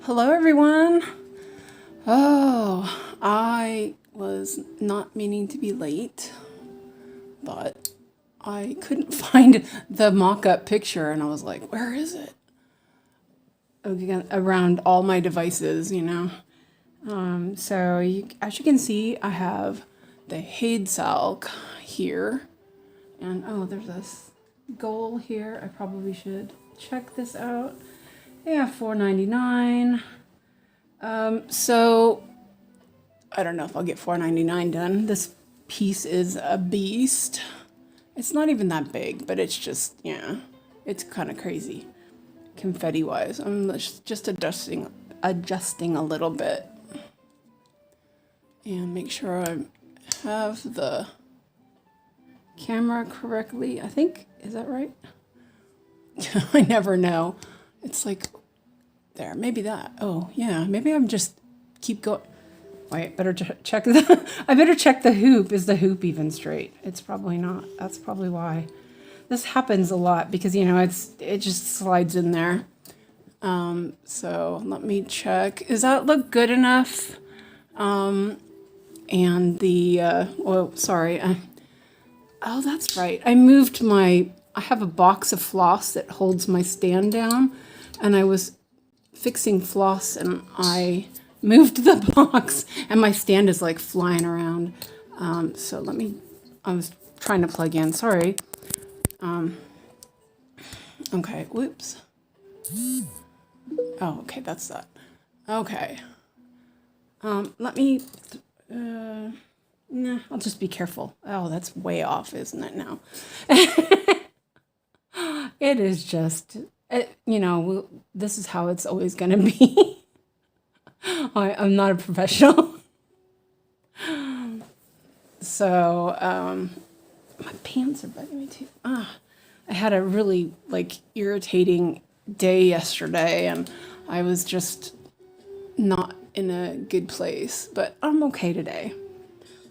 Hello everyone. Oh, I was not meaning to be late, but I couldn't find the mock-up picture and I was like, where is it? Again, around all my devices, you know. As you can see, I have the HAED SAL here. And oh, there's this goal here. I probably should check this out. Yeah, $4.99. So I don't know if I'll get $4.99 done. This piece is a beast. It's not even that big, but it's just, yeah, it's kind of crazy. Confetti wise, I'm just adjusting a little bit and make sure I have the camera correctly. I think, is that right? I never know. It's like there, maybe that. Oh yeah, maybe I'm just keep going. Wait, better check the. I better check the hoop. Is the hoop even straight? It's probably not. That's probably why. This happens a lot because you know it just slides in there. So let me check. Does that look good enough? And the oh sorry. Oh, that's right. I moved my. I have a box of floss that holds my stand down. And I was fixing floss and I moved the box and my stand is like flying around. So let me, I was trying to plug in, sorry. Okay, whoops. Oh, okay, that's that. Okay. Let me, nah, I'll just be careful. Oh, that's way off, isn't it now? It is just... you know, this is how it's always going to be. I'm not a professional. So, my pants are bugging me too. I had a really, irritating day yesterday, and I was just not in a good place. But I'm okay today,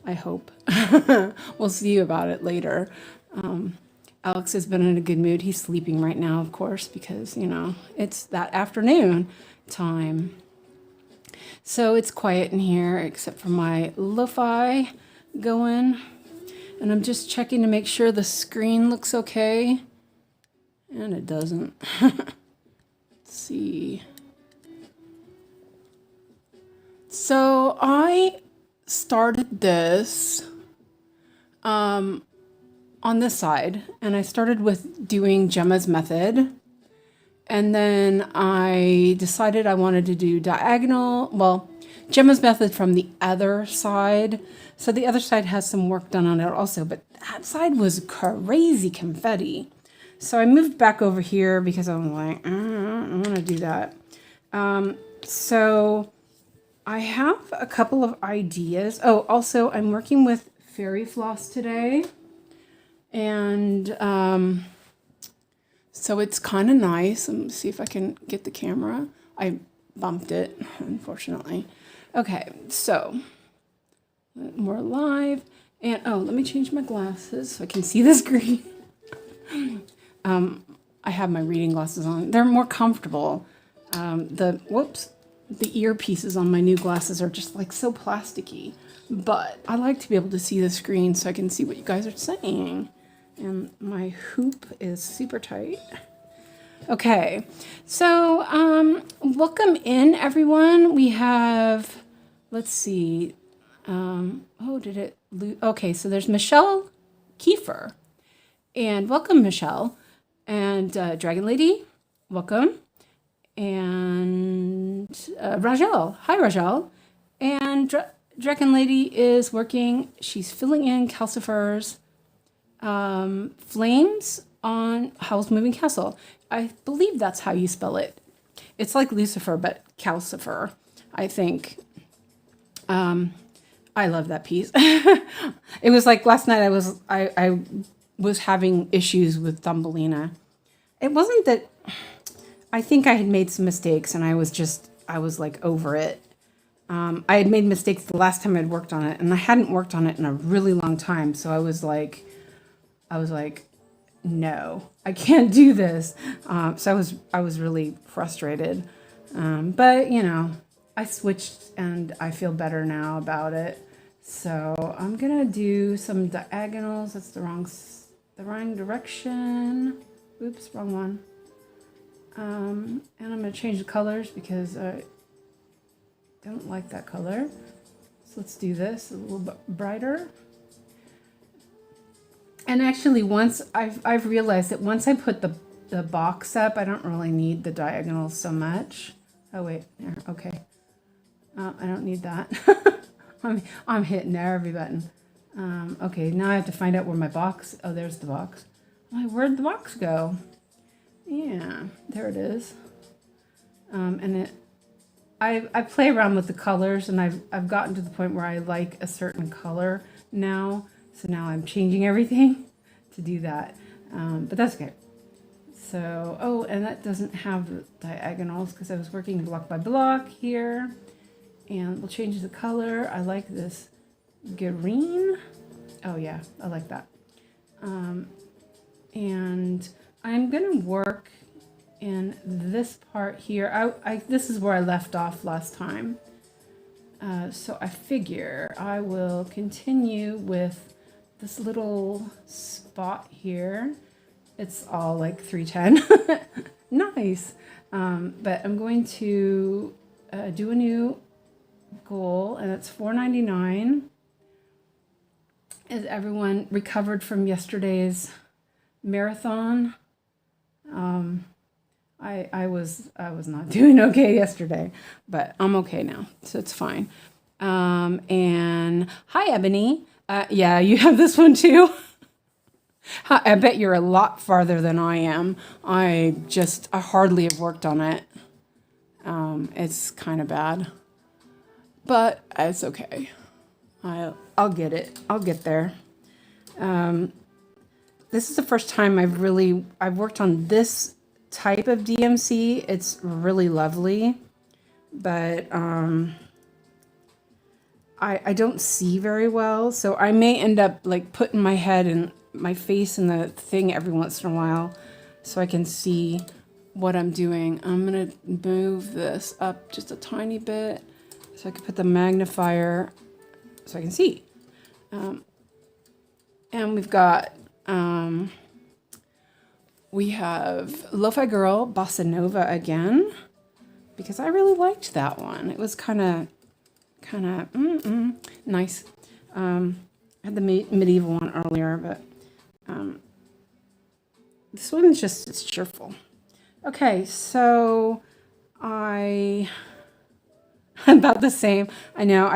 I hope. We'll see about it later. Alex has been in a good mood. He's sleeping right now, of course, because, you know, it's that afternoon time. So it's quiet in here, except for my lo-fi going. And I'm just checking to make sure the screen looks okay. And it doesn't. Let's see. So I started this on this side, and I started with doing Gemma's method, and then I decided I wanted to do diagonal, well, Gemma's method from the other side. So the other side has some work done on it also, but that side was crazy confetti. So I moved back over here because I'm like, I want to do that. So I have a couple of ideas. Oh, also I'm working with fairy floss today. And so it's kind of nice. Let me see if I can get the camera. I bumped it, unfortunately. Okay, so more live. And oh, let me change my glasses so I can see the screen. I have my reading glasses on. They're more comfortable. The earpieces on my new glasses are just like so plasticky. But I like to be able to see the screen so I can see what you guys are saying. And my hoop is super tight. Okay, so welcome in everyone. We have, let's see, okay, so there's Michelle Kiefer. And welcome, Michelle. And Dragon Lady, welcome. And Rajel, hi Rajel. And Dragon Lady is working, she's filling in calcifers. Flames on Howl's Moving Castle. I believe that's how you spell it. It's like Lucifer, but calcifer, I think. I love that piece. It was like last night I was having issues with Thumbelina. It wasn't that, I think I had made some mistakes and I was like over it. I had made mistakes the last time I'd worked on it, and I hadn't worked on it in a really long time. So I was like, no, I can't do this. So I was really frustrated. But you know, I switched and I feel better now about it. So I'm gonna do some diagonals. That's the wrong direction. Oops, wrong one. And I'm gonna change the colors because I don't like that color. So let's do this a little bit brighter. And actually, once I've realized that once I put the box up, I don't really need the diagonals so much. Oh wait, there, okay. I don't need that. I'm hitting every button. Okay, now I have to find out where my box. Oh, there's the box. Like, where'd the box go? Yeah, there it is. And I play around with the colors, and I've gotten to the point where I like a certain color now. So now I'm changing everything to do that. But that's okay. So, oh, and that doesn't have the diagonals because I was working block by block here. And we'll change the color. I like this green. Oh yeah, I like that. And I'm gonna work in this part here. This is where I left off last time. So I figure I will continue with this little spot here. It's all like 310. Nice. But I'm going to do a new goal, and it's $4.99. Is everyone recovered from yesterday's marathon? I was not doing okay yesterday, but I'm okay now, so it's fine. And hi, Ebony. Yeah, you have this one too. I bet you're a lot farther than I am. I hardly have worked on it. It's kind of bad, but it's okay. I'll get it. I'll get there. This is the first time I've worked on this type of DMC. It's really lovely, but I don't see very well, so I may end up like putting my head and my face in the thing every once in a while so I can see what I'm doing. I'm gonna move this up just a tiny bit so I can put the magnifier so I can see. And we've got we have Lo-Fi Girl Bossa Nova again, because I really liked that one. It was kind of nice. I had the medieval one earlier, but this one's it's cheerful. Okay, so I'm about the same. I know.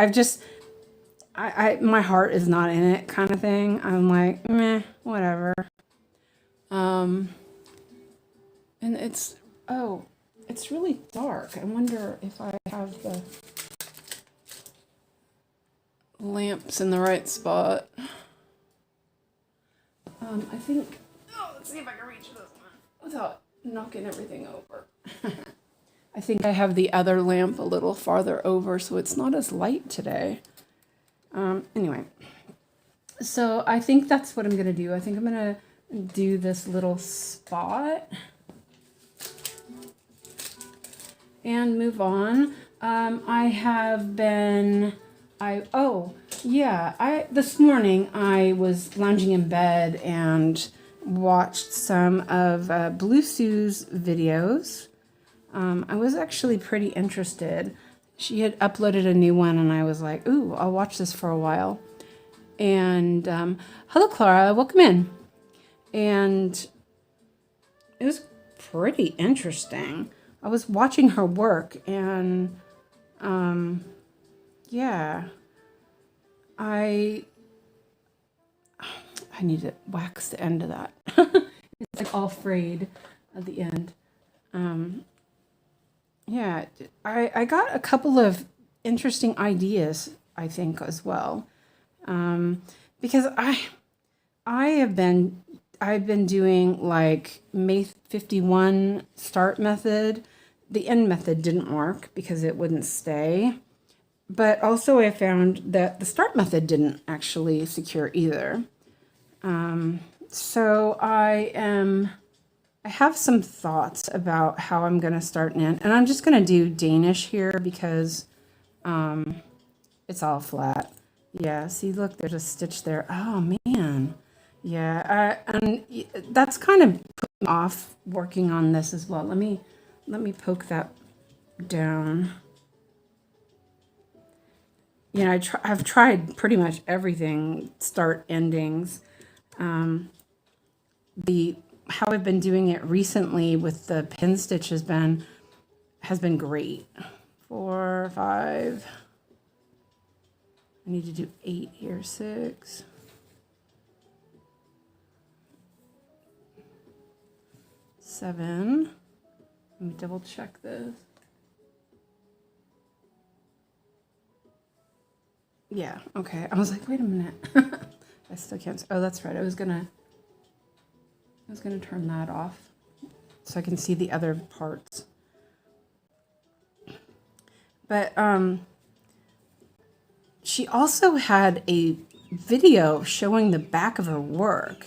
My heart is not in it, kind of thing. I'm like, meh, whatever. And it's really dark. I wonder if I have the lamps in the right spot. I think, let's see if I can reach this one without knocking everything over. I think I have the other lamp a little farther over, so it's not as light today. Anyway, so I think that's what I'm going to do. I think I'm going to do this little spot and move on. This morning I was lounging in bed and watched some of Blue Sue's videos. I was actually pretty interested. She had uploaded a new one, and I was like, ooh, I'll watch this for a while. And hello, Clara, welcome in. And it was pretty interesting. I was watching her work, and yeah, I need to wax the end of that. It's like all frayed at the end. Yeah, I got a couple of interesting ideas, I think, as well. Because I've been doing like May 51 start method. The end method didn't work because it wouldn't stay. But also I found that the start method didn't actually secure either. So I I have some thoughts about how I'm going to start and end. And I'm just going to do Danish here because it's all flat. Yeah, see, look, there's a stitch there. Oh, man. Yeah, and that's kind of put me off working on this as well. Let me poke that down. You know, I've tried pretty much everything, start, endings. How I've been doing it recently with the pin stitch has been great. 4, 5. I need to do 8 here. 6. 7. Let me double check this. Yeah, okay. I was like, wait a minute. I still can't. Oh, that's right. I was gonna turn that off so I can see the other parts. But she also had a video showing the back of her work,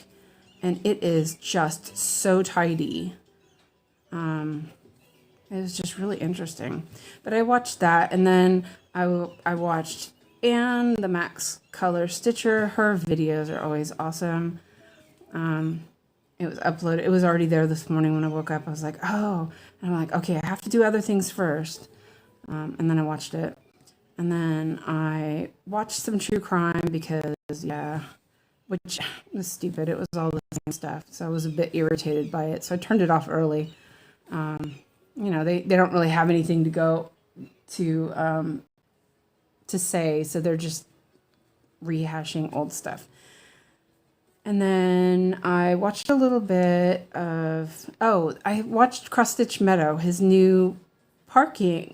and it is just so tidy. It was just really interesting. But I watched that, and then I watched Anne, the Max Color Stitcher. Her videos are always awesome. It was uploaded. It was already there this morning when I woke up. I was like, oh. And I'm like, okay, I have to do other things first. And then I watched it. And then I watched some true crime because, yeah, which was stupid. It was all the same stuff. So I was a bit irritated by it. So I turned it off early. You know, they don't really have anything to go to say. So they're just rehashing old stuff. And then I watched a little bit of, I watched Cross Stitch Meadow, his new his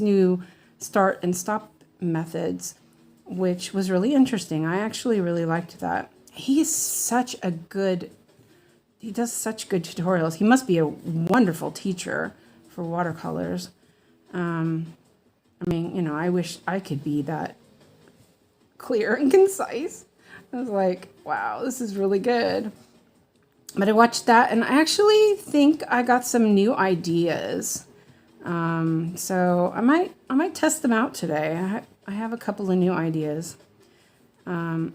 new start and stop methods, which was really interesting. I actually really liked that. He does such good tutorials. He must be a wonderful teacher for watercolors. I mean, you know, I wish I could be that clear and concise. I was like, wow, this is really good. But I watched that, and I actually think I got some new ideas. So I might test them out today. I have a couple of new ideas. And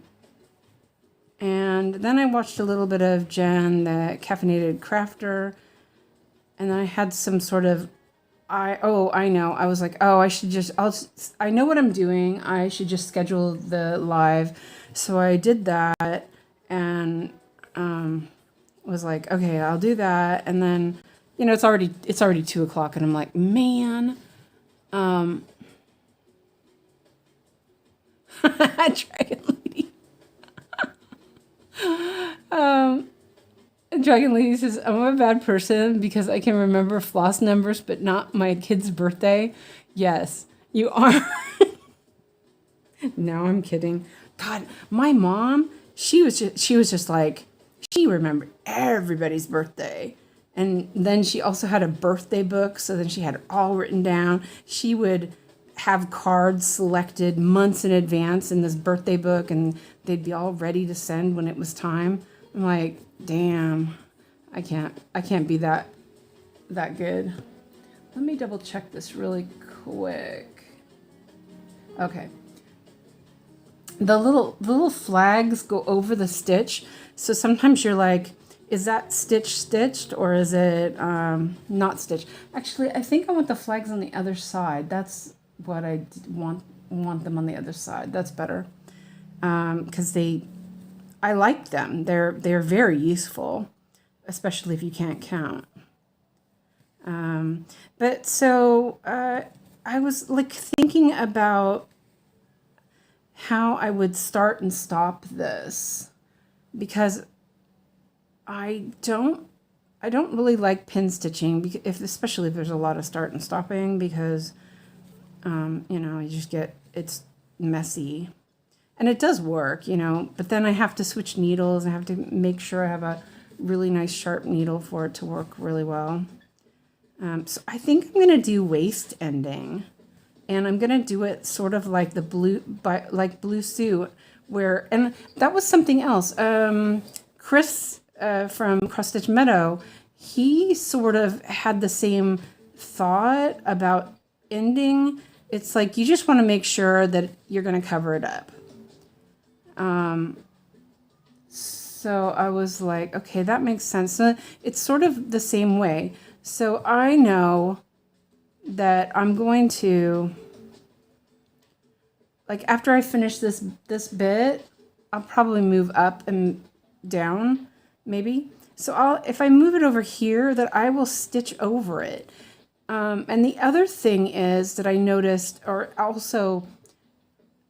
then I watched a little bit of Jen, the Caffeinated Crafter, and then I had some sort of, I know. I was like, oh, I know what I'm doing. I should just schedule the live. So I did that, and was like, okay, I'll do that. And then, you know, it's already 2 o'clock, and I'm like, man, Dragon Lady. Dragon Lady says, I'm a bad person because I can remember floss numbers, but not my kid's birthday. Yes, you are. No, I'm kidding. God, my mom, she was just like, she remembered everybody's birthday. And then she also had a birthday book. So then she had it all written down. She would have cards selected months in advance in this birthday book, and they'd be all ready to send when it was time. I'm like, damn, I can't be that good. Let me double check this really quick. Okay. The little flags go over the stitch. So sometimes you're like, is that stitch stitched or is it not stitched? Actually, I think I want the flags on the other side. That's what I want them on the other side. That's better. Because I like them. They're very useful, especially if you can't count. But so I was like thinking about how I would start and stop this, because I don't really like pin stitching, especially if there's a lot of start and stopping, because you know, you just get, it's messy. And it does work, you know, but then I have to switch needles. I have to make sure I have a really nice sharp needle for it to work really well. So I think I'm going to do waist ending. And I'm going to do it sort of like the Blue Suit, where, and that was something else. Chris from Cross Stitch Meadow, he sort of had the same thought about ending. It's like you just want to make sure that you're going to cover it up. So I was like, okay, that makes sense. So it's sort of the same way. So I know that I'm going to, like, after I finish this bit, I'll probably move up and down, maybe. So if I move it over here, that I will stitch over it. And the other thing is that I noticed, or also,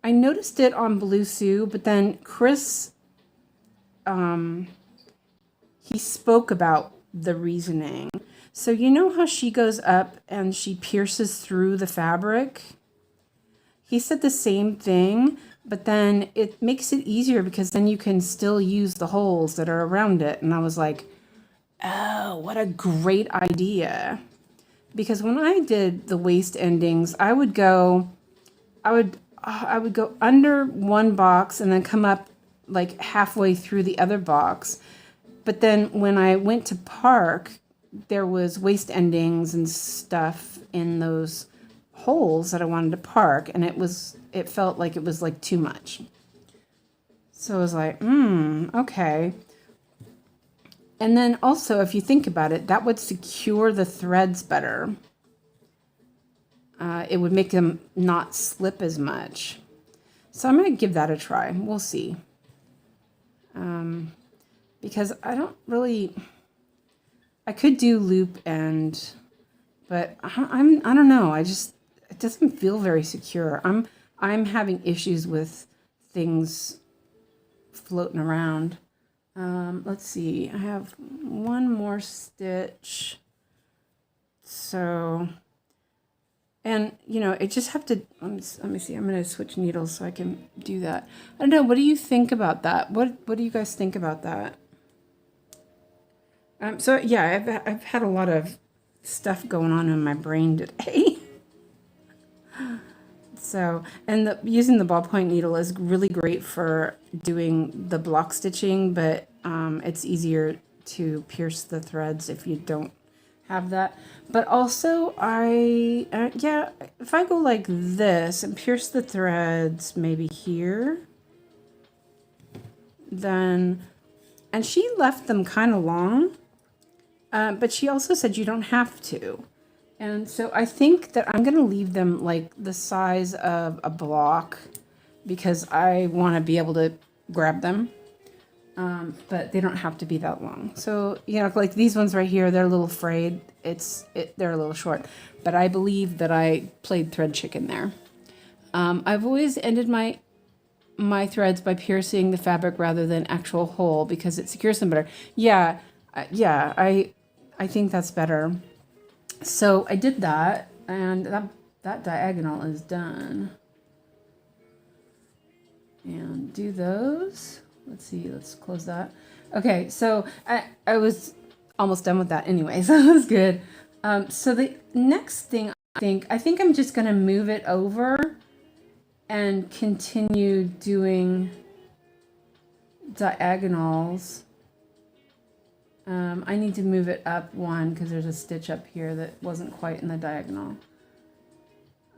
I noticed it on Blue Sue, but then Chris, he spoke about the reasoning. So you know how she goes up and she pierces through the fabric? He said the same thing, but then it makes it easier because then you can still use the holes that are around it. And I was like, oh, what a great idea. Because when I did the waist endings, I would go under one box and then come up like halfway through the other box. But then when I went to park, there was waist endings and stuff in those holes that I wanted to park, and it felt like it was like too much. So I was like, okay. And then also, if you think about it, that would secure the threads better. It would make them not slip as much. So I'm going to give that a try. We'll see. Because I don't really, I could do loop end, but I don't know. It doesn't feel very secure. I'm having issues with things floating around. Let's see. I have one more stitch. So, and you know, it just have to, let me see. I'm going to switch needles so I can do that. I don't know. What do you think about that? What do you guys think about that? So yeah, I've had a lot of stuff going on in my brain today. So, and using the ballpoint needle is really great for doing the block stitching, but it's easier to pierce the threads if you don't have that. But also, yeah, if I go like this and pierce the threads maybe here, then, and she left them kind of long, but she also said you don't have to. And so I think that I'm going to leave them like the size of a block because I want to be able to grab them. But they don't have to be that long. So, you know, like these ones right here, they're a little frayed. They're a little short. But I believe that I played thread chicken there. I've always ended my threads by piercing the fabric rather than actual hole because it secures them better. Yeah, I think that's better. So I did that, and that diagonal is done. And do those. Let's see, let's close that. Okay, so I was almost done with that anyway, so that was good. So the next thing, I think I'm just going to move it over and continue doing diagonals. I need to move it up one because there's a stitch up here that wasn't quite in the diagonal.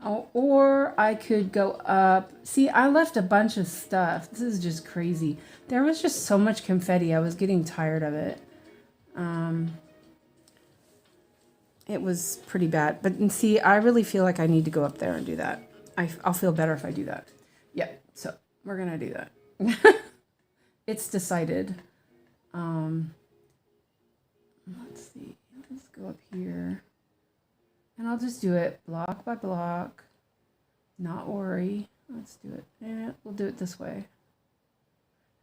Or I could go up. See, I left a bunch of stuff. This is just crazy. There was just so much confetti. I was getting tired of it. It was pretty bad. But see, I really feel like I need to go up there and do that. I'll feel better if I do that. Yep, so we're going to do that. It's decided. Let's see. Let's go up here. And I'll just do it block by block. Not worry. Let's do it. Yeah, we'll do it this way.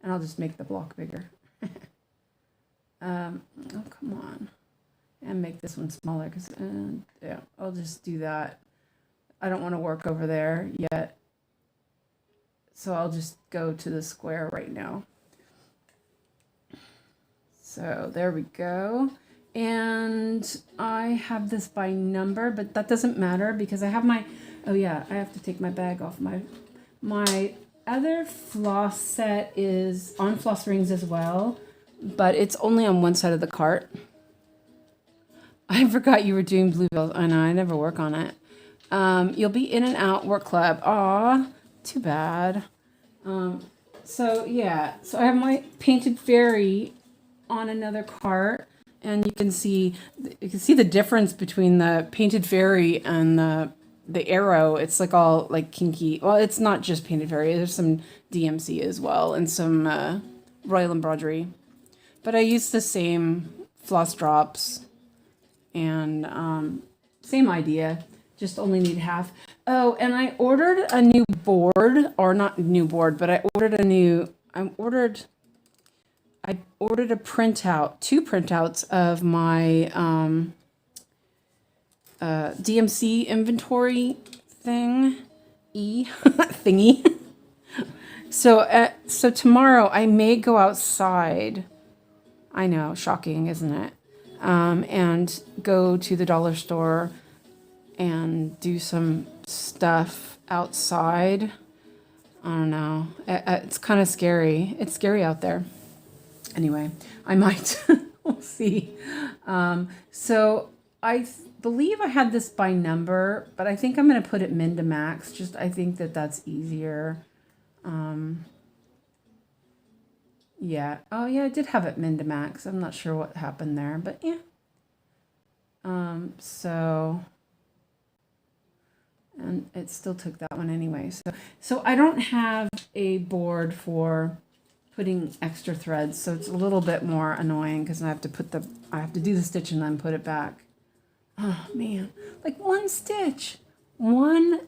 And I'll just make the block bigger. Oh, come on. And make this one smaller because, yeah, I'll just do that. I don't want to work over there yet. So I'll just go to the square right now. So there we go. And I have this by number, but that doesn't matter because I have my, oh yeah, I have to take my bag off. My other floss set is on floss rings as well, but it's only on one side of the cart. I forgot you were doing Bluebells. I know, I never work on it. You'll be in and out work club. Aw, too bad. So yeah, so I have my painted fairy on another cart, and you can see the difference between the painted fairy and the arrow. It's like all like kinky. Well, it's not just painted fairy. There's some DMC as well and some royal embroidery. But I use the same floss drops and same idea. Just only need half. Oh, and I ordered a new board, or not new board, but I ordered a printout, 2 printouts of my DMC inventory thingy. So tomorrow I may go outside. I know, shocking, isn't it? And go to the dollar store and do some stuff outside. I don't know. It's kind of scary. It's scary out there. Anyway, I might. We'll see. So I believe I had this by number, but I think I'm going to put it min to max. Just I think that's easier. Yeah. Oh, yeah, I did have it min to max. I'm not sure what happened there, but yeah. And it still took that one anyway. So I don't have a board for putting extra threads, so it's a little bit more annoying because I have to do the stitch and then put it back. Oh man, like one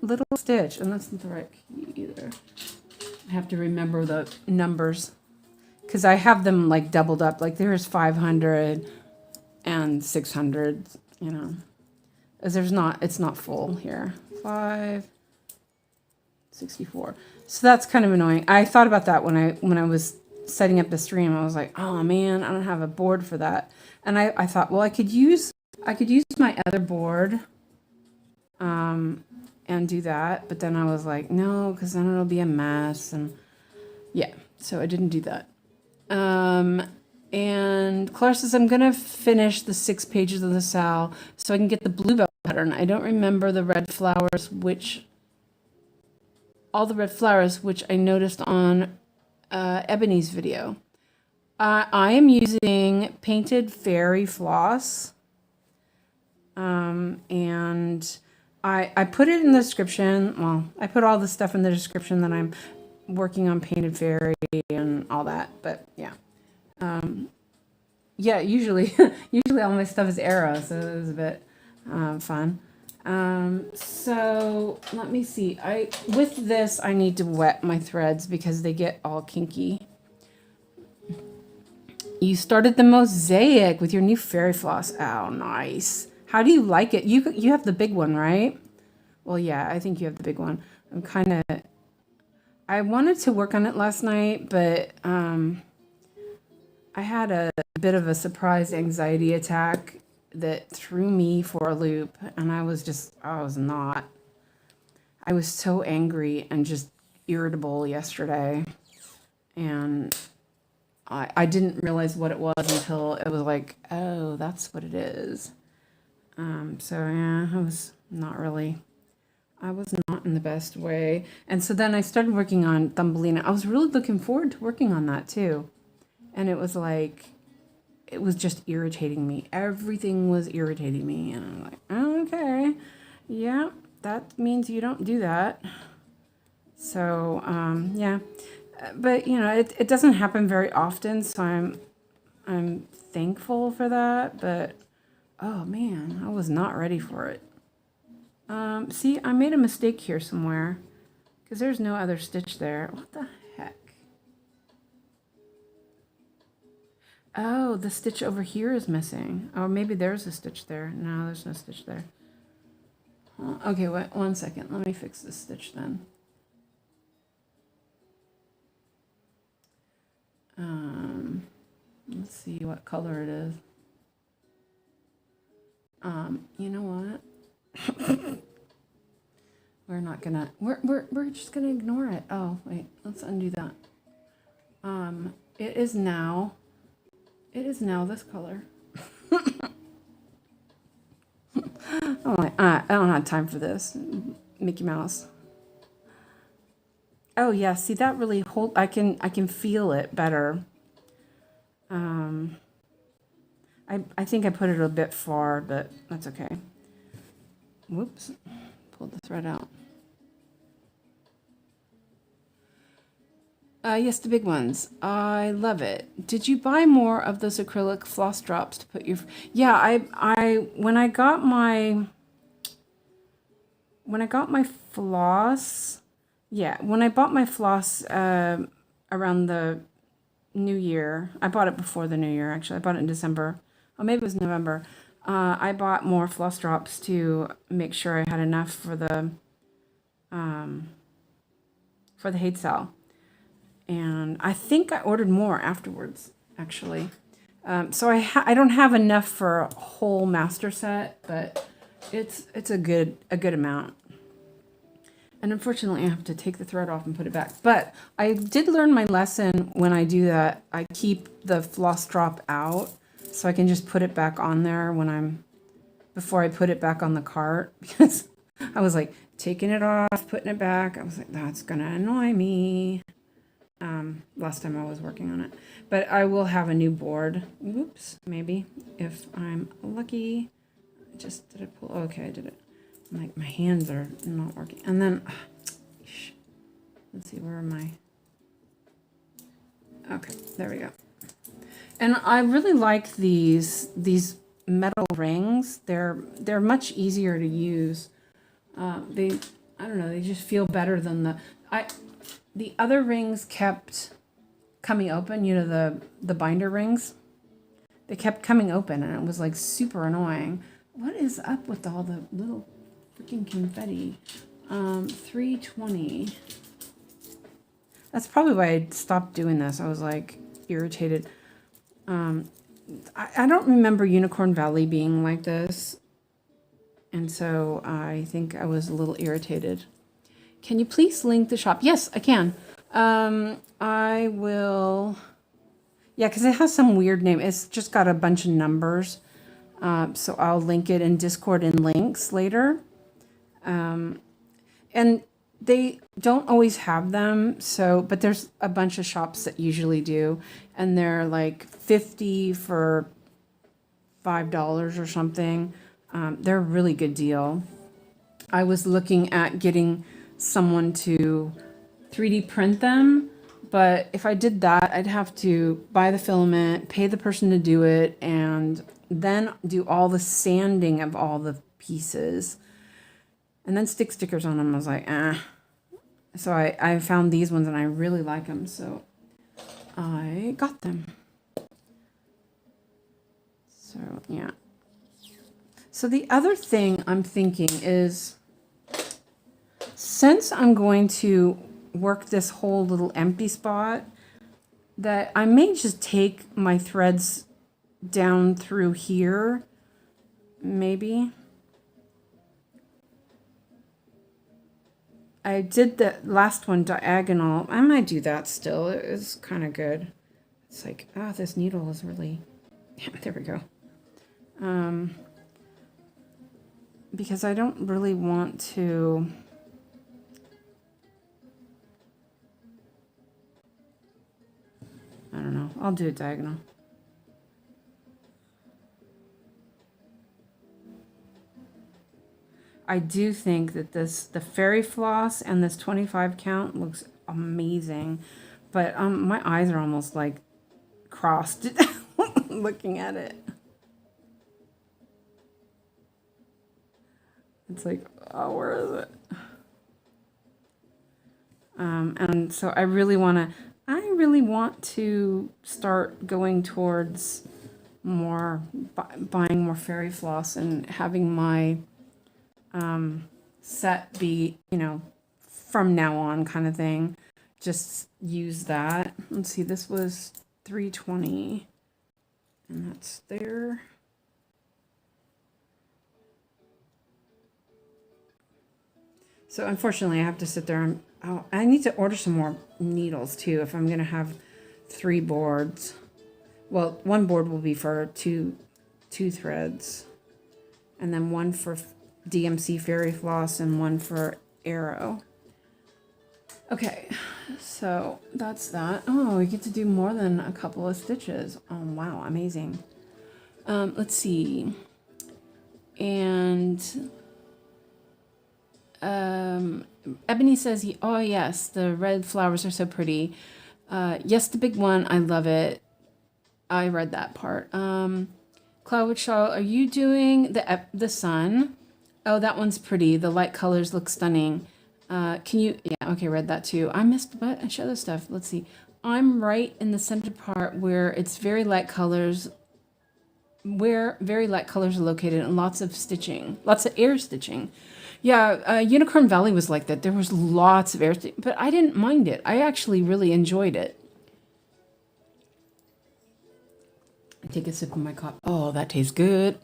little stitch, and that's not the right key either. I have to remember the numbers because I have them like doubled up. Like there's 500 and 600, you know, as it's not full here. 564. So that's kind of annoying. I thought about that when I was setting up the stream. I was like, oh man, I don't have a board for that. And I thought, well, I could use my other board and do that. But then I was like, no, because then it'll be a mess. And yeah, so I didn't do that. And Claire says, I'm going to finish the 6 pages of the SAL so I can get the bluebell pattern. I don't remember the red flowers, all the red flowers, which I noticed on Ebony's video. I am using painted fairy floss. And I put it in the description. Well, I put all the stuff in the description that I'm working on painted fairy and all that. But yeah. Yeah, usually all my stuff is arrow, so it was a bit fun. So let me see. With this I need to wet my threads because they get all kinky. You started the mosaic with your new fairy floss. Oh, nice. How do you like it? You have the big one, right? Well, yeah, I think you have the big one. I wanted to work on it last night, but I had a bit of a surprise anxiety attack that threw me for a loop, and I was so angry and just irritable yesterday, and I didn't realize what it was until it was like, oh, that's what it is. So yeah, I was not in the best way. And so then I started working on Thumbelina. I was really looking forward to working on that too. And it was just irritating me. Everything was irritating me. And I'm like, oh, okay. Yeah, that means you don't do that. So, yeah. But, you know, it doesn't happen very often. So I'm thankful for that. But, oh, man, I was not ready for it. See, I made a mistake here somewhere. Because there's no other stitch there. What the heck? Oh, the stitch over here is missing. Oh, maybe there's a stitch there. No, there's no stitch there. Okay, wait 1 second. Let me fix this stitch then. Let's see what color it is. You know what? We're just gonna ignore it. Oh, wait, let's undo that. It is now It is now this color. I don't have time for this. Mickey Mouse. Oh yeah, see that really I can feel it better. I think I put it a bit far, but that's okay. Whoops, pulled the thread out. Yes, the big ones. I love it. Did you buy more of those acrylic floss drops to put your... Yeah, when I got my floss, yeah, when I bought my floss around the New Year, I bought it before the New Year, actually. I bought it in December. Oh, maybe it was November. I bought more floss drops to make sure I had enough for the HAED SAL. And I think I ordered more afterwards, actually. So I don't have enough for a whole master set, but it's a good amount. And unfortunately, I have to take the thread off and put it back. But I did learn my lesson when I do that. I keep the floss drop out so I can just put it back on there before I put it back on the cart, because I was like taking it off, putting it back. I was like, that's gonna annoy me. Last time I was working on it, but I will have a new board. Oops, maybe if I'm lucky. Did I pull? Okay, I did it. I'm like, my hands are not working. And then, let's see, where am I? Okay, there we go. And I really like these metal rings. They're much easier to use. I don't know, they just feel better than the other rings kept coming open, you know, the binder rings. They kept coming open and it was like super annoying. What is up with all the little freaking confetti? 320. That's probably why I stopped doing this. I was like irritated. I don't remember Unicorn Valley being like this. And so I think I was a little irritated. Can you please link the shop? Yes, I can. I will. Yeah, because it has some weird name. It's just got a bunch of numbers. So I'll link it in Discord and links later. And they don't always have them. But there's a bunch of shops that usually do. And they're like 50 for $5 or something. They're a really good deal. I was looking at getting someone to 3D print them, but if I did that, I'd have to buy the filament, pay the person to do it, and then do all the sanding of all the pieces, and then stick stickers on them. I was like, So I found these ones and I really like them, so I got them. So yeah. So the other thing I'm thinking is, since I'm going to work this whole little empty spot, that I may just take my threads down through here, maybe. I did the last one diagonal. I might do that still. It is kind of good. It's like, this needle is really, there we go. Because I don't really want to, I don't know. I'll do it diagonal. I do think that the fairy floss and this 25 count looks amazing, but my eyes are almost like crossed looking at it. It's like, where is it? And so I really want to start going towards more buying more fairy floss and having my set be, from now on kind of thing. Just use that. Let's see, this was 320 and that's there. So unfortunately I have to sit there and I need to order some more needles too if I'm going to have 3 boards. well, one board will be for two threads, and then one for DMC Fairy Floss and one for Arrow. Okay, so that's that. Oh, we get to do more than a couple of stitches. Oh, wow, amazing. Let's see. And Ebony says, oh, yes, the red flowers are so pretty. Yes, the big one, I love it. I read that part. Cloud Shaw, are you doing the sun? Oh, that one's pretty. The light colors look stunning. Can you, yeah, okay, read that too. I missed a bunch of other stuff. Let's see. I'm right in the center part where it's very light colors, where very light colors are located, and lots of stitching, lots of air stitching. Yeah, Unicorn Valley was like that. There was lots of air stitching, but I didn't mind it. I actually really enjoyed it. Take a sip of my coffee. Oh, that tastes good.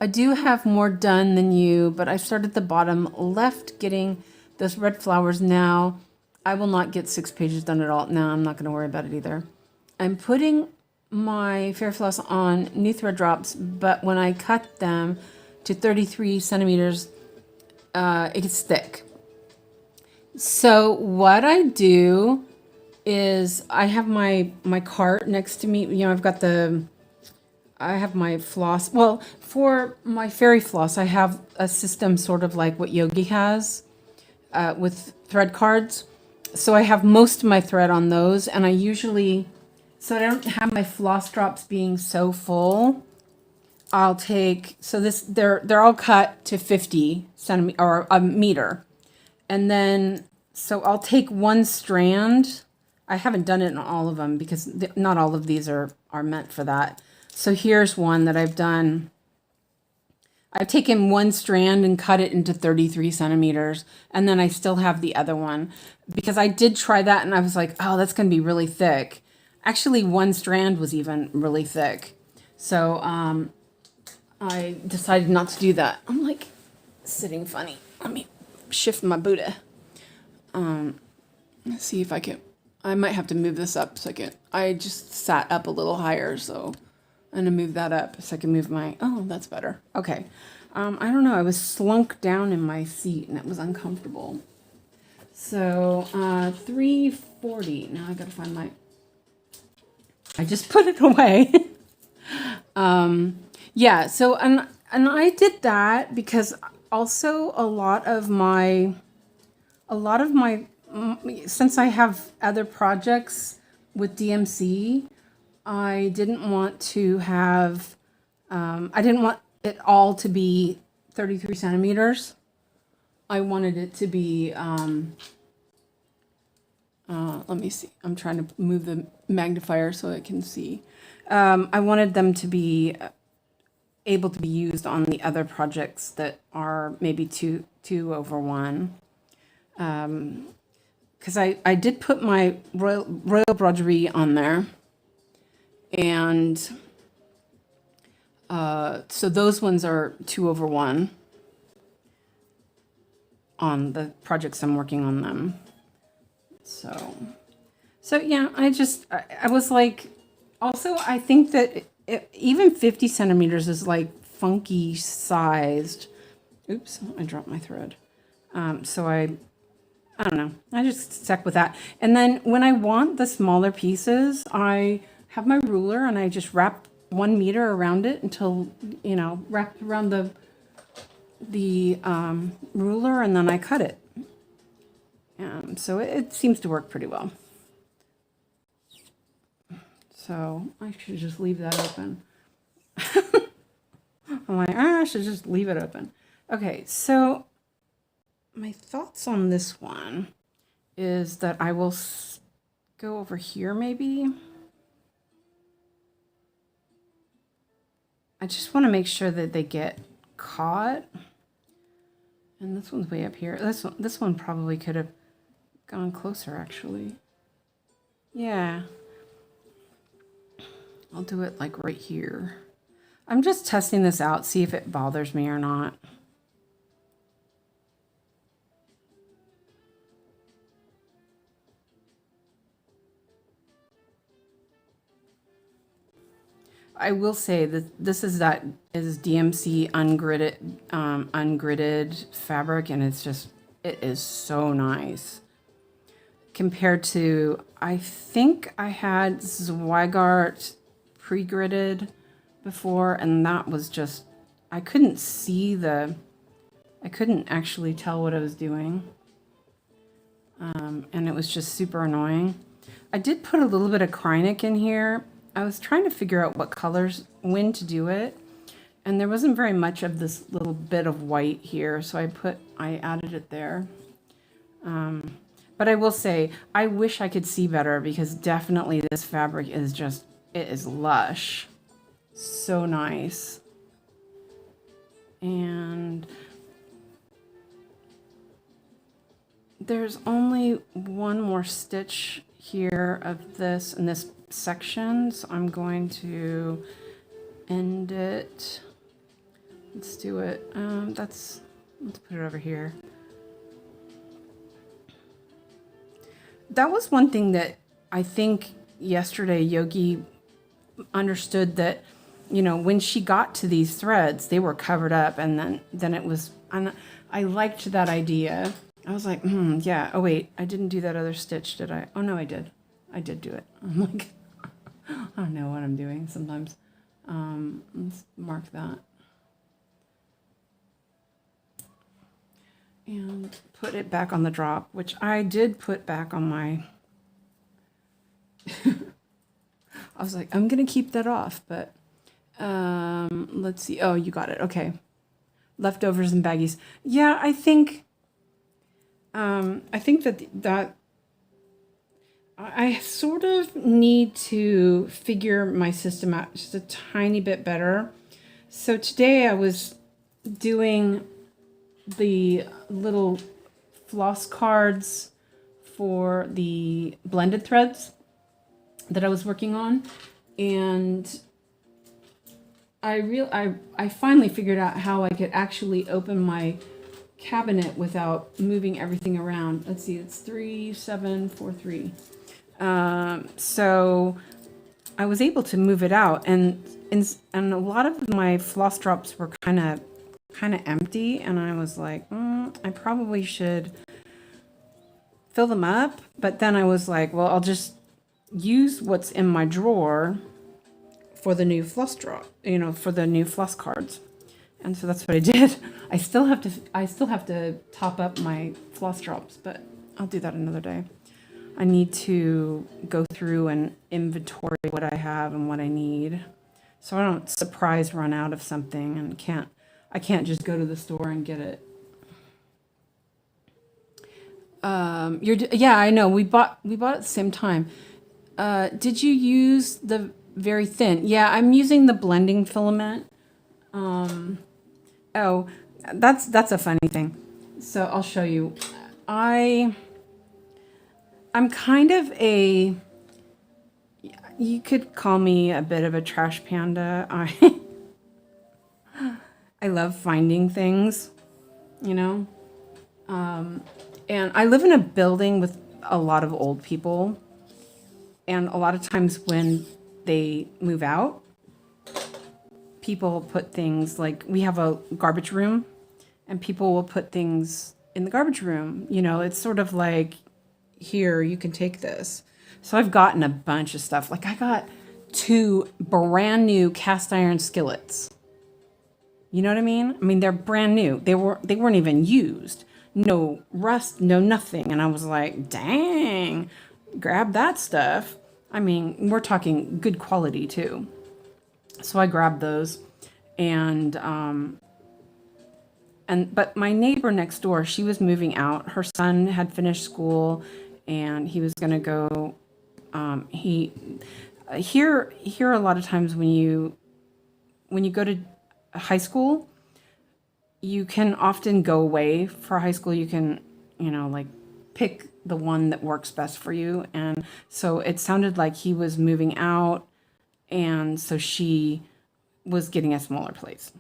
I do have more done than you, but I started at the bottom left getting those red flowers now. I will not get 6 pages done at all. No, I'm not going to worry about it either. I'm putting my Fairy Floss on new thread drops, but when I cut them to 33 centimeters, it gets thick. So what I do is I have my cart next to me. You know, I have my floss. Well, for my Fairy Floss, I have a system sort of like what Yogi has with thread cards. So I have most of my thread on those, and I usually, so I don't have my floss drops being so full, I'll take, so this, they're all cut to 50 centimeters or a meter. And then, so I'll take one strand. I haven't done it in all of them because not all of these are meant for that. So here's one that I've done. I've taken one strand and cut it into 33 centimeters. And then I still have the other one because I did try that and I was like, oh, that's going to be really thick. Actually, one strand was even really thick. So I decided not to do that. I'm like sitting funny. Let me shift my Buddha. Let's see if I can. I might have to move this up so I can. I just sat up a little higher, so I'm gonna move that up so I can move my. Oh, that's better. Okay. I don't know. I was slunk down in my seat and it was uncomfortable. So 340. Now I gotta find my. I just put it away. Yeah. So and I did that because also a lot of my. Since I have other projects with DMC, I didn't want to have, I didn't want it all to be 33 centimeters. I wanted it to be, let me see. I'm trying to move the magnifier so I can see. I wanted them to be able to be used on the other projects that are maybe two over one. Because I did put my Royal Broderie on there. And so those ones are 2 over 1 on the projects I'm working on them. So yeah, I was like, also, I think that even 50 centimeters is like funky sized. Oops, I dropped my thread. So I don't know. I just stuck with that. And then when I want the smaller pieces, I have my ruler and I just wrap 1 meter around it until, you know, wrap around the ruler and then I cut it. So it seems to work pretty well. So I should just leave that open. I'm like, I should just leave it open. Okay, so my thoughts on this one is that I will go over here maybe. I just want to make sure that they get caught. And this one's way up here. This one probably could have gone closer actually. Yeah. I'll do it like right here. I'm just testing this out, see if it bothers me or not. I will say that this is DMC ungridded fabric, and it is so nice compared to, I think I had Zweigart pre-gridded before, and that was just, I couldn't actually tell what I was doing. And it was just super annoying. I did put a little bit of 𝐒𝐀𝐋 in here. I was trying to figure out what colors, when to do it. And there wasn't very much of this little bit of white here, so I added it there. But I will say, I wish I could see better, because definitely this fabric is just, it is lush. So nice. And there's only one more stitch here of this in this section, so I'm going to end it. Let's do it. Let's put it over here. That was one thing that I think yesterday Yogi understood, that, you know, when she got to these threads, they were covered up, and then it was, and I liked that idea. I was like, yeah. Oh wait, I didn't do that other stitch, did I? Oh no, I did. I did do it. I'm like, I don't know what I'm doing sometimes. Let's mark that. And put it back on the drop, which I did put back on my... I was like, I'm going to keep that off, but let's see. Oh, you got it. Okay. Leftovers and baggies. Yeah, I think that I sort of need to figure my system out just a tiny bit better. So today I was doing the little floss cards for the blended threads that I was working on, and I finally figured out how I could actually open my cabinet without moving everything around. Let's see, it's 3743. So I was able to move it out, and a lot of my floss drops were kind of empty, and I was like, I probably should fill them up. But then I was like, well, I'll just use what's in my drawer for the new floss drop, you know, for the new floss cards. And so that's what I did. I still have to top up my floss drops, but I'll do that another day. I need to go through and inventory what I have and what I need, so I don't surprise run out of something and I can't just go to the store and get it. Yeah, I know. We bought at the same time. Did you use the very thin? Yeah, I'm using the blending filament. Oh, that's a funny thing. So I'll show you. I'm kind of you could call me a bit of a trash panda. I love finding things, you know. And I live in a building with a lot of old people, and a lot of times when they move out, people put things, like, we have a garbage room, and people will put things in the garbage room. You know, it's sort of like, here, you can take this. So I've gotten a bunch of stuff. Like, I got 2 brand new cast iron skillets. You know what I mean? I mean, they're brand new. They weren't even used. No rust, no nothing. And I was like, dang, grab that stuff. I mean, we're talking good quality too. So I grabbed those, but my neighbor next door, she was moving out. Her son had finished school, and he was going to go. Here a lot of times when you go to high school, you can often go away for high school. You can, like, pick the one that works best for you. And so it sounded like he was moving out, and so she was getting a smaller place.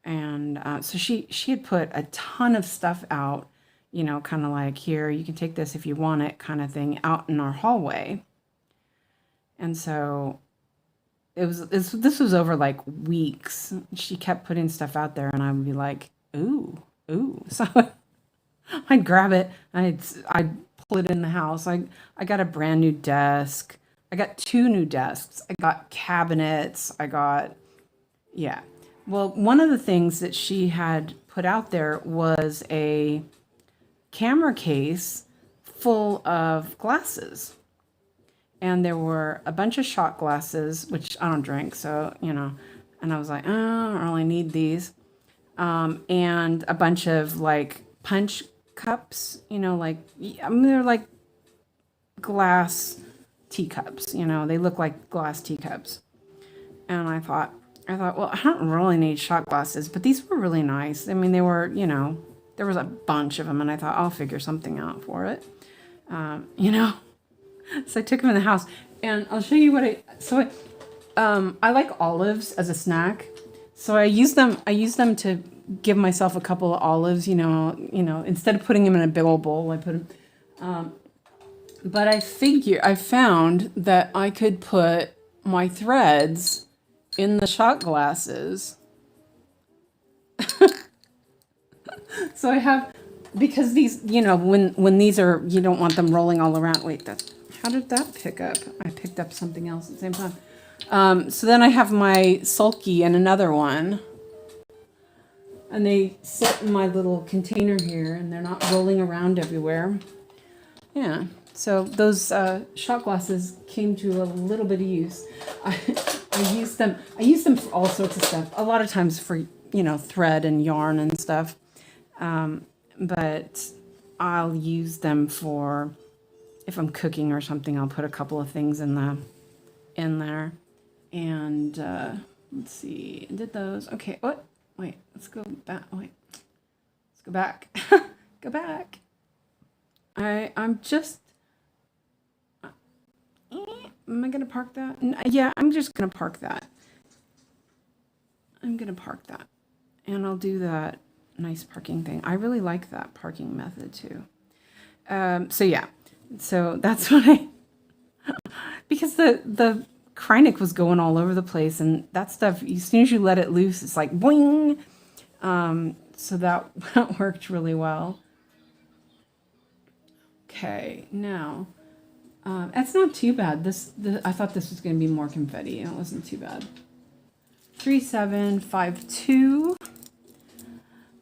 And so she had put a ton of stuff out, kind of like, here, you can take this if you want it, kind of thing, out in our hallway. And so this was over like weeks. She kept putting stuff out there, and I would be like, ooh, ooh. So I'd grab it, and I'd pull it in the house. I got a brand new desk. I got 2 new desks. I got cabinets. Yeah. Well, one of the things that she had put out there was a camera case full of glasses. And there were a bunch of shot glasses, which I don't drink, so, and I was like, oh, I don't really need these. And a bunch of like punch cups, they're like glass teacups, they look like glass teacups. And I thought, well, I don't really need shot glasses, but these were really nice. I mean, they were, there was a bunch of them, and I thought I'll figure something out for it. So I took them in the house, and I'll show you what I like olives as a snack. So I use them to give myself a couple of olives, instead of putting them in a big old bowl, I put them, but I found that I could put my threads in the shot glasses. So I have, because these, when these are, you don't want them rolling all around. Wait, how did that pick up? I picked up something else at the same time. So then I have my sulky and another one. And they sit in my little container here, and they're not rolling around everywhere. Yeah. So those shot glasses came to a little bit of use. I use them for all sorts of stuff. A lot of times for, thread and yarn and stuff. But I'll use them for, if I'm cooking or something, I'll put a couple of things in there. And let's see, I did those. Okay, what? Wait, let's go back. Wait, let's go back. Go back. I'm just. Am I gonna park that? Yeah, I'm just gonna park that. I'm gonna park that, and I'll do that nice parking thing. I really like that parking method too. So yeah. So that's what because the 𝐒𝐀𝐋 was going all over the place, and that stuff, as soon as you let it loose, it's like boing. So that worked really well. Okay, now that's not too bad. I thought this was going to be more confetti, and it wasn't too bad. 3752.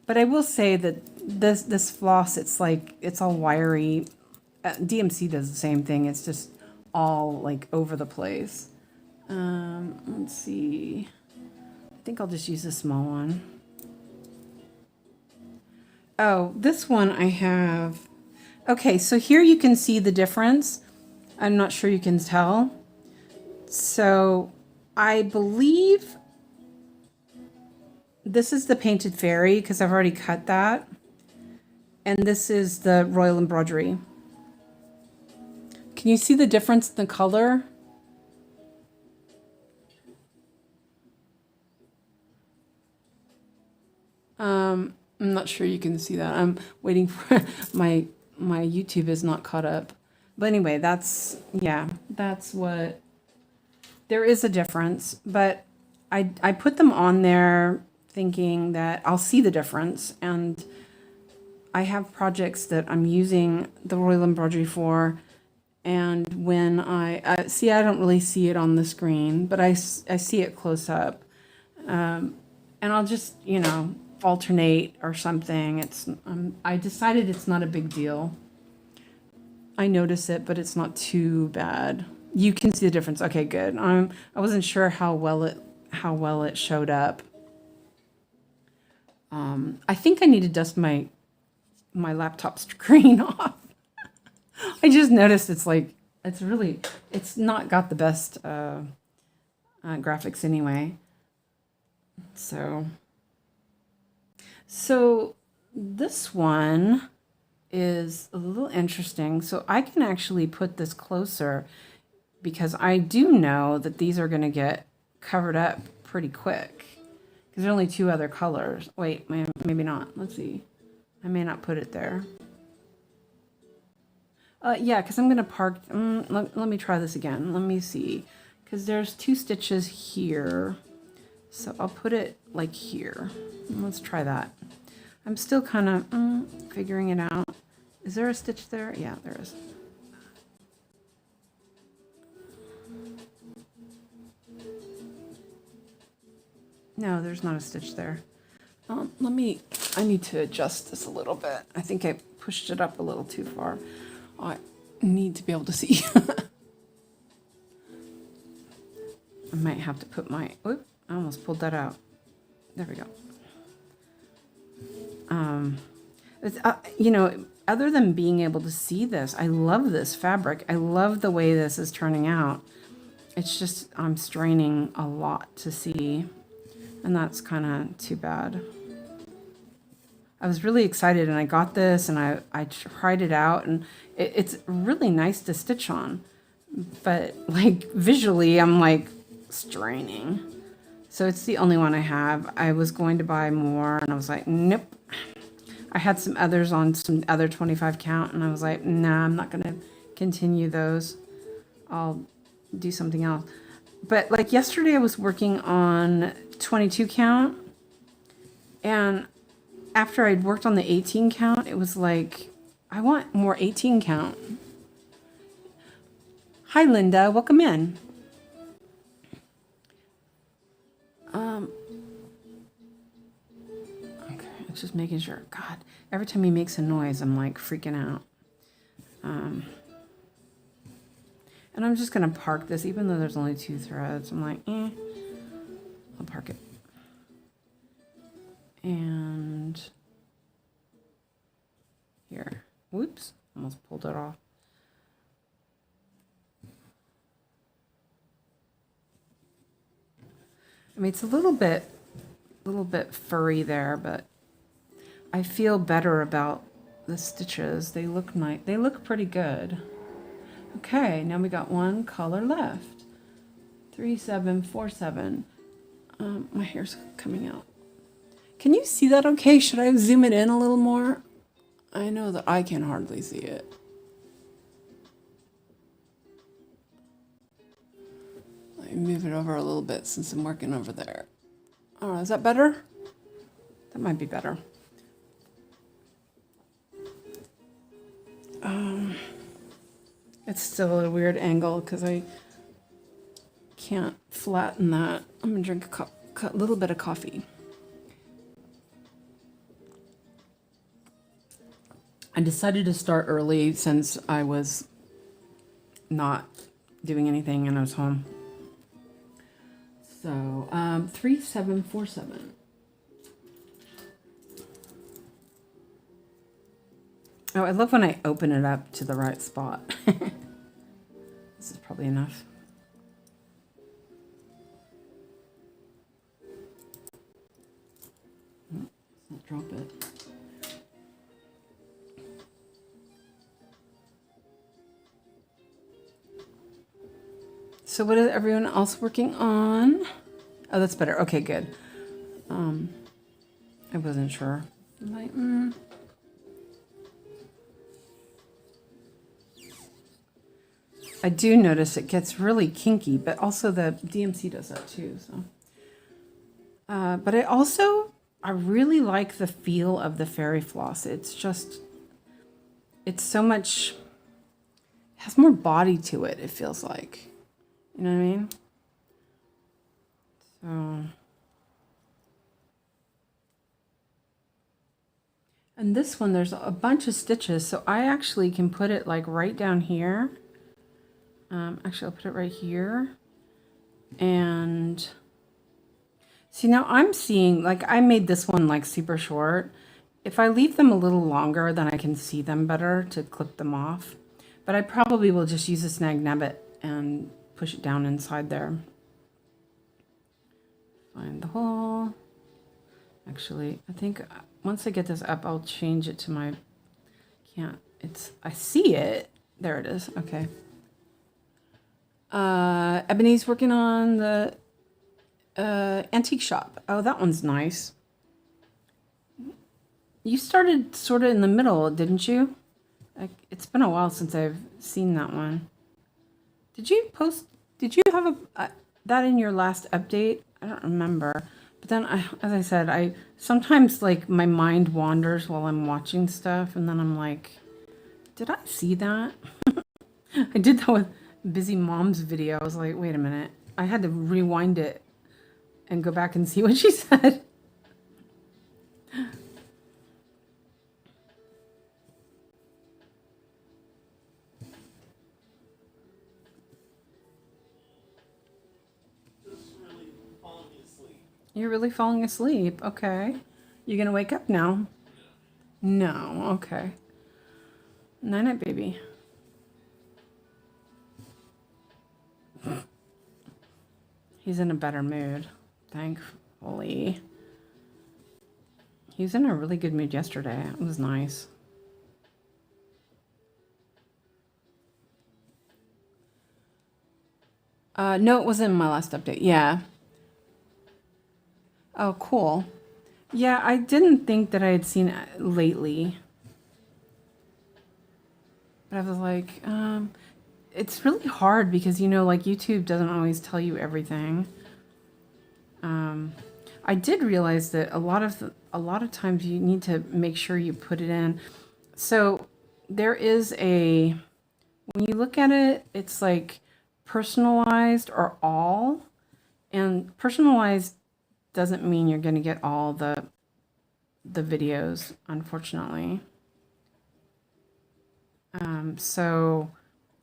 But I will say that this floss, it's all wiry. DMC does the same thing. It's just all like over the place. Let's see. I think I'll just use a small one. Oh, this one I have. Okay, so here you can see the difference. I'm not sure you can tell. So I believe this is the painted fairy because I've already cut that. And this is the royal embroidery. Can you see the difference in the color? I'm not sure you can see that. I'm waiting for my YouTube is not caught up. But anyway, that's what, there is a difference, but I put them on there thinking that I'll see the difference, and I have projects that I'm using the royal embroidery for, and when I see, I don't really see it on the screen, but I see it close up, and I'll just, alternate or something. I decided it's not a big deal. I notice it, but it's not too bad. You can see the difference. Okay, good. I wasn't sure how well it showed up. I think I need to dust my laptop screen off. I just noticed it's not got the best graphics anyway. So this one is a little interesting. So I can actually put this closer because I do know that these are going to get covered up pretty quick because there are only 2 other colors. Wait, maybe not. Let's see. I may not put it there. Yeah, because I'm going to park. Let me try this again. Let me see. because there's 2 stitches here. So I'll put it like here. Let's try that. I'm still kind of figuring it out. Is there a stitch there? Yeah, there is. No, there's not a stitch there. I need to adjust this a little bit. I think I pushed it up a little too far. I need to be able to see. I might have to put my, oop, I almost pulled that out. There we go. You know, other than being able to see this, I love this fabric. I love the way this is turning out. It's just, I'm straining a lot to see, and that's kind of too bad. I was really excited, and I got this, and I tried it out, and it's really nice to stitch on. But like visually, I'm like straining. So it's the only one I have. I was going to buy more, and I was like, nope. I had some others on some other 25 count, and I was like, nah, I'm not going to continue those. I'll do something else. But like yesterday, I was working on 22 count, and after I'd worked on the 18 count, it was like, I want more 18 count. Hi, Linda. Welcome in. Okay, it's just making sure. God, every time he makes a noise, I'm like freaking out. And I'm just going to park this, even though there's only 2 threads. I'm like, I'll park it. And here, whoops, almost pulled it off. I mean, it's a little bit furry there, but I feel better about the stitches. They look nice. They look pretty good. Okay, now we got 1 color left. 3747. My hair's coming out. Can you see that okay? Should I zoom it in a little more? I know that I can hardly see it. Let me move it over a little bit since I'm working over there. Oh, is that better? That might be better. It's still at a weird angle because I can't flatten that. I'm gonna drink a little bit of coffee. I decided to start early since I was not doing anything and I was home. So 3747. Oh, I love when I open it up to the right spot. This is probably enough. Let's not drop it. So what is everyone else working on? Oh, that's better. Okay, good. I wasn't sure. I'm like, I do notice it gets really kinky, but also the DMC does that too. So, but I really like the feel of the fairy floss. It's so much, it has more body to it. It feels like, you know what I mean? So, and this one, there's a bunch of stitches, so I actually can put it like right down here. Actually, I'll put it right here. And see, now I'm seeing, like, I made this one like super short. If I leave them a little longer, then I can see them better to clip them off. But I probably will just use a snag nebbit and push it down inside there. Find the hole. Actually, I think once I get this up, I'll change it to my, I see it. There it is. Okay. Ebony's working on the antique shop. Oh, that one's nice. You started sort of in the middle, didn't you? It's been a while since I've seen that one. Did Did you have that in your last update? I don't remember. But then, as I said, I sometimes like my mind wanders while I'm watching stuff, and then I'm like, did I see that? I did that with Busy Mom's video. I was like, wait a minute. I had to rewind it and go back and see what she said. You're really falling asleep. Okay. You gonna wake up now? No. Okay. Night night, baby. He's in a better mood, thankfully. He was in a really good mood yesterday. It was nice. No, it wasn't in my last update. Yeah. Oh, cool. Yeah, I didn't think that I had seen it lately. But I was like, it's really hard because, you know, like YouTube doesn't always tell you everything. I did realize that a lot of times you need to make sure you put it in. So there is when you look at it, it's like personalized or all, and personalized doesn't mean you're going to get all the videos, unfortunately. So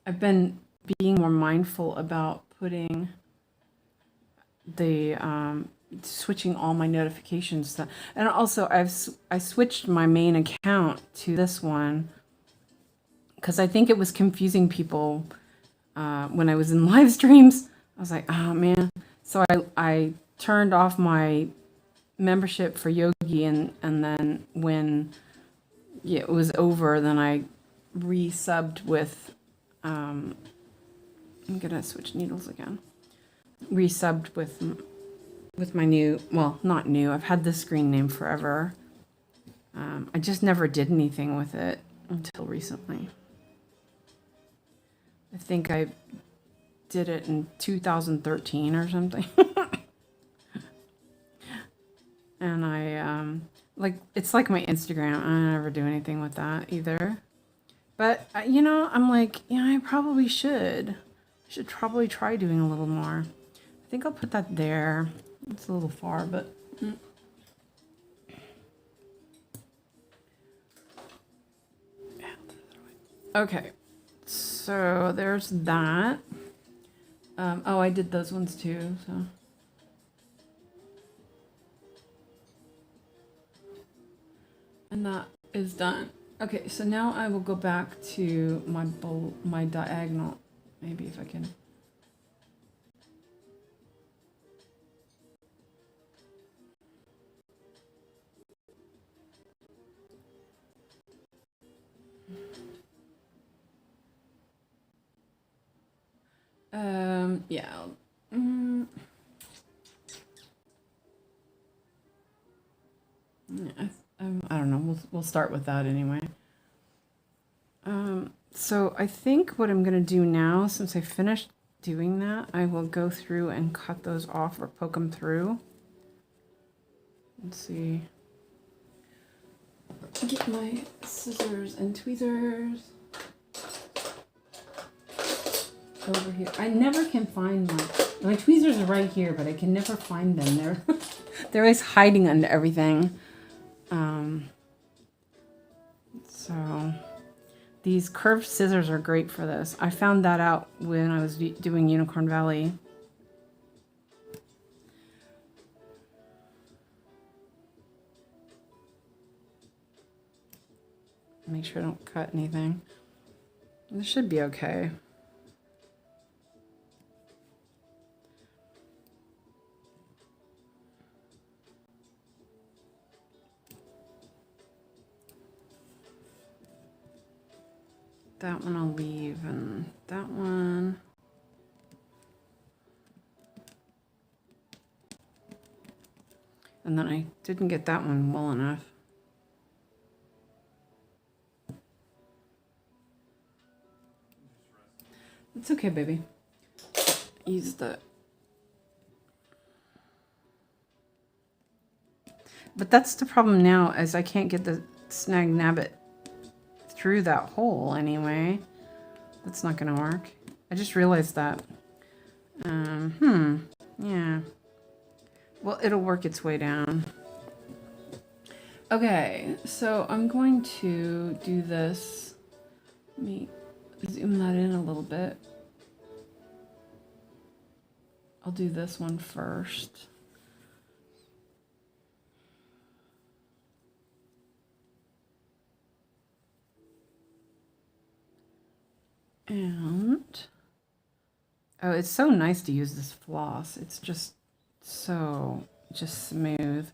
I've been being more mindful about putting the switching all my notifications to, and also I switched my main account to this one because I think it was confusing people when I was in live streams. I was like, oh man. So I turned off my membership for Yogi, and then when it was over, then I resubbed with I'm gonna switch needles again. Resubbed with my new, well, not new, I've had this screen name forever. I just never did anything with it until recently. I think I did it in 2013 or something. And I, like, it's like my Instagram. I never do anything with that either. But, you know, I'm like, yeah, I probably should. I should probably try doing a little more. I think I'll put that there. It's a little far, but... Okay. So there's that. Oh, I did those ones too, so... And that is done. Okay, so now I will go back to my diagonal. Maybe if I can. Yeah. I don't know. We'll start with that anyway. So I think what I'm gonna do now, since I finished doing that, I will go through and cut those off or poke them through. Let's see. Get my scissors and tweezers over here. I never can find my tweezers are right here, but I can never find them. They're always hiding under everything. So these curved scissors are great for this. I found that out when I was doing Unicorn Valley. Make sure I don't cut anything. This should be okay. That one I'll leave, and that one. And then I didn't get that one well enough. It's okay, baby. use the... But that's the problem now, is I can't get the snag nabbit through that hole anyway. That's not going to work. I just realized that. Yeah. Well, it'll work its way down. Okay, so I'm going to do this. Let me zoom that in a little bit. I'll do this one first. And, oh, it's so nice to use this floss. It's just so, just smooth.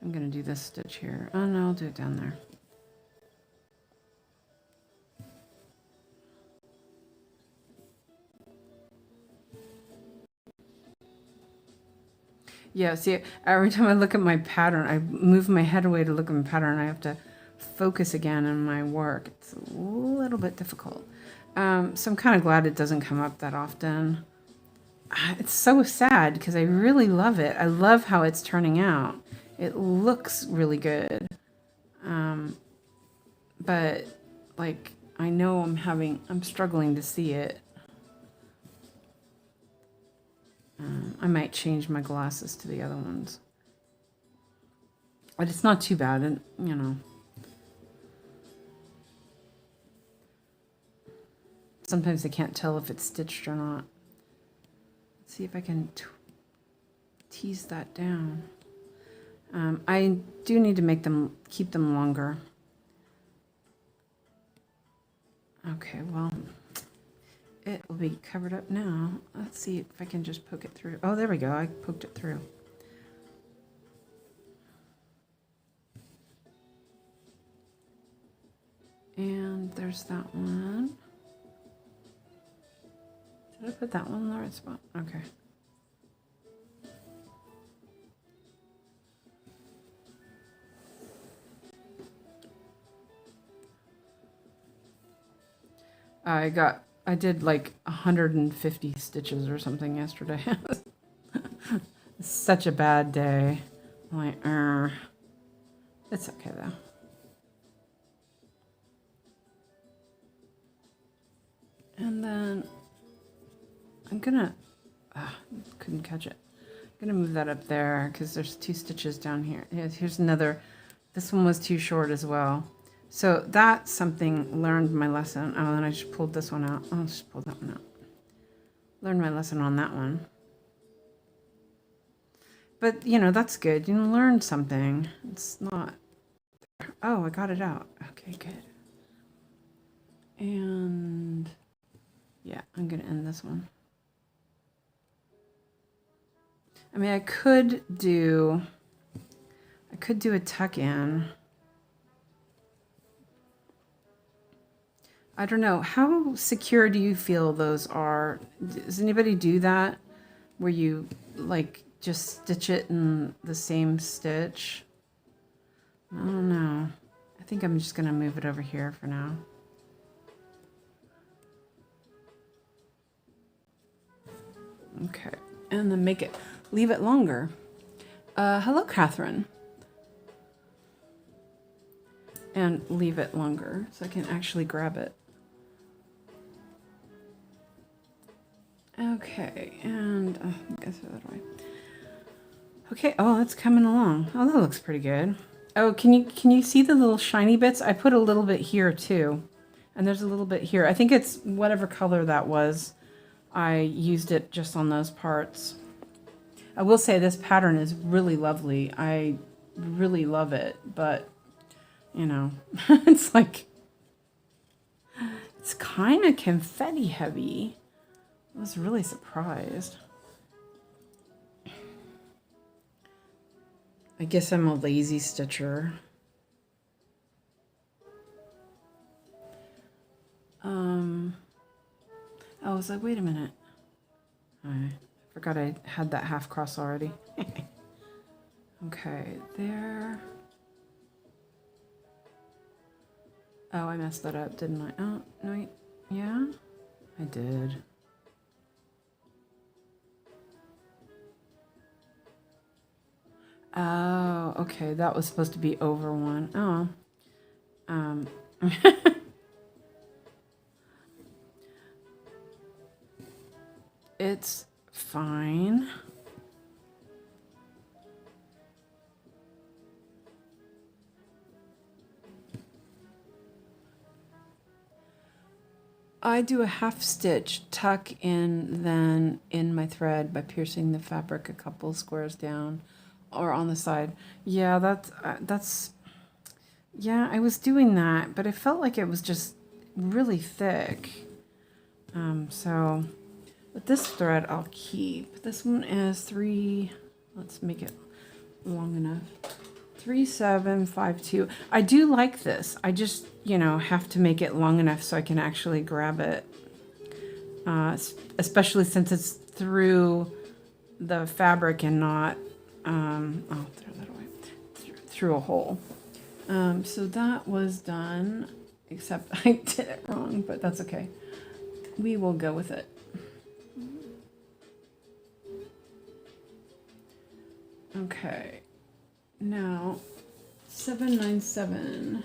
I'm going to do this stitch here. Oh, no, I'll do it down there. Yeah, see, every time I look at my pattern, I move my head away to look at my pattern. I have to focus again on my work. It's a little bit difficult. So I'm kind of glad it doesn't come up that often. It's so sad because I really love it. I love how it's turning out. It looks really good. But like, I know I'm struggling to see it. I might change my glasses to the other ones. But it's not too bad, and you know. Sometimes I can't tell if it's stitched or not. Let's see if I can tease that down. I do need to keep them longer. Okay, well, it will be covered up now. Let's see if I can just poke it through. Oh, there we go. I poked it through. And there's that one. Did I put that one in the right spot? Okay. I did like 150 stitches or something yesterday. It's such a bad day. I'm like, it's okay though. And then I'm gonna, couldn't catch it. I'm gonna move that up there because there's 2 stitches down here. Here's another. This one was too short as well. So that's something, learned my lesson. Oh, and I just pulled this one out. I'll just pull that one out. Learned my lesson on that one. But, you know, that's good. You learn something. It's not... Oh, I got it out. Okay, good. And... yeah, I'm going to end this one. I mean, I could do a tuck-in. I don't know. How secure do you feel those are? Does anybody do that? Where you, like, just stitch it in the same stitch? I don't know. I think I'm just going to move it over here for now. Okay. And then leave it longer. Hello, Catherine. And leave it longer so I can actually grab it. Okay, and I guess the other way. Okay, oh, that's coming along. Oh, that looks pretty good. Oh, can you see the little shiny bits? I put a little bit here too, and there's a little bit here. I think it's whatever color that was. I used it just on those parts. I will say this pattern is really lovely. I really love it, but you know, it's like, it's kind of confetti heavy. I was really surprised. I guess I'm a lazy stitcher. I was like, wait a minute. I forgot I had that half cross already. Okay, there. Oh, I messed that up, didn't I? Oh, no, yeah, I did. Oh, okay. That was supposed to be over one. Oh. It's fine. I do a half stitch tuck in, then in my thread by piercing the fabric a couple squares down or on the side. Yeah, that's yeah, I was doing that, but I felt like it was just really thick. So with this thread I'll keep. This one is 3, let's make it long enough. 3752. I do like this. I just, you know, have to make it long enough so I can actually grab it. Especially since it's through the fabric and not, I'll throw that away, through a hole. So that was done, except I did it wrong, but that's okay. We will go with it. Okay. Now, 797.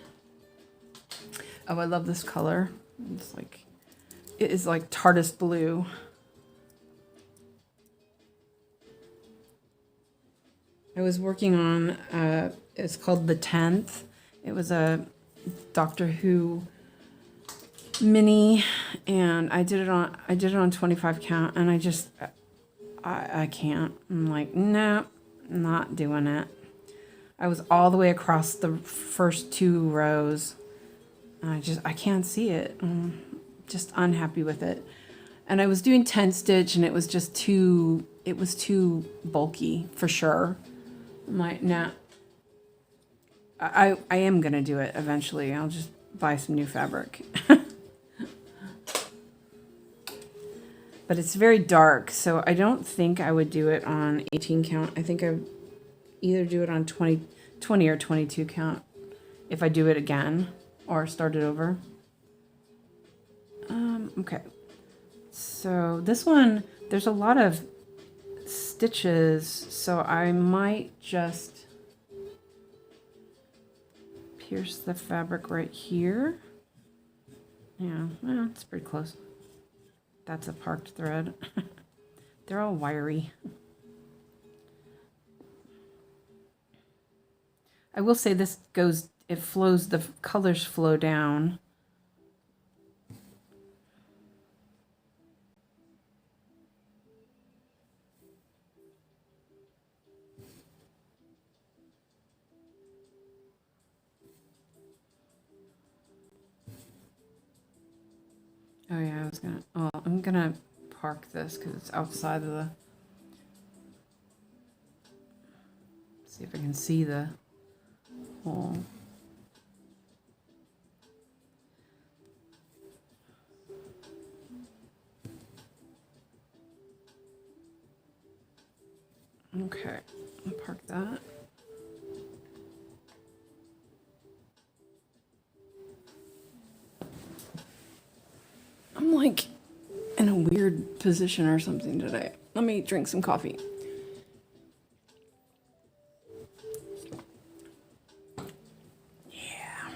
Oh, I love this color. It's like, it is like tartist blue. I was working on, it's called The 10th. It was a Doctor Who mini, and I did it on 25 count, and I can't. I'm like, no, not doing it. I was all the way across the first 2 rows. I can't see it. I'm just unhappy with it. And I was doing 10 stitch and it was just too bulky for sure. I'm like, nah. I am gonna do it eventually. I'll just buy some new fabric. But it's very dark, so I don't think I would do it on 18 count. I think I either do it on 20 or 22 count if I do it again or start it over. Okay, so this one, there's a lot of stitches, so I might just pierce the fabric right here. Yeah, well, it's pretty close. That's a parked thread. They're all wiry. I will say this goes, it flows, the colors flow down. Oh yeah, I'm gonna park this because it's outside of the, see if I can see the hole. Okay, I'll park that. I'm like in a weird position or something today. Let me drink some coffee. Yeah.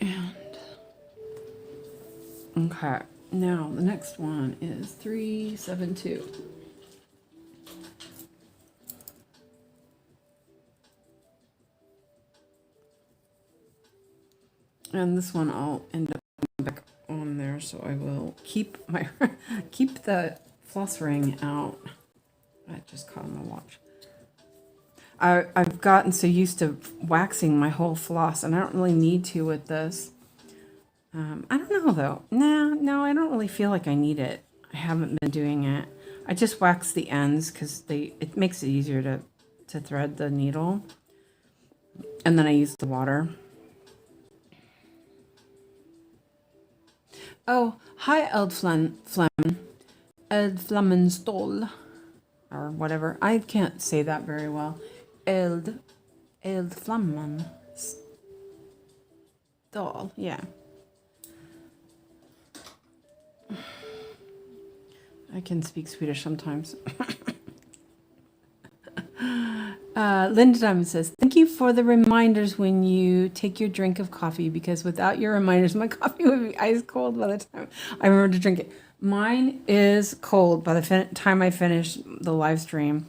And okay, now the next one is 372. And this one I'll end up back on there, so I will keep my keep the floss ring out. I just caught on my watch. I've gotten so used to waxing my whole floss, and I don't really need to with this. I don't know though. No, I don't really feel like I need it. I haven't been doing it. I just wax the ends because it makes it easier to thread the needle, and then I use the water. Oh, hi, Eldflammenstol, or whatever. I can't say that very well. Eldflammenstol, yeah. I can speak Swedish sometimes. Linda Diamond says, thank you for the reminders when you take your drink of coffee, because without your reminders, my coffee would be ice cold by the time I remember to drink it. Mine is cold by the time I finish the live stream.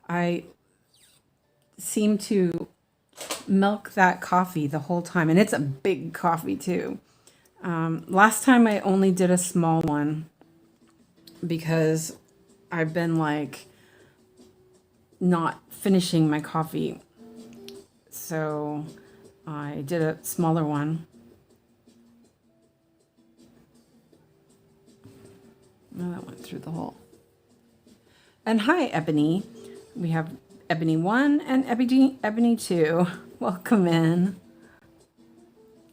I seem to milk that coffee the whole time, and it's a big coffee too. Last time I only did a small one because I've been like not finishing my coffee, so I did a smaller one. Oh, that went through the hole. And hi, Ebony. We have Ebony 1 and Ebony 2. Welcome in.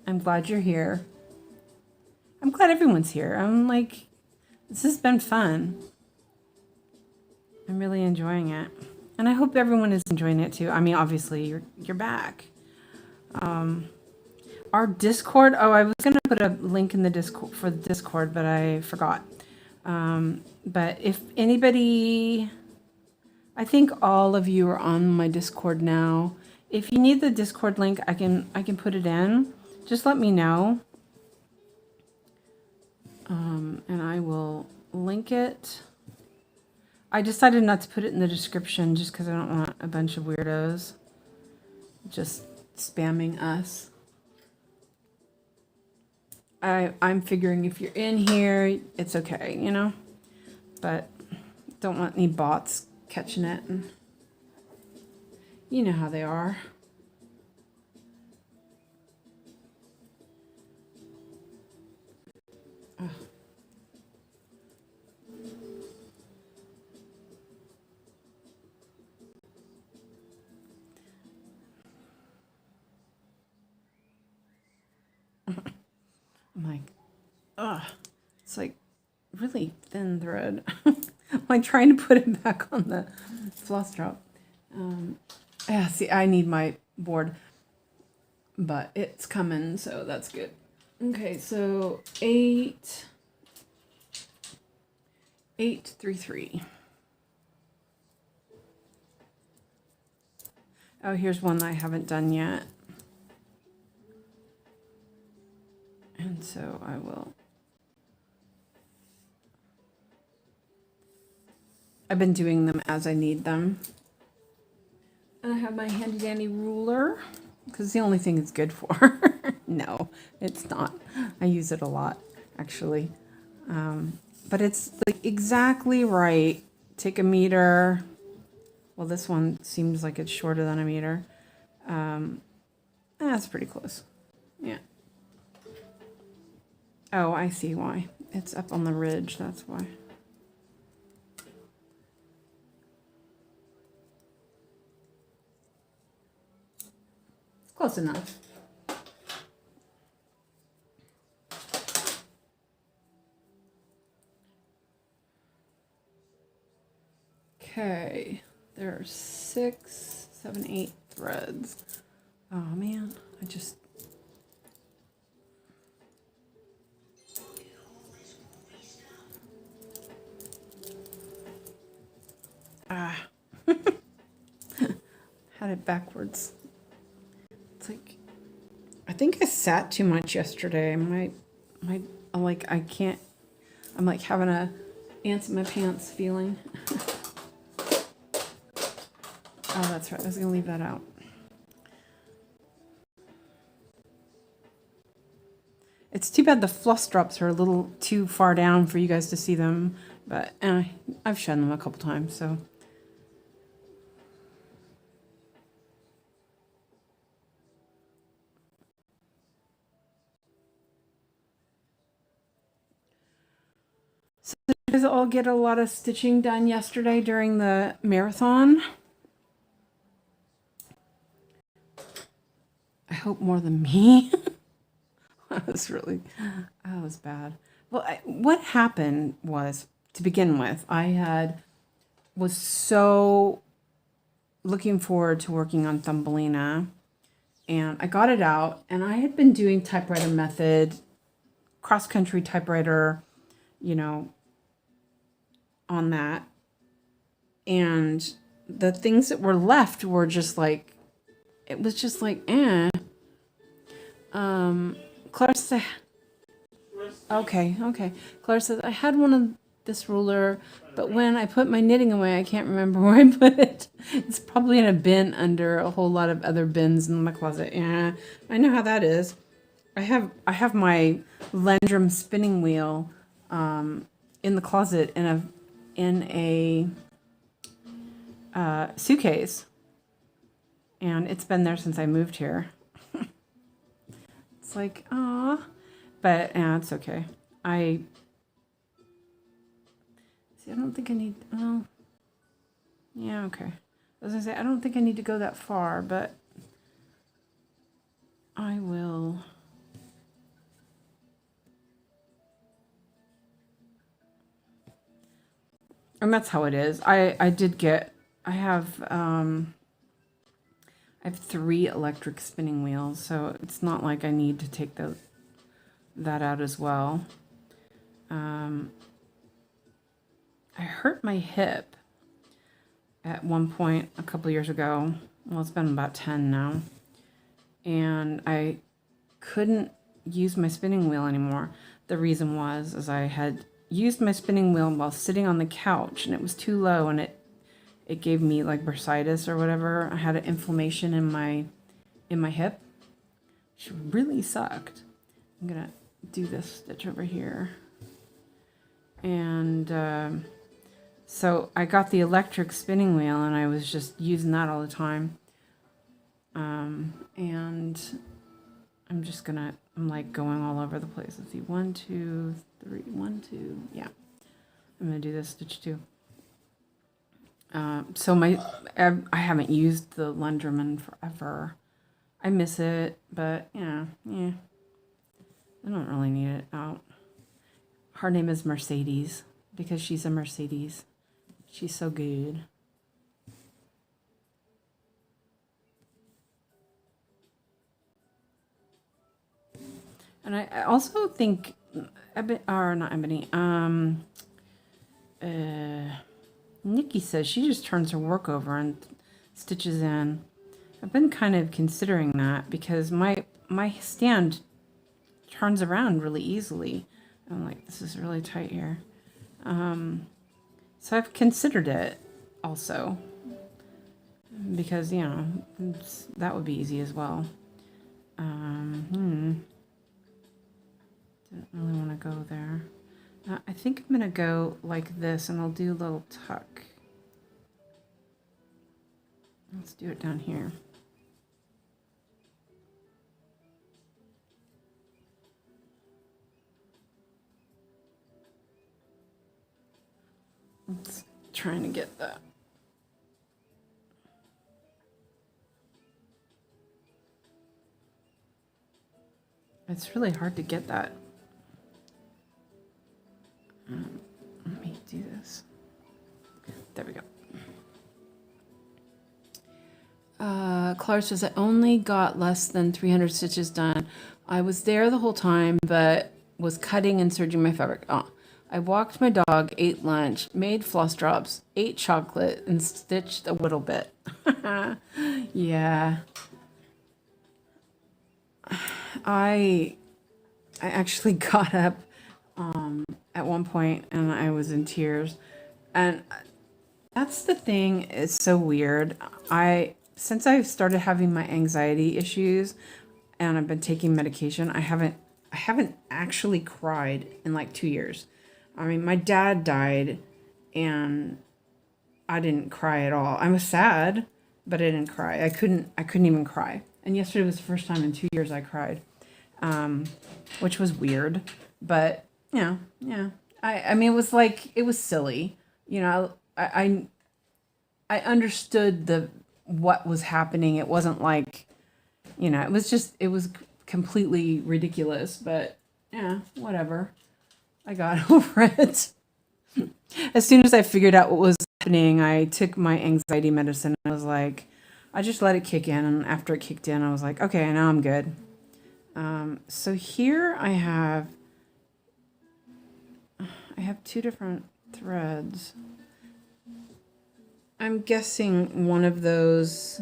I'm glad you're here. I'm glad everyone's here. I'm like, this has been fun. I'm really enjoying it. And I hope everyone is enjoying it too. I mean, obviously, you're back. Our Discord, oh, I was going to put a link in the Discord for the Discord, but I forgot. But if anybody, I think all of you are on my Discord now. If you need the Discord link, I can put it in. Just let me know. And I will link it. I decided not to put it in the description just because I don't want a bunch of weirdos just spamming us. I'm figuring if you're in here, it's okay, you know? But don't want any bots catching it. And you know how they are. Oh. I'm like, ugh, it's like really thin thread. I'm like trying to put it back on the floss drop. Yeah, see, I need my board, but it's coming, so that's good. Okay, so 833. Oh, here's one I haven't done yet. And so I will. I've been doing them as I need them. And I have my handy dandy ruler because it's the only thing it's good for. No, it's not. I use it a lot, actually. But it's like exactly right. Take a meter. Well, this one seems like it's shorter than a meter. That's pretty close. Yeah. Oh, I see why. It's up on the ridge, that's why. Close enough. Okay, there are 6, 7, 8 threads. Oh man, I just... had it backwards. It's like, I think I sat too much yesterday. I'm like, I can't, I'm like having a ants in my pants feeling. Oh, that's right. I was going to leave that out. It's too bad the floss drops are a little too far down for you guys to see them, but I've shown them a couple times, so. So did you guys all get a lot of stitching done yesterday during the marathon? I hope more than me. That was bad. Well, what happened was, to begin with, I was so looking forward to working on Thumbelina, and I got it out, and I had been doing typewriter method, cross-country typewriter, you know, on that, and the things that were left were just like, it was just like, eh. Claire says, okay. Claire says, I had one of this ruler, but when I put my knitting away, I can't remember where I put it. It's probably in a bin under a whole lot of other bins in my closet. Yeah, I know how that is. I have my Lendrum spinning wheel in the closet in a suitcase, and it's been there since I moved here. It's like, ah, but yeah, it's okay. I don't think I need. Oh, yeah, okay. I was gonna say I don't think I need to go that far, but I will. And that's how it is. I have 3 electric spinning wheels, so it's not like I need to take that out as well. I hurt my hip at one point a couple years ago. Well, it's been about 10 now. And I couldn't use my spinning wheel anymore. The reason was I had used my spinning wheel while sitting on the couch, and it was too low, and it gave me like bursitis or whatever. I had an inflammation in my hip, which really sucked. I'm gonna do this stitch over here, and so I got the electric spinning wheel, and I was just using that all the time. And I'm like going all over the place. Let's see, 1, 2, 3, 1, 2. Yeah, I'm gonna do this stitch too. So I haven't used the Lendrum in forever. I miss it, but yeah, I don't really need it out. Her name is Mercedes because she's a Mercedes. She's so good. And I also think, not Ebony, Nikki says she just turns her work over and stitches in. I've been kind of considering that because my stand turns around really easily. I'm like, this is really tight here. So I've considered it also because, that would be easy as well. Didn't really want to go there. I think I'm going to go like this, and I'll do a little tuck. Let's do it down here. Let's trying to get that. It's really hard to get that. Let me do this. There we go. Clark says, I only got less than 300 stitches done. I was there the whole time, but was cutting and serging my fabric. I walked my dog, ate lunch, made floss drops, ate chocolate, and stitched a little bit. Yeah. I actually got up at one point and I was in tears, and that's the thing. It's so weird. Since I've started having my anxiety issues and I've been taking medication, I haven't actually cried in like 2 years. I mean, my dad died and I didn't cry at all. I was sad, but I didn't cry. I couldn't even cry. And yesterday was the first time in 2 years I cried, which was weird. But yeah. I mean, it was silly. I understood what was happening. It wasn't like, it was completely ridiculous. But yeah, whatever. I got over it. As soon as I figured out what was happening, I took my anxiety medicine. I was like, I just let it kick in, and after it kicked in, I was like, okay, now I'm good. So here I have 2 different threads. I'm guessing one of those,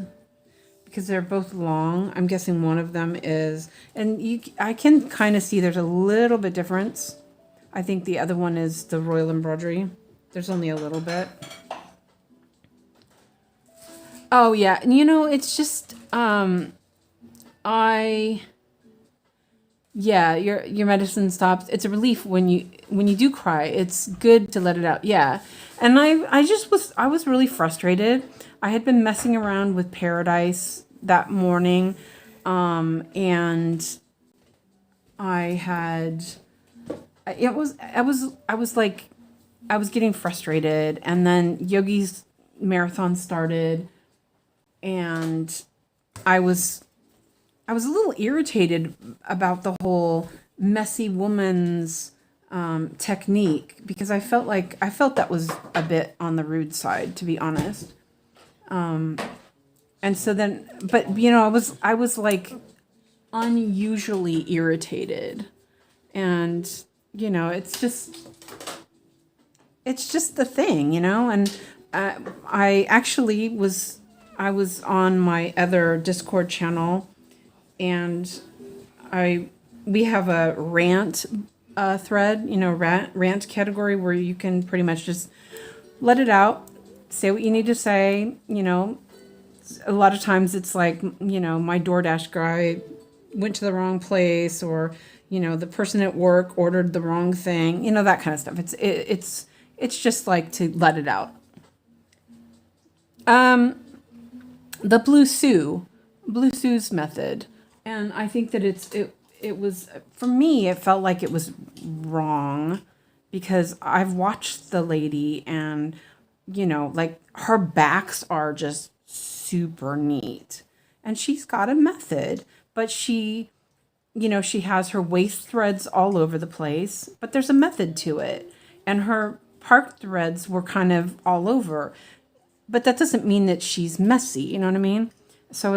because they're both long, I'm guessing one of them is, and I can kind of see there's a little bit difference. I think the other one is the Royal Embroidery. There's only a little bit. Oh yeah, and it's just yeah, your medicine stops. It's a relief when you do cry. It's good to let it out. Yeah. And I was really frustrated. I had been messing around with Paradise that morning, and I was getting frustrated, and then Yogi's marathon started, and I was a little irritated about the whole messy woman's technique, because I felt that was a bit on the rude side, to be honest. And so then, but I was like unusually irritated, and it's just the thing, and I was on my other Discord channel, and we have a rant thread, rant category, where you can pretty much just let it out, say what you need to say. A lot of times it's like, my DoorDash guy went to the wrong place, or the person at work ordered the wrong thing, that kind of stuff. It's just like to let it out. The Blue Sue's method. And I think that it was, for me, it felt like it was wrong, because I've watched the lady, and, like, her backs are just super neat, and she's got a method, but she has her waist threads all over the place, but there's a method to it. And her part threads were kind of all over, but that doesn't mean that she's messy. You know what I mean? So it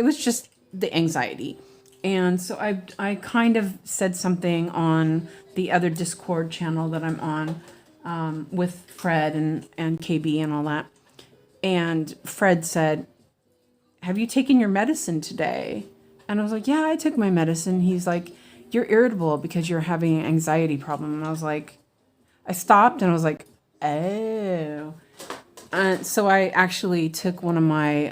was just the anxiety. And so I kind of said something on the other Discord channel that I'm on, with Fred and KB and all that. And Fred said, "Have you taken your medicine today?" And I was like, "Yeah, I took my medicine." He's like, "You're irritable because you're having an anxiety problem." And I was like, I stopped and I was like, oh. So I actually took one of my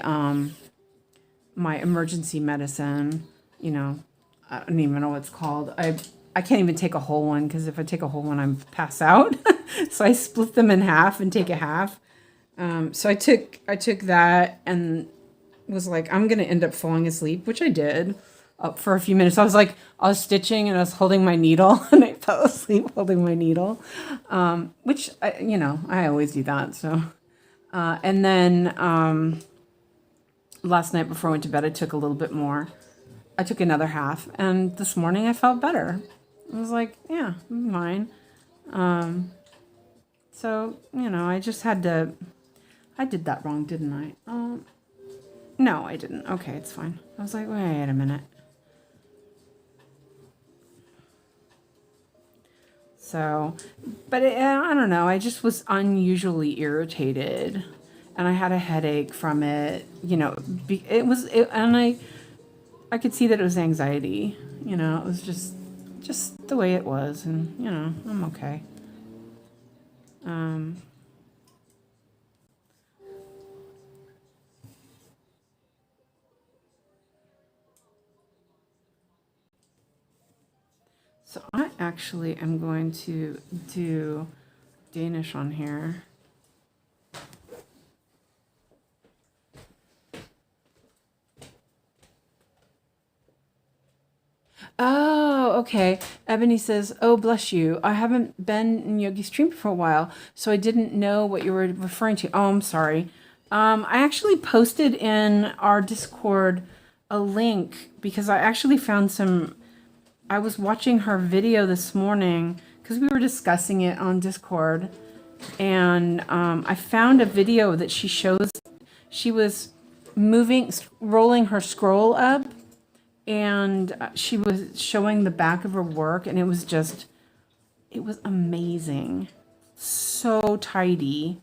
my emergency medicine. I don't even know what it's called. I can't even take a whole one, because if I take a whole one, I'm pass out. So I split them in half and take a half. So I took that, and was like, I'm gonna end up falling asleep, which I did for a few minutes. I was stitching, and I was holding my needle, and I fell asleep holding my needle, which I always do that. So, and then last night before I went to bed, I took a little bit more. I took another half, and this morning I felt better. I was like, yeah, I'm fine. So I just had to. I did that wrong, didn't I? No, I didn't. Okay, it's fine. I was like, wait a minute. So, but I don't know. I just was unusually irritated, and I had a headache from it. And I could see that it was anxiety. It was just the way it was, and I'm okay. So I actually am going to do Danish on here. Oh, okay. Ebony says, "Oh, bless you. I haven't been in Yogi's stream for a while, so I didn't know what you were referring to." Oh, I'm sorry. I actually posted in our Discord a link, because I actually found I was watching her video this morning, because we were discussing it on Discord, and I found a video that she shows. She was rolling her scroll up, and she was showing the back of her work, and it was amazing. So tidy.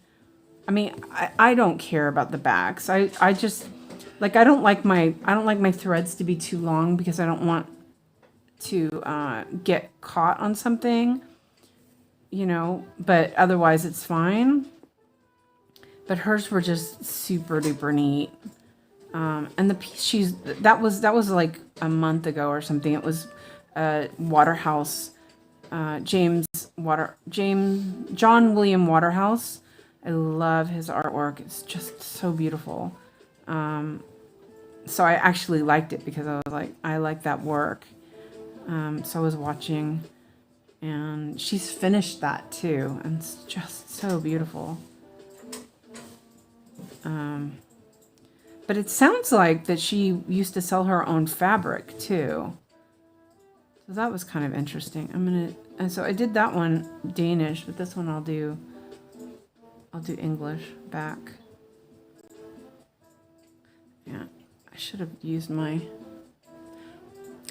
I mean, I don't care about the backs. I just like I don't like my threads to be too long because I don't want to get caught on something, you know, but otherwise it's fine. But hers were just super duper neat. And the piece that was like a month ago or something. It was Waterhouse, John William Waterhouse. I love his artwork. It's just so beautiful. So I actually liked it because I was like, I like that work. So I was watching, and she's finished that too, and it's just so beautiful. But it sounds like that she used to sell her own fabric too. So that was kind of interesting. And so I did that one Danish, but this one I'll do English back. Yeah, I should have used my...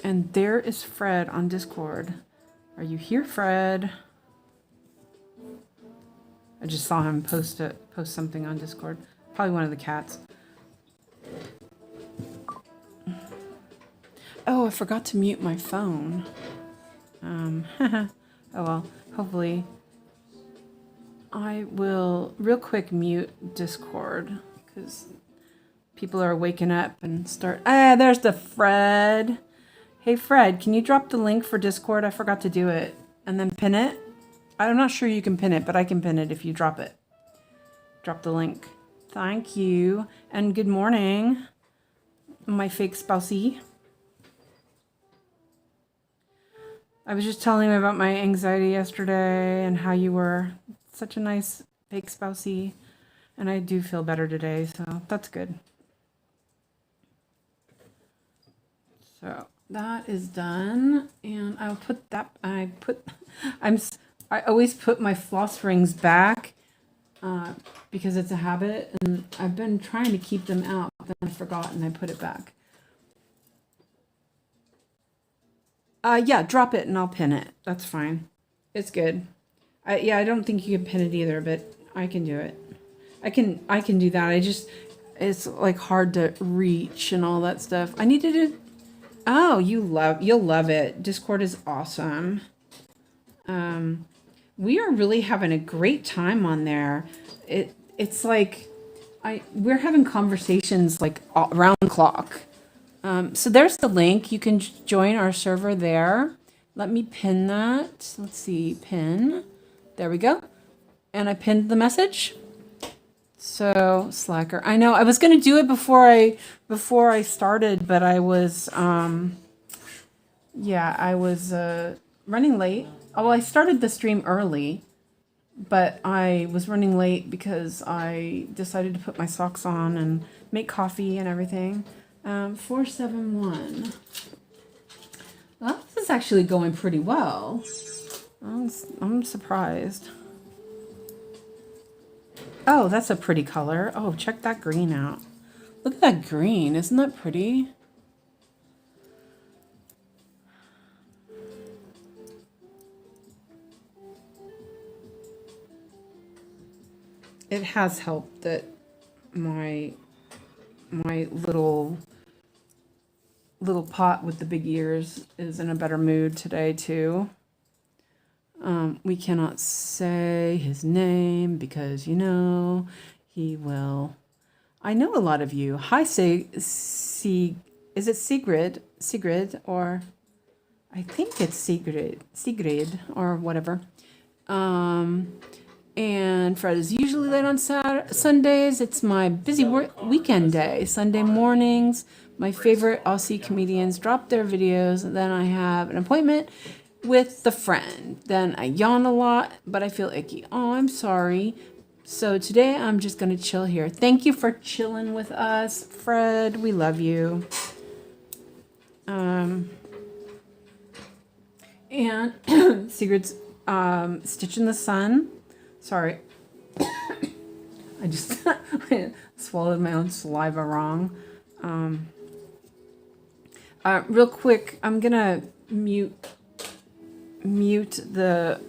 And there is Fred on Discord. Are you here, Fred? I just saw him post something on Discord. Probably one of the cats. Oh, I forgot to mute my phone. Oh well, hopefully I will real quick mute Discord because people are waking up and start. Ah, there's the Fred. Hey Fred, can you drop the link for Discord? I forgot to do it. And then pin it. I'm not sure you can pin it, but I can pin it if you drop it. Drop the link. Thank you. And good morning, my fake spousey. I was just telling him about my anxiety yesterday and how you were such a nice fake spousey. And I do feel better today, so that's good. So that is done. And I'll put that, I always put my floss rings back because it's a habit. And I've been trying to keep them out, but then I forgot and I put it back. Yeah, drop it and I'll pin it. That's fine. It's good. Yeah, I don't think you can pin it either, but I can do it. I can do that. It's like hard to reach and all that stuff. I needed to. Oh, you'll love it. Discord is awesome. We are really having a great time on there. It's like we're having conversations like around the clock. So there's the link. You can join our server there. Let me pin that. Let's see, pin. There we go. And I pinned the message. So slacker. I know I was going to do it before I started, but I was yeah, I was running late. Oh, well, I started the stream early, but I was running late because I decided to put my socks on and make coffee and everything. 471. Well, this is actually going pretty well. I'm surprised. Oh, that's a pretty color. Oh, check that green out. Look at that green. Isn't that pretty? It has helped that my little pot with the big ears is in a better mood today too. We cannot say his name because, you know, he will. I know a lot of you. Hi, is it Sigrid? Sigrid, or I think it's Sigrid, or whatever. And Fred is usually late on Sundays. It's my busy weekend day. Sunday mornings, my favorite Aussie comedians drop their videos. And then I have an appointment with the friend. Then I yawn a lot, but I feel icky. Oh, I'm sorry. So today I'm just going to chill here. Thank you for chilling with us, Fred. We love you. And Sigrid's Stitch in the Sun. Sorry. I just swallowed my own saliva wrong. Real quick, I'm going to mute the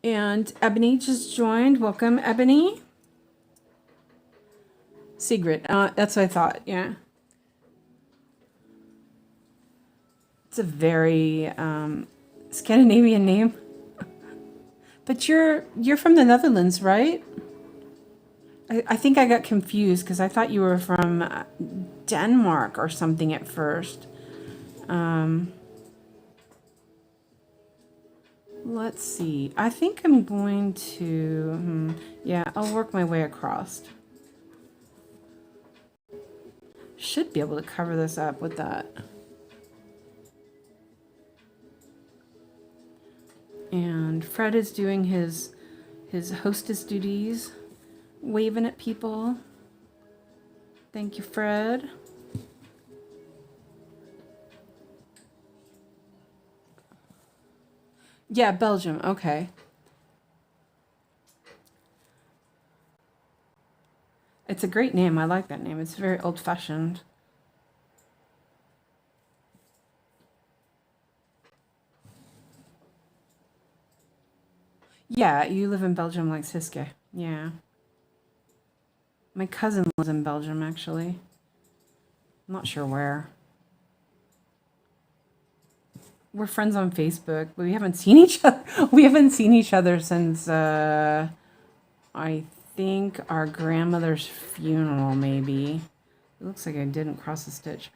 And Ebony just joined. Welcome, Ebony. Sigrid. That's what I thought. Yeah. It's a very Scandinavian name. But you're from the Netherlands, right? I think I got confused because I thought you were from Denmark or something at first. Let's see. I think I'm going to... yeah, I'll work my way across. Should be able to cover this up with that. And Fred is doing his hostess duties, waving at people. Thank you, Fred. Yeah, Belgium. Okay. It's a great name. I like that name. It's very old-fashioned. Yeah, you live in Belgium like Siske. Yeah. My cousin lives in Belgium, actually. I'm not sure where. We're friends on Facebook, but we haven't seen each other. We haven't seen each other since, I think, our grandmother's funeral, maybe. It looks like I didn't cross a stitch.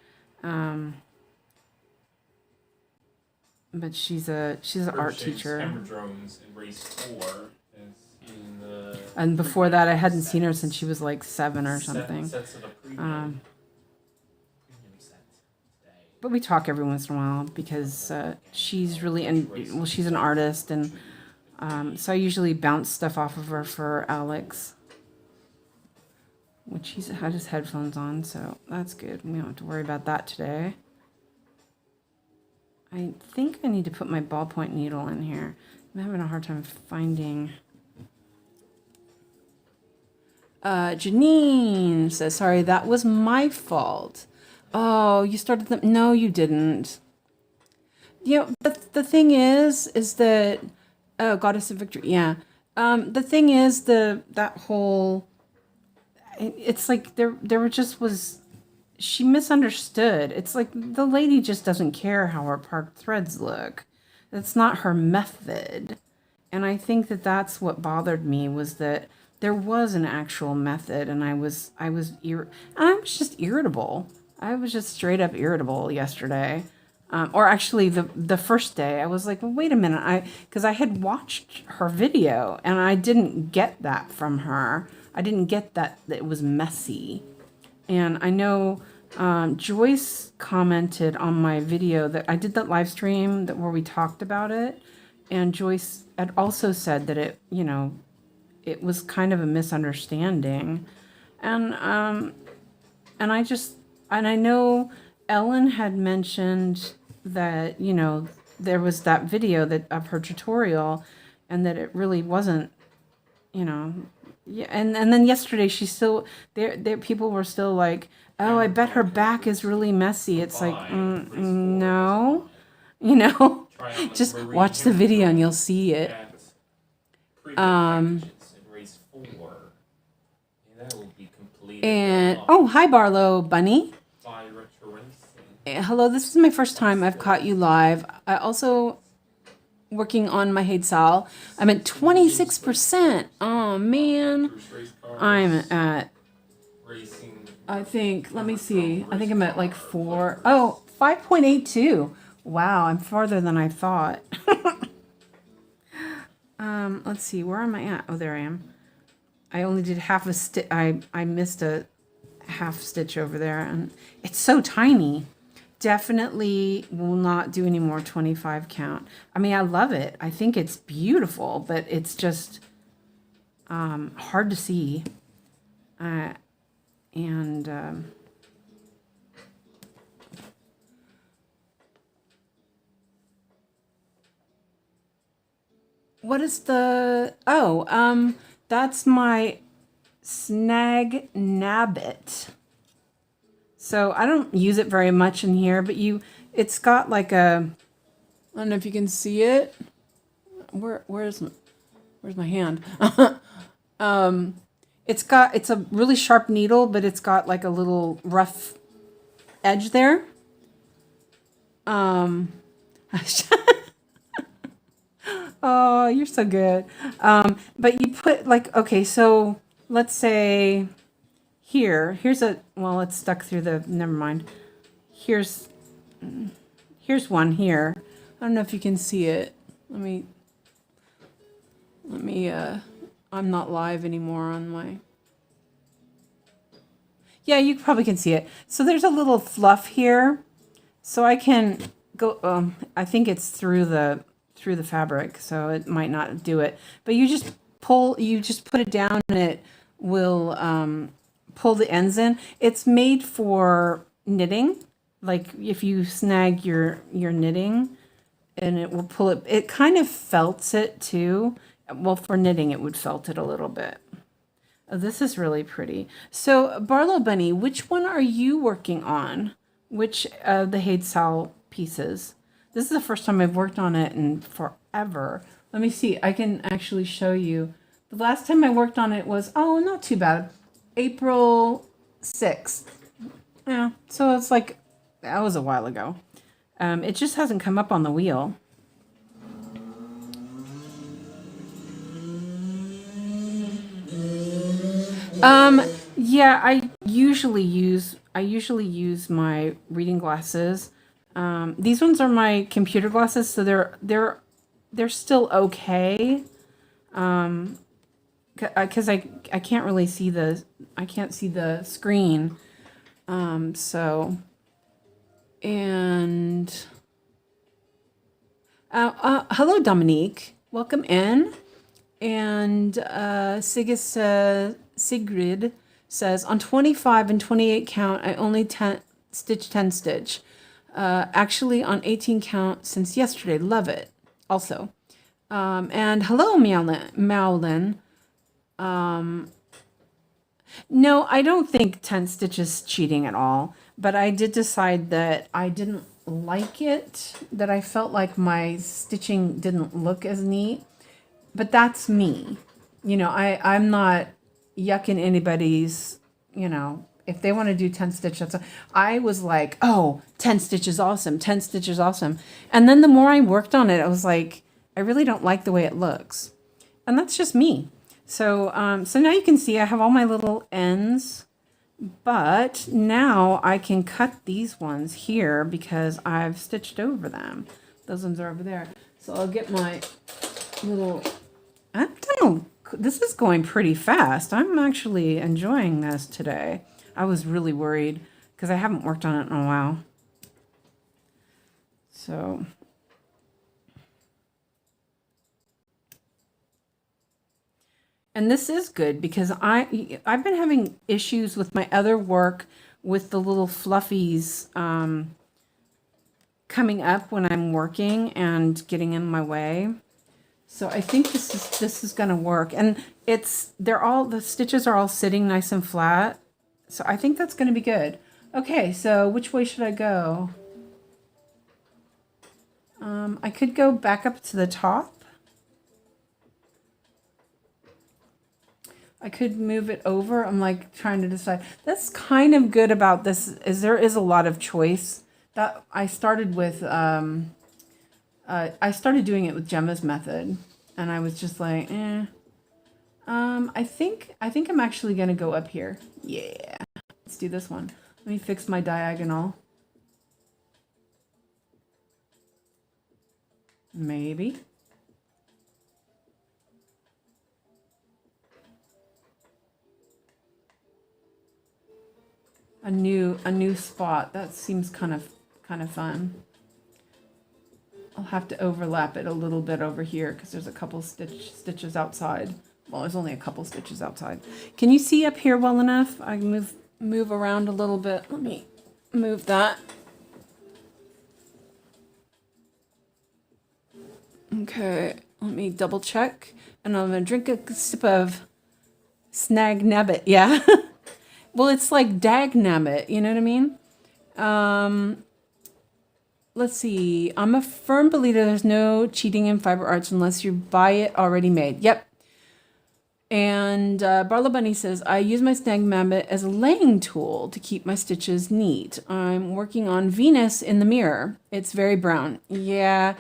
But she's an art teacher. And before that, I hadn't seen her since she was like 7 or something. But we talk every once in a while because she's really, well, she's an artist, and so I usually bounce stuff off of her for Alex, which he's had his headphones on, so that's good. We don't have to worry about that today. I think I need to put my ballpoint needle in here. I'm having a hard time finding. Janine says, sorry, that was my fault. Oh, you started them. No, you didn't. You know, the thing is that, oh, Goddess of Victory. Yeah. The thing is that whole, it's like there just was, she misunderstood. It's like the lady just doesn't care how her park threads look. That's not her method. And I think that that's what bothered me, was that there was an actual method, and I was just irritable. I was just straight up irritable yesterday. Or actually the first day. I was like, well, wait a minute. Because I had watched her video and I didn't get that from her. I didn't get that it was messy. And I know Joyce commented on my video that I did that live stream where we talked about it. And Joyce had also said that it, you know, it was kind of a misunderstanding. And I know Ellen had mentioned that, you know, there was that video of her tutorial, and that it really wasn't, you know, yeah. And then yesterday she still, there people were still like, oh, I bet her back is really messy. It's like, no, you know, just watch the video and you'll see it. And oh, hi Barlow Bunny. Hello, this is my first time I've caught you live. I also working on my HAED SAL. I'm at 26%. Oh man. I'm at, I think, let me see. I think I'm at like 5.82. Wow, I'm farther than I thought. Let's see, where am I at? Oh, there I am. I only did half a stitch. I missed a half stitch over there, and it's so tiny. Definitely will not do any more 25 count. I mean, I love it. I think it's beautiful, but it's just hard to see. What is the, that's my Snag Nabbit. So I don't use it very much in here, but it's got like a, I don't know if you can see it. Where's, Where's my hand? It's a really sharp needle, but it's got like a little rough edge there. Oh, you're so good. But you put like, okay, so let's say here's well, it's stuck through the, never mind. Here's one here. I don't know if you can see it. Let me, I'm not live anymore on my, yeah, you probably can see it. So there's a little fluff here. So I can go, I think it's through the fabric, so it might not do it. But you just put it down and it will pull the ends in. It's made for knitting. Like if you snag your knitting and it will pull it. It kind of felts it too. Well, for knitting, it would felt it a little bit. Oh, this is really pretty. So Barlow Bunny, which one are you working on? Which of the HAED SAL pieces? This is the first time I've worked on it in forever. Let me see. I can actually show you. The last time I worked on it was, oh, not too bad, April 6th. Yeah, so it's like, that was a while ago. It just hasn't come up on the wheel. Yeah, I usually use my reading glasses. These ones are my computer glasses, so they're still okay. Because I can't really see I can't see the screen. So, and hello Dominique, welcome in. And Sigrid says, on 25 and 28 count, I only stitch 10 stitch. Actually on 18 count since yesterday. Love it. Also. And hello, Maolin. No, I don't think 10 stitches cheating at all. But I did decide that I didn't like it. That I felt like my stitching didn't look as neat. But that's me. You know, I'm not yucking anybody's, you know, if they want to do 10 stitches. I was like, oh, 10 stitches awesome. 10 stitches awesome. And then the more I worked on it, I was like, I really don't like the way it looks. And that's just me. So, so now you can see I have all my little ends, but now I can cut these ones here because I've stitched over them. Those ones are over there. So I'll get my little, I don't know, this is going pretty fast. I'm actually enjoying this today. I was really worried because I haven't worked on it in a while. So, and this is good because I've been having issues with my other work with the little fluffies coming up when I'm working and getting in my way. So I think this is going to work, and the stitches are all sitting nice and flat. So I think that's going to be good. Okay, so which way should I go? I could go back up to the top. I could move it over. I'm like trying to decide. That's kind of good about this is there is a lot of choice. That I started with I started doing it with Gemma's method, and I was just like, I think I'm actually gonna go up here. Yeah, let's do this one. Let me fix my diagonal. Maybe. A new spot. That seems kind of fun. I'll have to overlap it a little bit over here because there's a couple stitches outside. Well, there's only a couple stitches outside. Can you see up here well enough? I can move around a little bit. Let me move that. Okay, let me double check. And I'm gonna drink a sip of Snag Nabbit. Yeah. Well, it's like Dag Nabbit, you know what I mean? Let's see. I'm a firm believer there's no cheating in fiber arts unless you buy it already made. Yep. And Barla Bunny says, I use my snag magnet as a laying tool to keep my stitches neat. I'm working on Venus in the mirror. It's very brown. Yeah,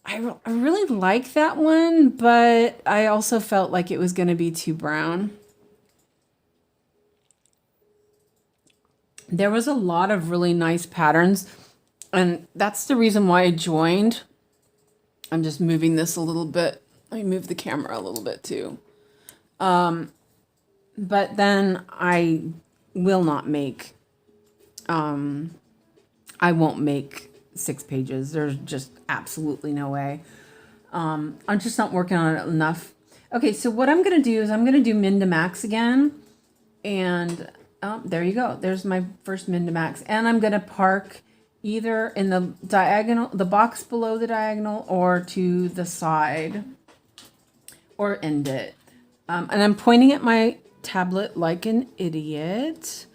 I really like that one, but I also felt like it was going to be too brown. There was a lot of really nice patterns, and that's the reason why I joined. I'm just moving this a little bit. Let me move the camera a little bit too. But then I will not make, I won't make 6 pages. There's just absolutely no way. I'm just not working on it enough. Okay, so what I'm going to do is I'm going to do min to max again. And there you go. There's my first min to max. And I'm going to park either in the diagonal, the box below the diagonal, or to the side, or end it. And I'm pointing at my tablet like an idiot.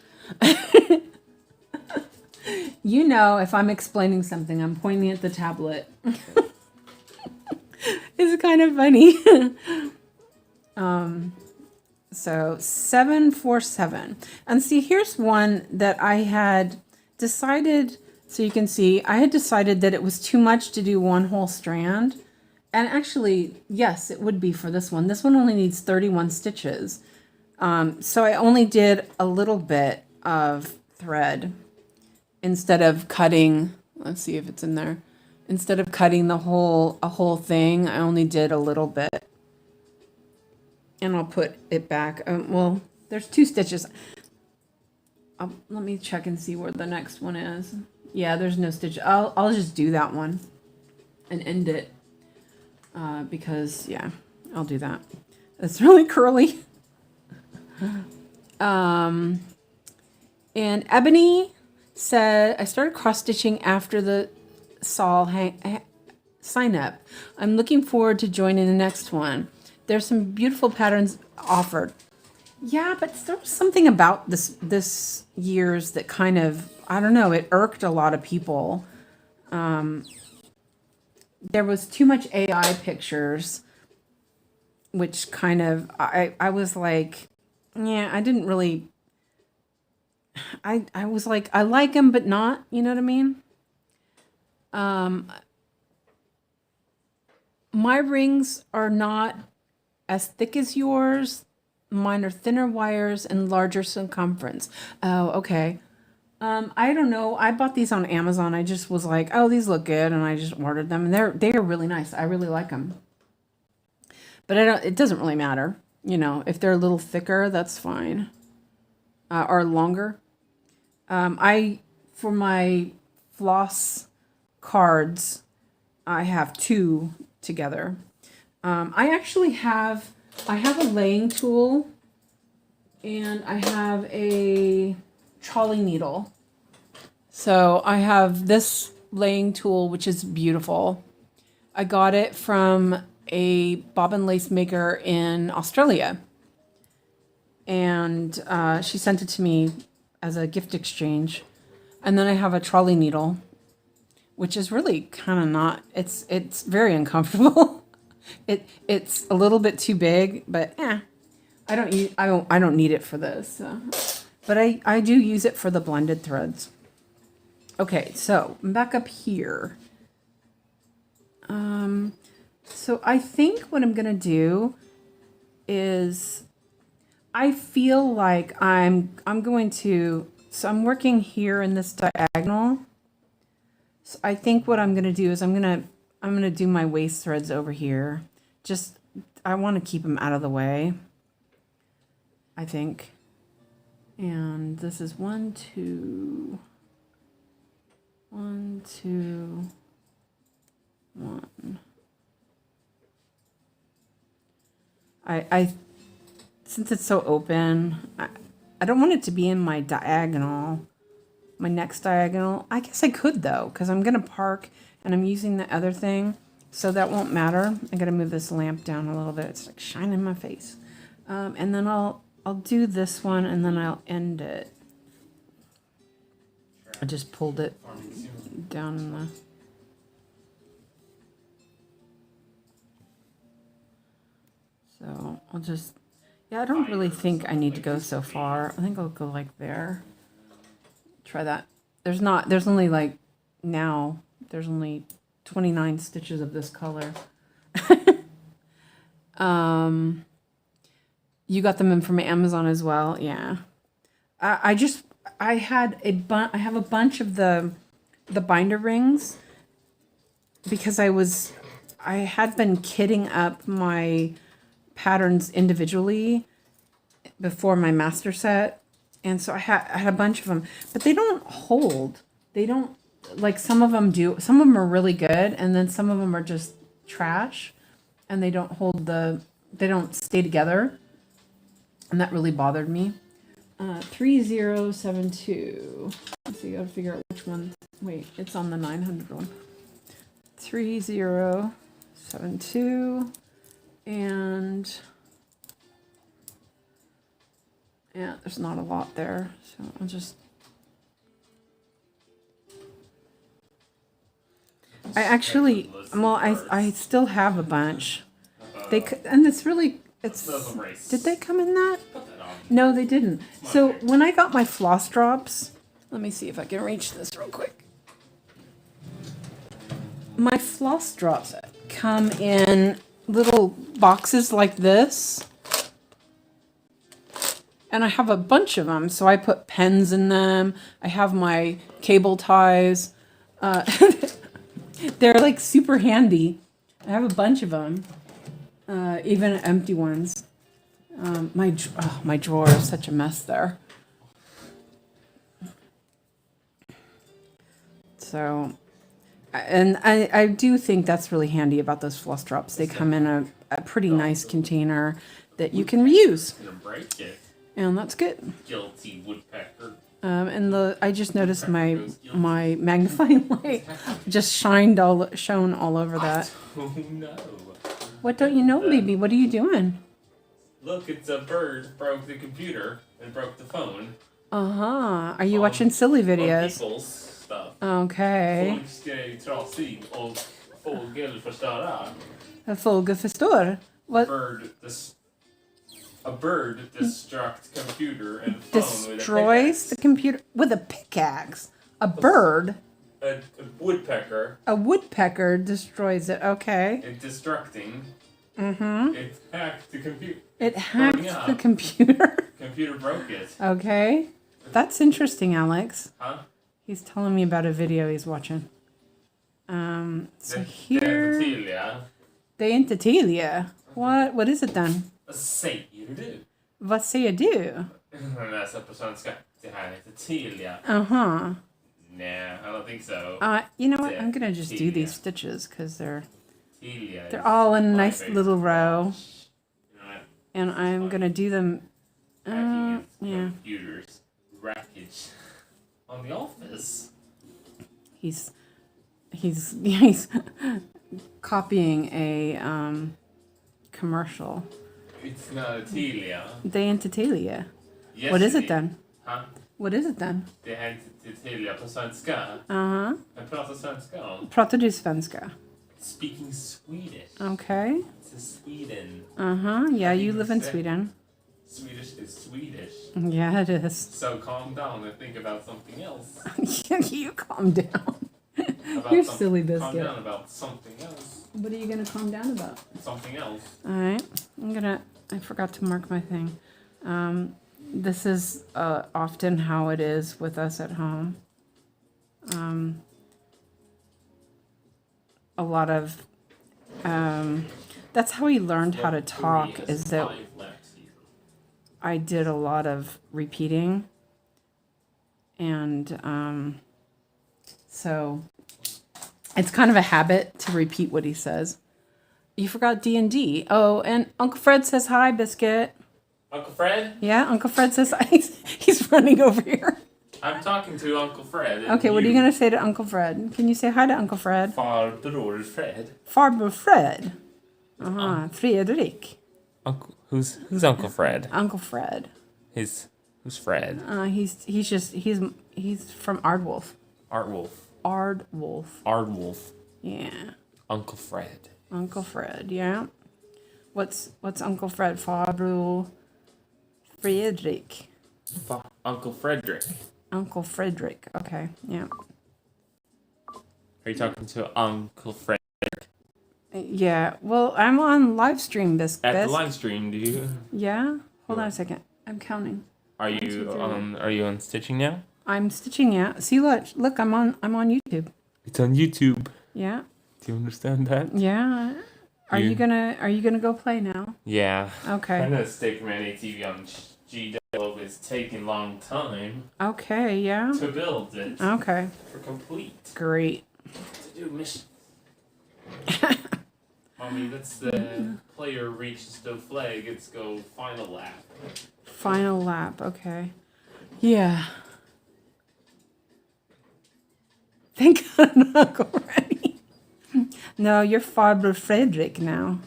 You know, if I'm explaining something, I'm pointing at the tablet. It's kind of funny. So 747. And see, here's one that I had decided, so you can see, I had decided that it was too much to do one whole strand. And actually, yes, it would be for this one. This one only needs 31 stitches. So I only did a little bit of thread instead of cutting. Let's see if it's in there. Instead of cutting a whole thing, I only did a little bit. And I'll put it back. Well, there's 2 stitches. Let me check and see where the next one is. Yeah, there's no stitch. I'll just do that one and end it. Because, yeah, I'll do that. It's really curly. And Ebony said, I started cross-stitching after the SAL sign up. I'm looking forward to joining the next one. There's some beautiful patterns offered. Yeah, but there was something about this year's that kind of, I don't know, it irked a lot of people. There was too much AI pictures, which kind of, I was like, yeah, I didn't really, I was like, I like them, but not, you know what I mean? My rings are not as thick as yours. Mine are thinner wires and larger circumference. Oh, okay. I don't know. I bought these on Amazon. I just was like, oh, these look good, and I just ordered them. And they are really nice. I really like them. But it doesn't really matter. You know, if they're a little thicker, that's fine. Or longer. For my floss cards, I have 2 together. I have a laying tool, and I have a trolley needle. So I have this laying tool, which is beautiful. I got it from a bobbin lace maker in Australia. And she sent it to me as a gift exchange. And then I have a trolley needle, which is really kind of not, it's very uncomfortable. It's a little bit too big, but I don't need it for this. So. But I do use it for the blended threads. Okay, so back up here. So I think what I'm gonna do is, I feel like I'm going to, so I'm working here in this diagonal. So I think what I'm gonna do is I'm gonna do my waist threads over here. Just, I want to keep them out of the way, I think. And this is 1, 2, 1, 2, 1. I since it's so open, I don't want it to be in my diagonal, my next diagonal. I guess I could though, because I'm gonna park and I'm using the other thing, so that won't matter. I gotta move this lamp down a little bit. It's like shining in my face. And then I'll do this one, and then I'll end it. I just pulled it down in the... So I'll just... Yeah, I don't really think I need to go so far. I think I'll go like there. Try that. There's only like, now, there's only 29 stitches of this color. You got them in from Amazon as well? Yeah. I have a bunch of the binder rings because I had been kitting up my patterns individually before my master set, and so I had a bunch of them, but they don't hold. They don't, like, some of them do. Some of them are really good, and then some of them are just trash, and they don't hold they don't stay together, and that really bothered me. 3072. Let's see, I gotta figure out which one. Wait, it's on the 900 one. 3072, and yeah, there's not a lot there, so I'll just. I actually, well, I still have a bunch. And it's really, did they come in that? No, they didn't. So when I got my floss drops, let me see if I can reach this real quick. My floss drops come in little boxes like this. And I have a bunch of them. So I put pens in them. I have my cable ties. They're like super handy. I have a bunch of them. Even empty ones. My drawer is such a mess there. So, and I do think that's really handy about those floss drops. They come in a pretty nice container that you can reuse. And that's good. Guilty woodpecker. And I just noticed my magnifying light just shone all over that. Oh no. What don't you know, baby? What are you doing? Look, it's a bird broke the computer and broke the phone. Uh-huh. Are you watching silly videos? People's stuff. Okay. Folk skrev trasig och fågel förstöra. A fågel förstår. What? A bird destructs computer and phone destroys the computer with a pickaxe. A bird. A woodpecker. A woodpecker destroys it. Okay. It's destructing. Mm-hmm. It hacked the computer. It hacked the computer. Computer broke it. Okay. That's interesting, Alex. Huh? He's telling me about a video he's watching. So here... Det är inte Telia. What is it then? Vad säger du? Vad säger du? Jag läser på svenska. Det här heter Telia. Uh-huh. Nah, I don't think so. You know what? I'm gonna just do these stitches because they're all in a nice little row. And I'm gonna do them. Yeah. Computers wreckage on the office. He's copying a commercial. It's not a Telia. Det är inte Telia. Yes, What is it then? Huh? What is it then? Det är inte Telia på svenska. Uh-huh. Jag pratar svenska. Pratar du svenska? Speaking Swedish. Okay. It's Sweden. Uh-huh. Yeah, you live in Sweden. Swedish is Swedish. Yeah, it is. So calm down and think about something else. You calm down. You're silly biscuit. Calm down about something else. What are you going to calm down about? Something else. All right. I forgot to mark my thing. This is often how it is with us at home. A lot of, that's how he learned how to talk, is that I did a lot of repeating. And so it's kind of a habit to repeat what he says. You forgot D&D. Oh, and Uncle Fred says hi, Biscuit. Uncle Fred? Yeah, Uncle Fred says hi. He's running over here. I'm talking to Uncle Fred. Okay, what are you going to say to Uncle Fred? Can you say hi to Uncle Fred? Farbror Fred. Farbror Fred. Uh-huh. Fredrik. Who's Uncle Fred? Uncle Fred. Who's Fred? He's from Ardwolf. Ardwolf. Yeah. Uncle Fred. Uncle Fred, yeah. What's Uncle Fred? Farbror Frederick. Uncle Frederick. Uncle Frederick. Okay, yeah. Are you talking to Uncle Fred? Yeah, well, I'm on live stream, At the live stream, do you? Yeah? Hold on a second. I'm counting. Are you on stitching now? I'm stitching, yeah. See, look, I'm on YouTube. It's on YouTube. Yeah. Do you understand that? Yeah. Are you gonna go play now? Yeah. Okay. I know Steak Command ATV on GW is taking long time. Okay, yeah. To build it. Okay. For complete. Great. To do mission. Mommy, that's the player reaches the flag. It's go final lap. Final lap, okay. Yeah. Thank God I'm not already. No, you're Father Frederick now.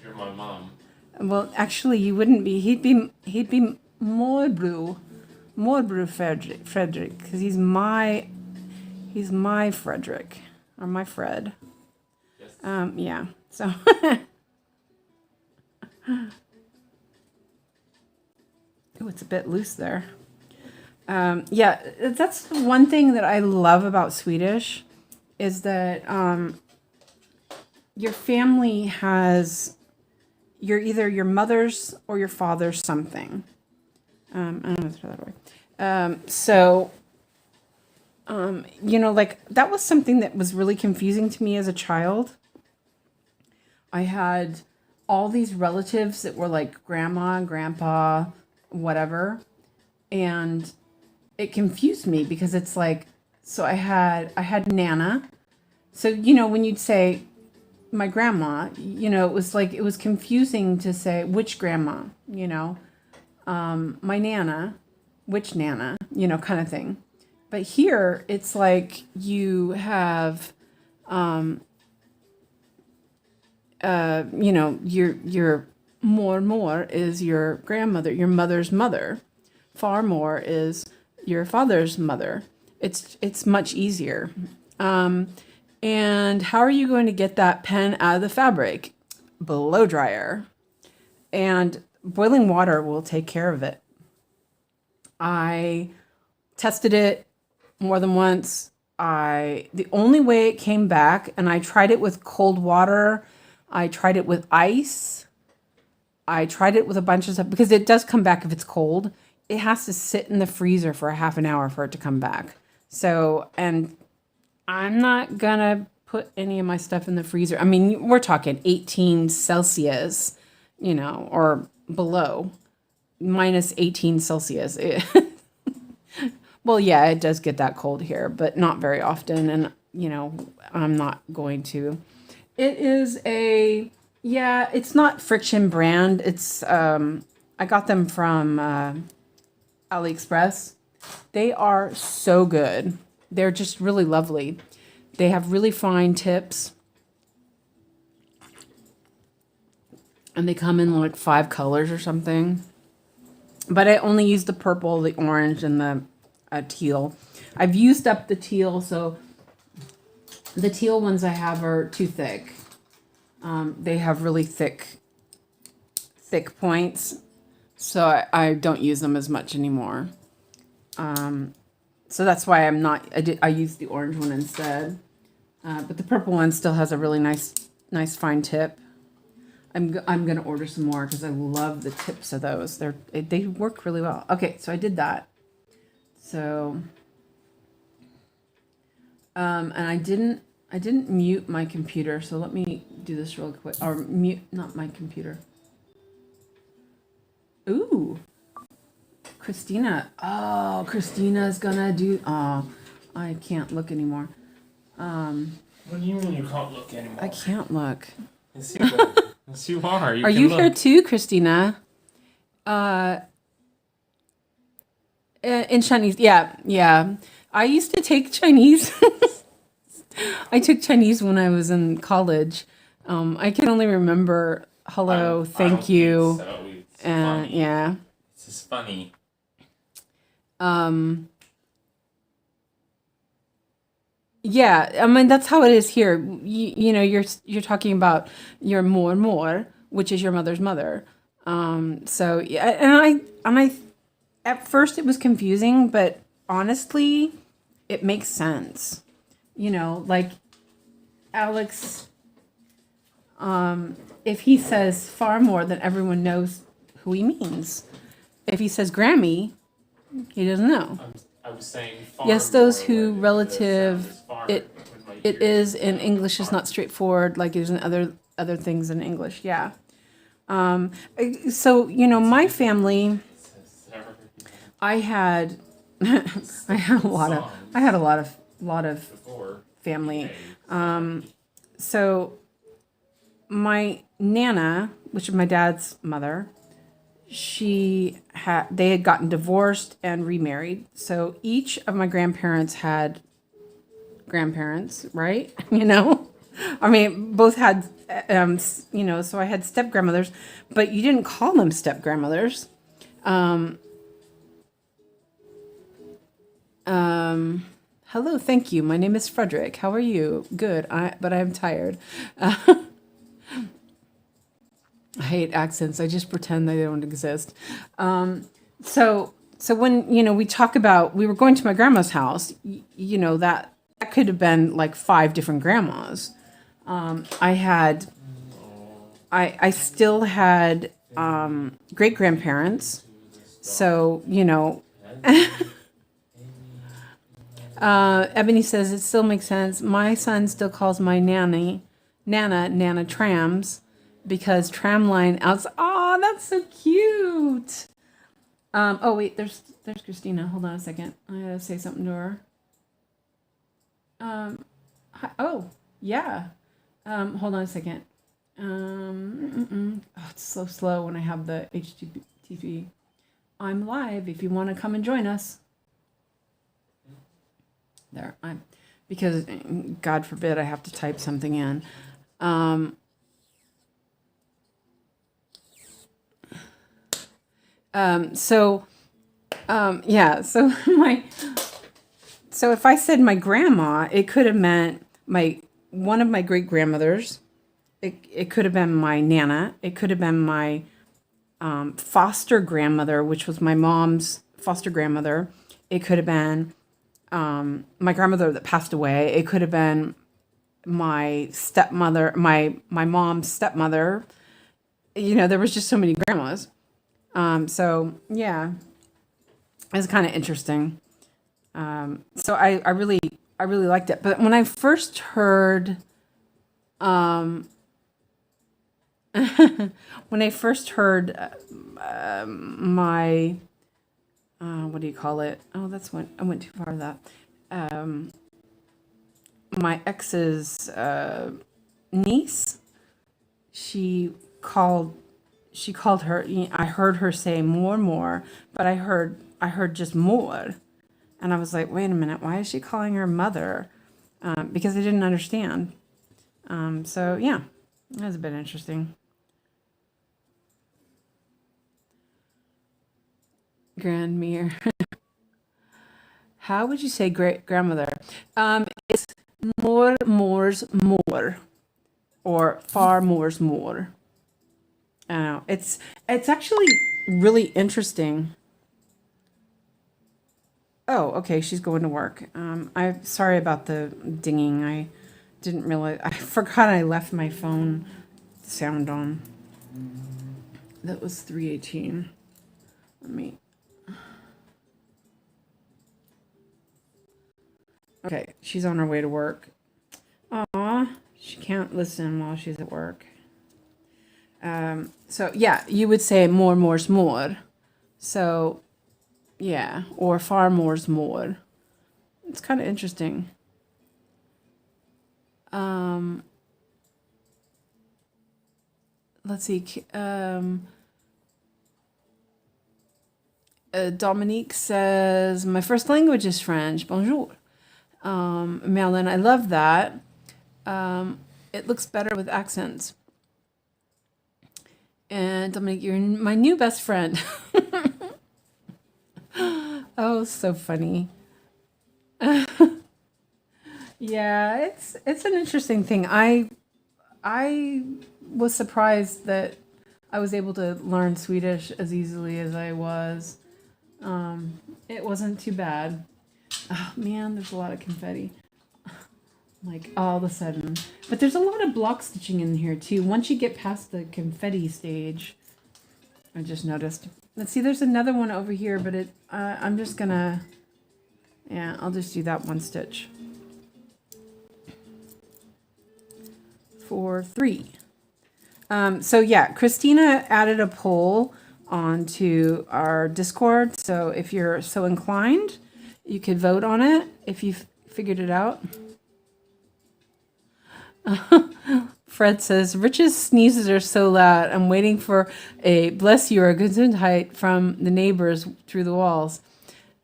You're my mom. Well, actually, you wouldn't be. He'd be Morbru Frederick, because he's my Frederick, or my Fred. Yes. Yeah. So. Oh, it's a bit loose there. Yeah, that's the one thing that I love about Swedish, is that your family has, you're either your mother's or your father's something. I don't know if that way. Like that was something that was really confusing to me as a child. I had all these relatives that were like grandma, grandpa, whatever, and it confused me because it's like, so I had Nana. So, when you'd say my grandma, it was like, it was confusing to say which grandma, my Nana, which Nana, kind of thing. But here it's like you have, your more is your grandmother, your mother's mother. Far more is your father's mother. It's much easier. And how are you going to get that pen out of the fabric? Blow dryer. And boiling water will take care of it. I tested it more than once. The only way it came back, and I tried it with cold water, I tried it with ice, I tried it with a bunch of stuff, because it does come back if it's cold. It has to sit in the freezer for a half an hour for it to come back. So, and I'm not gonna put any of my stuff in the freezer. I mean, we're talking 18 Celsius, or below, minus 18 Celsius. Well, yeah, it does get that cold here, but not very often. And, I'm not going to. It is it's not Friction brand. It's, I got them from AliExpress. They are so good. They're just really lovely. They have really fine tips. And they come in like 5 colors or something. But I only use the purple, the orange, and the teal. I've used up the teal, so the teal ones I have are too thick. They have really thick points, so I don't use them as much anymore. So that's why I used the orange one instead. But the purple one still has a really nice fine tip. I'm gonna order some more because I love the tips of those. They work really well. Okay, so I did that. So, and I didn't mute my computer. So let me do this real quick. Or mute, not my computer. Ooh, Christina. Oh, Christina's gonna do. Oh, I can't look anymore. What do you mean you can't look anymore? I can't look. Yes, you are. Yes, you are. Are you here too, Christina? In Chinese, yeah. I used to take Chinese. I took Chinese when I was in college. I can only remember hello, thank you, so. and funny. Yeah. It's just funny. Yeah, I mean that's how it is here. You're talking about your more, which is your mother's mother. So yeah, and I at first it was confusing, but honestly, it makes sense. You know, like Alex, if he says far more, then everyone knows who he means. If he says Grammy, he doesn't know. I was saying far Yes, those more who when the relative sound is far it with my it ears. is in English is not straightforward like it is in other things in English. Yeah. So you know, my family, I had I had a lot of Before family. hey, So my nana, which is my dad's mother, they had gotten divorced and remarried. So each of my grandparents had grandparents, right? You know, I mean, both had, you know, so I had step grandmothers, but you didn't call them step grandmothers. Hello, thank you. My name is Frederick. How are you? Good. But I'm tired. I hate accents. I just pretend they don't exist. So when, you know, we talk about, we were going to my grandma's house, you know, that could have been like 5 different grandmas. I still had, great grandparents. So, you know, Ebony says it still makes sense. My son still calls my Nana Trams because tramline outside. Oh, that's so cute. Oh wait, there's Christina. Hold on a second. I gotta say something to her. Oh yeah. Hold on a second. Oh, it's so slow when I have the HTTP. I'm live. If you want to come and join us. There, because God forbid I have to type something in. Yeah. So if I said my grandma, it could have meant one of my great grandmothers. It could have been my nana. It could have been my foster grandmother, which was my mom's foster grandmother. It could have been my grandmother that passed away. It could have been my stepmother, my mom's stepmother. You know, there was just so many grandmas. So yeah, it's kind of interesting. So I really liked it. But when I first heard, my what do you call it? Oh, I went too far with that. My ex's niece, she called her. I heard her say more, but I heard just more, and I was like, wait a minute, why is she calling her mother? Because I didn't understand. So yeah, that was a bit interesting. Grandmere. How would you say great grandmother? It's more's more, or far more's more. I don't know. It's actually really interesting. Oh, okay. She's going to work. I'm sorry about the dinging. I didn't realize. I forgot I left my phone sound on. That was 3:18. Let me. Okay, she's on her way to work. Aw, she can't listen while she's at work. So yeah, you would say more's more. So yeah, or far more's more. It's kind of interesting. Let's see. Dominique says, my first language is French. Bonjour. Marilyn, I love that. It looks better with accents. And Dominique, you're my new best friend. Oh, so funny. Yeah, it's an interesting thing. I was surprised that I was able to learn Swedish as easily as I was. It wasn't too bad. Oh man, there's a lot of confetti. Like all of a sudden. But there's a lot of block stitching in here too. Once you get past the confetti stage, I just noticed. Let's see, there's another one over here, but I'm just gonna, yeah, I'll just do that one stitch. For 3. So yeah, Christina added a poll onto our Discord. So if you're so inclined, you could vote on it if you figured it out. Fred says, Rich's sneezes are so loud. I'm waiting for a bless you or a Gesundheit from the neighbors through the walls.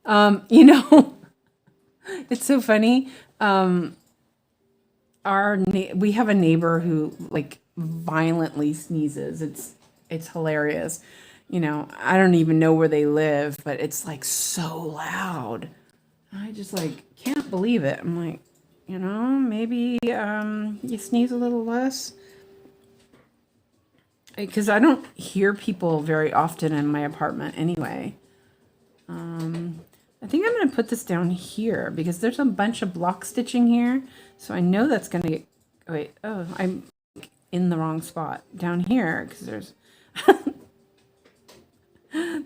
You know, it's so funny. We have a neighbor who like violently sneezes. It's hilarious. You know, I don't even know where they live, but it's like so loud. I just like can't believe it. I'm like, you know, maybe you sneeze a little less. Because I don't hear people very often in my apartment anyway. I think I'm going to put this down here because there's a bunch of block stitching here. So I know that's going to get, wait, oh, I'm in the wrong spot down here because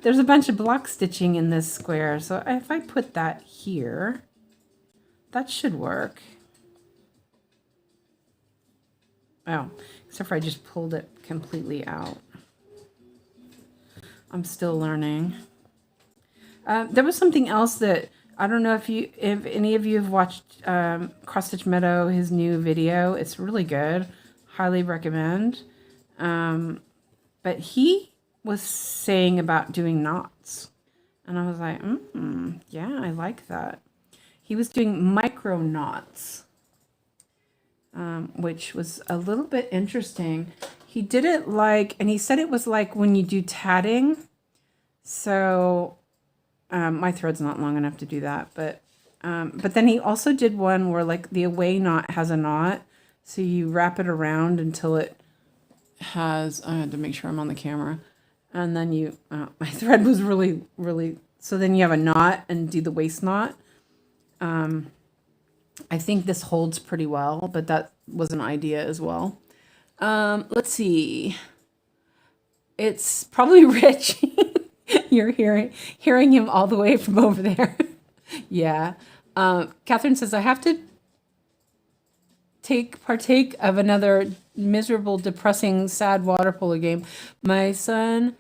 there's a bunch of block stitching in this square. So if I put that here, that should work. Oh, except for I just pulled it completely out. I'm still learning. There was something else that I don't know if any of you have watched Cross Stitch Meadow, his new video. It's really good. Highly recommend. But he was saying about doing knots. And I was like, yeah, I like that. He was doing micro knots, which was a little bit interesting. He did it like, and he said it was like when you do tatting. So my thread's not long enough to do that, but then he also did one where like the away knot has a knot. So you wrap it around until it has, I had to make sure I'm on the camera. And then you, my thread was really, so then you have a knot and do the waist knot. I think this holds pretty well, but that was an idea as well. Let's see. It's probably Rich. You're hearing him all the way from over there. Yeah. Catherine says, I have to partake of another miserable, depressing, sad water polo game. My son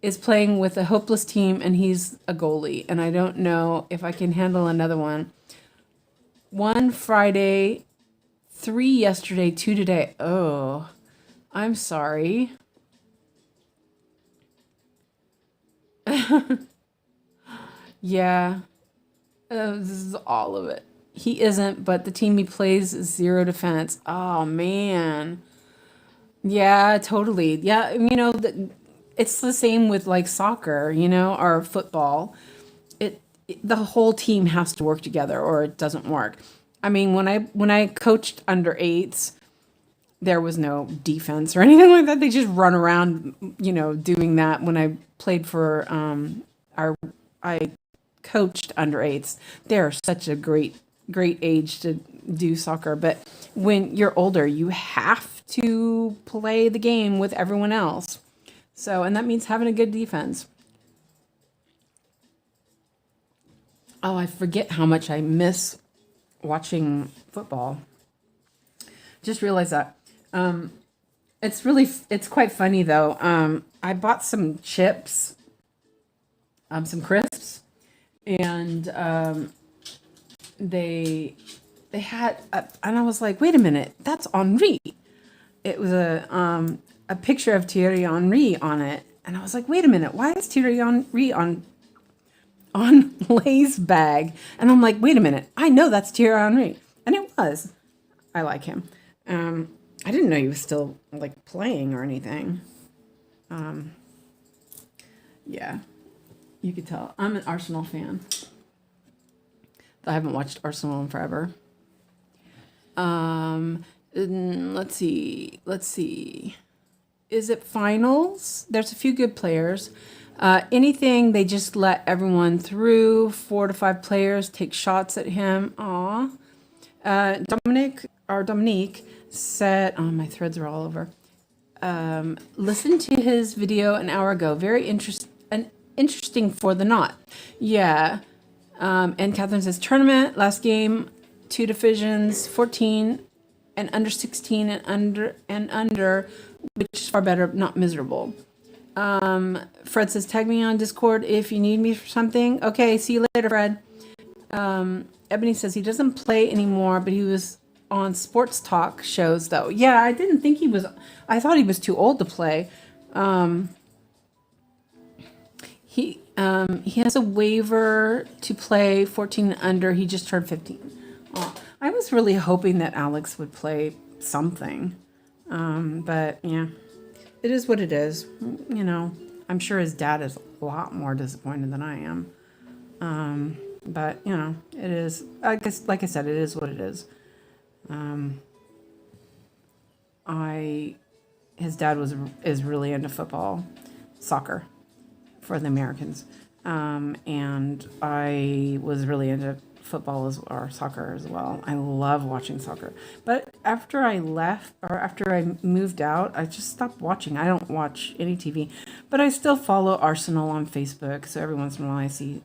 is playing with a hopeless team and he's a goalie. And I don't know if I can handle another one. 1 Friday, 3 yesterday, 2 today. Oh, I'm sorry. Yeah, this is all of it. He isn't, but the team he plays is 0 defense. Oh man. Yeah, totally. Yeah, you know, it's the same with like soccer, you know, or football. The whole team has to work together or it doesn't work. I mean, when I coached under 8s, there was no defense or anything like that. They just run around, you know, doing that. When I played for I coached under 8s. They're such a great age to do soccer. But when you're older, you have to play the game with everyone else. So, and that means having a good defense. Oh, I forget how much I miss watching football. Just realized that. It's quite funny though. I bought some chips, some crisps, and they had, and I was like, wait a minute, that's Henri. It was a picture of Thierry Henry on it, and I was like, wait a minute, why is Thierry Henry on Lay's bag? And I'm like, wait a minute, I know that's Thierry Henry, and it was. I like him. I didn't know he was still like playing or anything. Yeah, you could tell. I'm an Arsenal fan. I haven't watched Arsenal in forever. Let's see. is it finals? There's a few good players. Anything, they just let everyone through. 4 to 5 players take shots at him. Aw. Dominique said, oh, my threads are all over. Listen to his video an hour ago. Very interesting for the knot. Yeah. And Catherine says, tournament, last game, 2 divisions, 14 and under 16 and under, which is far better, not miserable. Fred says, tag me on Discord if you need me for something. Okay, see you later, Fred. Ebony says he doesn't play anymore, but he was on sports talk shows though. Yeah, I didn't think he was. I thought he was too old to play. He has a waiver to play 14 and under. He just turned 15. Oh, I was really hoping that Alex would play something. But yeah, it is what it is. You know, I'm sure his dad is a lot more disappointed than I am. But you know, it is, I guess, like I said, it is what it is. His dad is really into football, soccer for the Americans. And I was really into football or soccer as well. I love watching soccer. But after I left, or after I moved out, I just stopped watching. I don't watch any TV, but I still follow Arsenal on Facebook. So every once in a while I see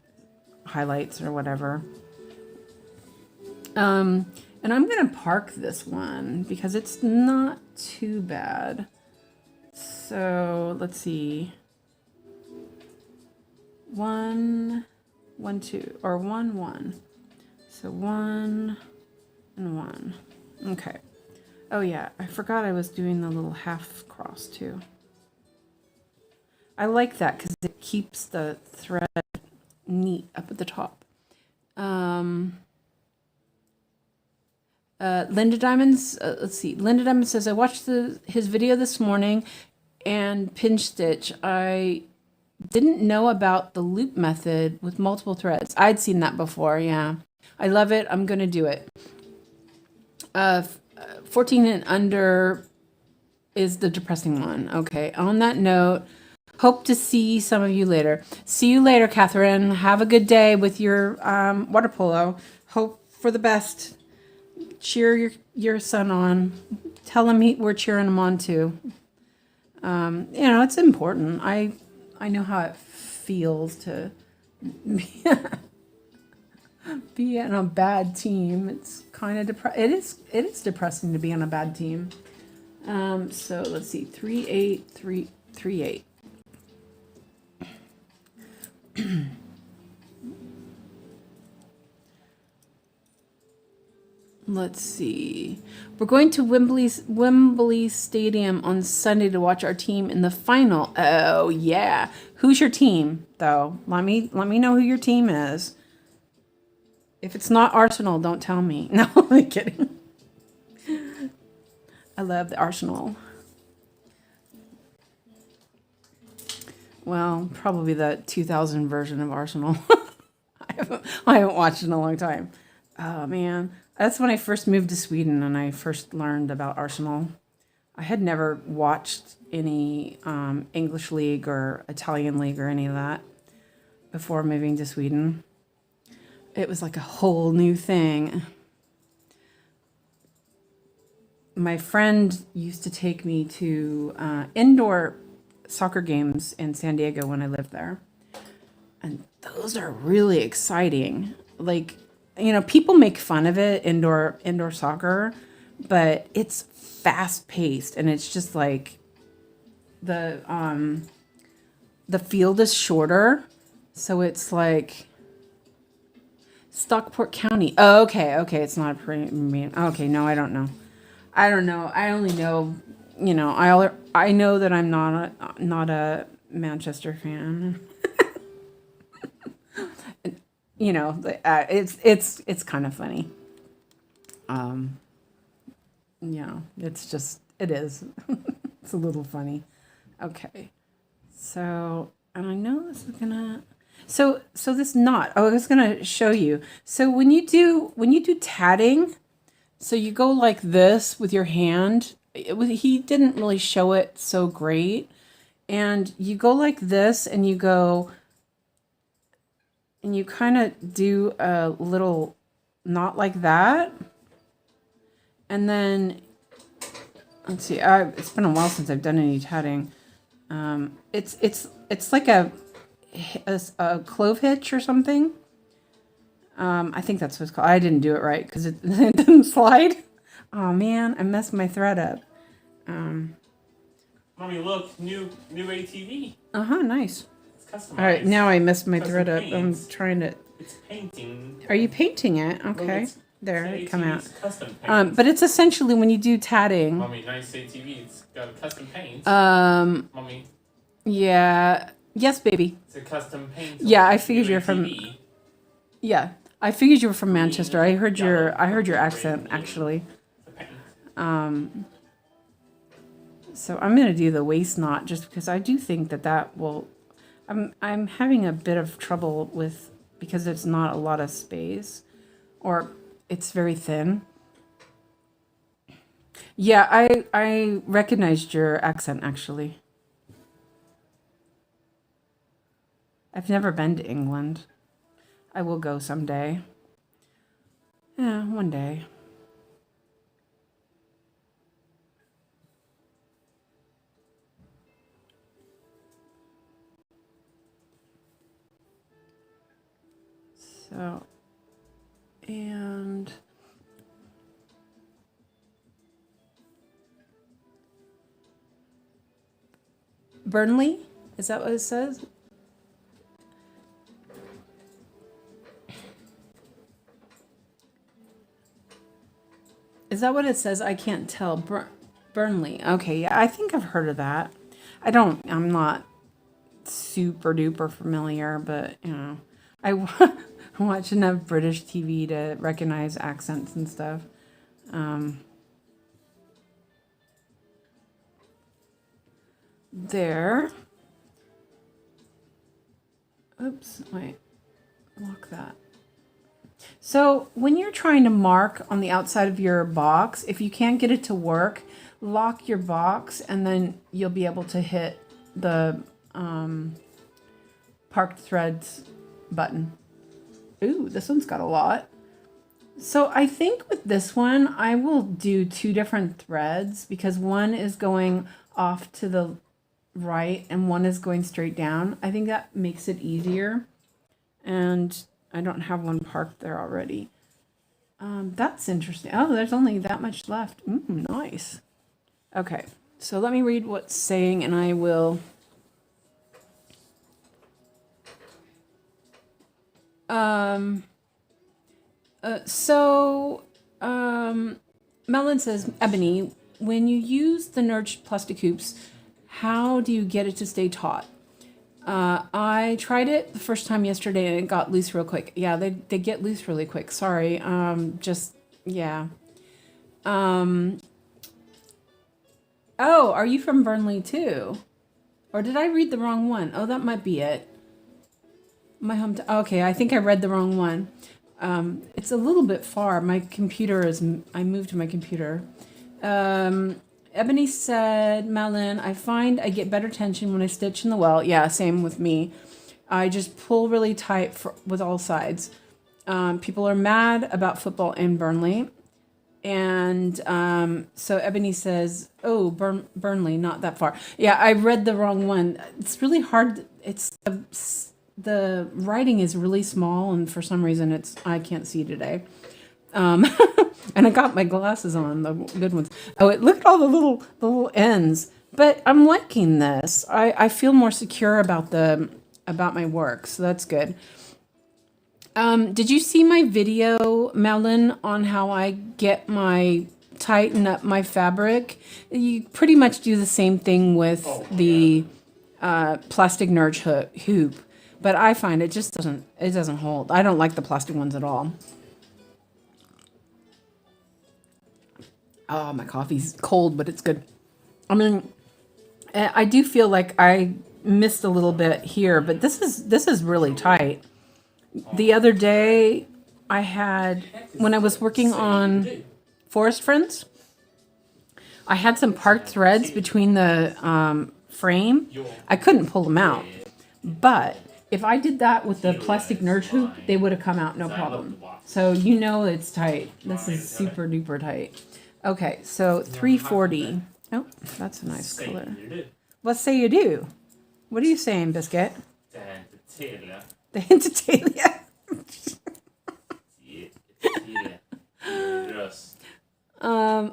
highlights or whatever. And I'm going to park this one because it's not too bad. So let's see. 1, 1, 2, or 1, 1. So 1 and 1. Okay. Oh yeah, I forgot I was doing the little half cross too. I like that because it keeps the thread neat up at the top. Linda Diamonds, let's see. Linda Diamond says, I watched his video this morning and pinch stitch. I didn't know about the loop method with multiple threads. I'd seen that before, yeah. I love it. I'm going to do it. 14 and under is the depressing one. Okay, on that note, hope to see some of you later. See you later, Catherine. Have a good day with your water polo. Hope for the best. Cheer your son on. Tell him we're cheering him on too. You know, it's important. I know how it feels to be on a bad team. It's kind of it is depressing to be on a bad team. So let's see, 3, 8, 3, 3, 8. Let's see. We're going to Wembley Stadium on Sunday to watch our team in the final. Oh yeah. Who's your team though? Let me know who your team is. If it's not Arsenal, don't tell me. No, I'm kidding. I love the Arsenal. Well, probably the 2000 version of Arsenal. I haven't watched in a long time. Oh man. That's when I first moved to Sweden and I first learned about Arsenal. I had never watched any English league or Italian league or any of that before moving to Sweden. It was like a whole new thing. My friend used to take me to indoor soccer games in San Diego when I lived there. And those are really exciting. Like, you know, people make fun of it, indoor soccer, but it's fast paced and it's just like the field is shorter, so it's like Stockport County. Oh, okay, it's not a premium. Okay, no, I don't know. I only know, you know, I know that I'm not a Manchester fan. You know, it's kind of funny. Yeah, it's just, it is. It's a little funny. Okay. So, and I know this is gonna, so this knot, I was gonna show you. So when you do tatting, so you go like this with your hand, he didn't really show it so great. And you go like this, and you go, and you kind of do a little knot like that. And then, let's see, it's been a while since I've done any tatting. It's like a clove hitch or something. I think that's what it's called. I didn't do it right because it didn't slide. Oh man, I messed my thread up. Mommy, look, new ATV. Nice. It's customized. All right, now I messed my Custom thread up. paints. I'm trying to. It's painting. Are you painting it? Okay, Look, there the it come out. ATV's custom paint. But it's essentially when you do tatting. Mommy, nice ATV. It's got a custom paint. Mommy. Yeah. Yes, baby. It's a custom paint. Yeah, I figured New you're from. ATV. Yeah, I figured you were from Manchester. I heard your accent actually. It's a paint. So I'm gonna do the waist knot just because I do think that will. I'm having a bit of trouble with because it's not a lot of space, or it's very thin. Yeah, I recognized your accent actually. I've never been to England. I will go someday. Yeah, one day. So, and Burnley, is that what it says? Is that what it says? I can't tell. Burnley. Okay, yeah, I think I've heard of that. I'm not super duper familiar, but you know, I watch enough British TV to recognize accents and stuff. There. Oops, wait. Lock that. So when you're trying to mark on the outside of your box, if you can't get it to work, lock your box and then you'll be able to hit the parked threads button. Ooh, this one's got a lot. So I think with this one, I will do 2 different threads because one is going off to the right and one is going straight down. I think that makes it easier. And I don't have one parked there already. That's interesting. Oh, there's only that much left. Nice. Okay, so let me read what's saying and I will... Melon says, Ebony, when you use the Nurged plastic hoops, how do you get it to stay taut? I tried it the first time yesterday and it got loose real quick. Yeah, they get loose really quick. Sorry. Yeah. Oh, are you from Burnley too? Or did I read the wrong one? Oh, that might be it. My home. Okay, I think I read the wrong one. It's a little bit far. My computer is. I moved my computer. Ebony said, Malin, I find I get better tension when I stitch in the well. Yeah, same with me. I just pull really tight with all sides. People are mad about football in Burnley. And so Ebony says, oh, Burnley, not that far. Yeah, I read the wrong one. It's really hard. The writing is really small, and for some reason I can't see today. And I got my glasses on, the good ones. Oh, look at all the little ends. But I'm liking this. I feel more secure about my work, so that's good. Did you see my video, Melon, on how I tighten up my fabric? You pretty much do the same thing with the plastic Nurge hoop. But I find it just doesn't hold. I don't like the plastic ones at all. Oh, my coffee's cold, but it's good. I mean, I do feel like I missed a little bit here, but this is really tight. The other day, when I was working on Forest Friends, I had some part threads between the frame. I couldn't pull them out. But if I did that with the plastic nerd hoop, they would have come out no problem. So you know it's tight. This is super duper tight. Okay, so 340. Oh, that's a nice color. What say you do? What are you saying, Biscuit? The Hintatalia.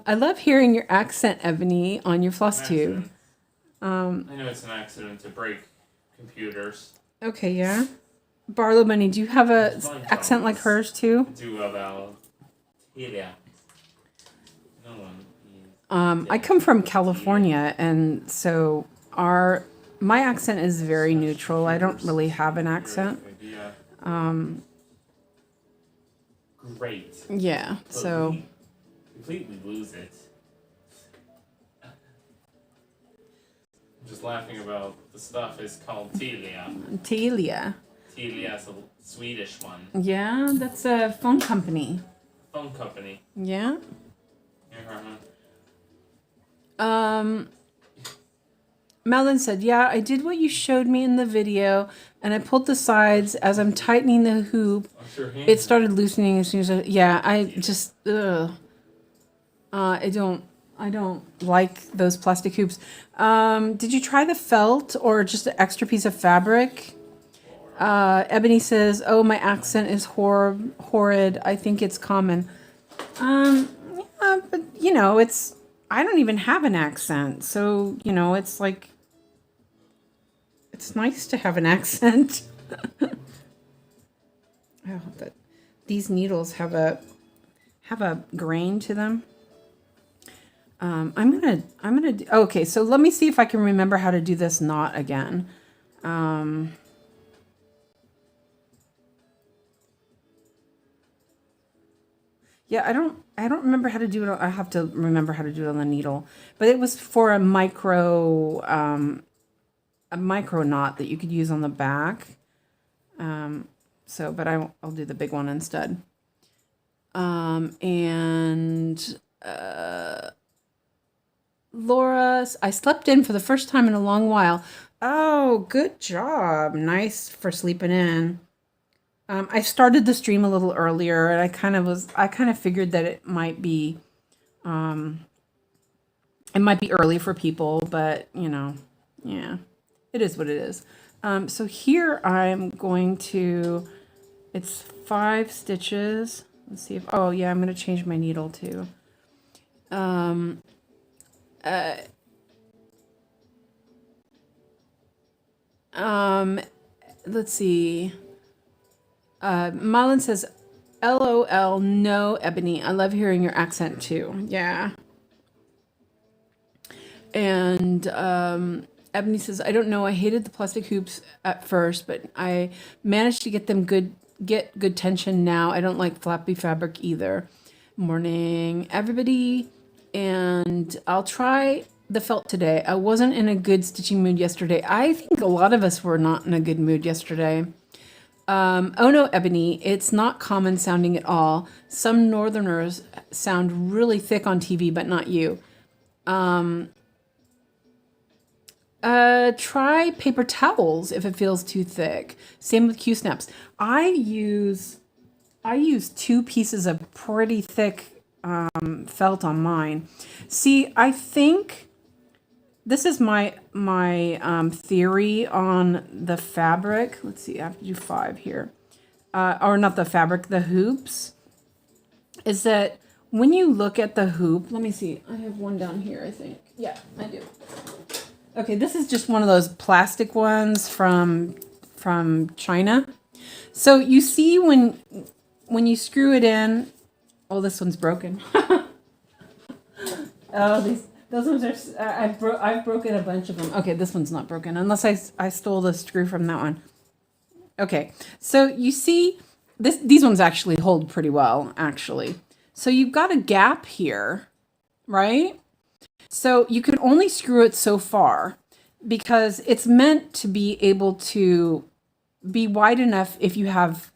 I love hearing your accent, Ebony, on your floss tube. I know it's an accident to break computers. Okay, yeah. Barlow Bunny, do you have a accent like hers too? Do about yeah. I come from California, and so my accent is very neutral. I don't really have an accent. Great. Yeah, so Completely lose it. I'm just laughing about the stuff is called Telia. Telia. Telia is a Swedish one. Yeah, that's a phone company. Phone company. Yeah. Melvin said, yeah, I did what you showed me in the video, and I pulled the sides as I'm tightening the hoop. It started loosening as soon as I just, I don't like those plastic hoops. Did you try the felt or just an extra piece of fabric? Ebony says, oh, my accent is horrid. I think it's common. Yeah, but you know, I don't even have an accent. So, you know, it's like, it's nice to have an accent. I hope that these needles have a grain to them. I'm gonna do, okay, so let me see if I can remember how to do this knot again. Yeah, I don't remember how to do it. I have to remember how to do it on the needle. But it was for a micro knot that you could use on the back. But I'll do the big one instead. Laura, I slept in for the first time in a long while. Oh, good job. Nice for sleeping in. I started the stream a little earlier, and I kind of figured that it might be early for people, but you know, yeah, it is what it is. So here I'm going to, it's 5 stitches. Let's see if, oh yeah, I'm going to change my needle too. Let's see. Malin says, LOL, no, Ebony. I love hearing your accent too. Yeah. And Ebony says, I don't know. I hated the plastic hoops at first, but I managed to get them get good tension now. I don't like flappy fabric either. Morning, everybody. And I'll try the felt today. I wasn't in a good stitching mood yesterday. I think a lot of us were not in a good mood yesterday. Oh no, Ebony, it's not common sounding at all. Some Northerners sound really thick on TV, but not you. Try paper towels if it feels too thick. Same with Q-snaps. I use 2 pieces of pretty thick felt on mine. See, I think this is my theory on the fabric. Let's see, I have to do 5 here. Or not the fabric, the hoops. Is that when you look at the hoop, let me see. I have one down here, I think. Yeah, I do. Okay, this is just one of those plastic ones from China. So you see when you screw it in, oh, this one's broken. Oh, those ones are, I've broken a bunch of them. Okay, this one's not broken, unless I stole the screw from that one. Okay, so you see, these ones actually hold pretty well, actually. So you've got a gap here, right? So you can only screw it so far because it's meant to be able to be wide enough if you have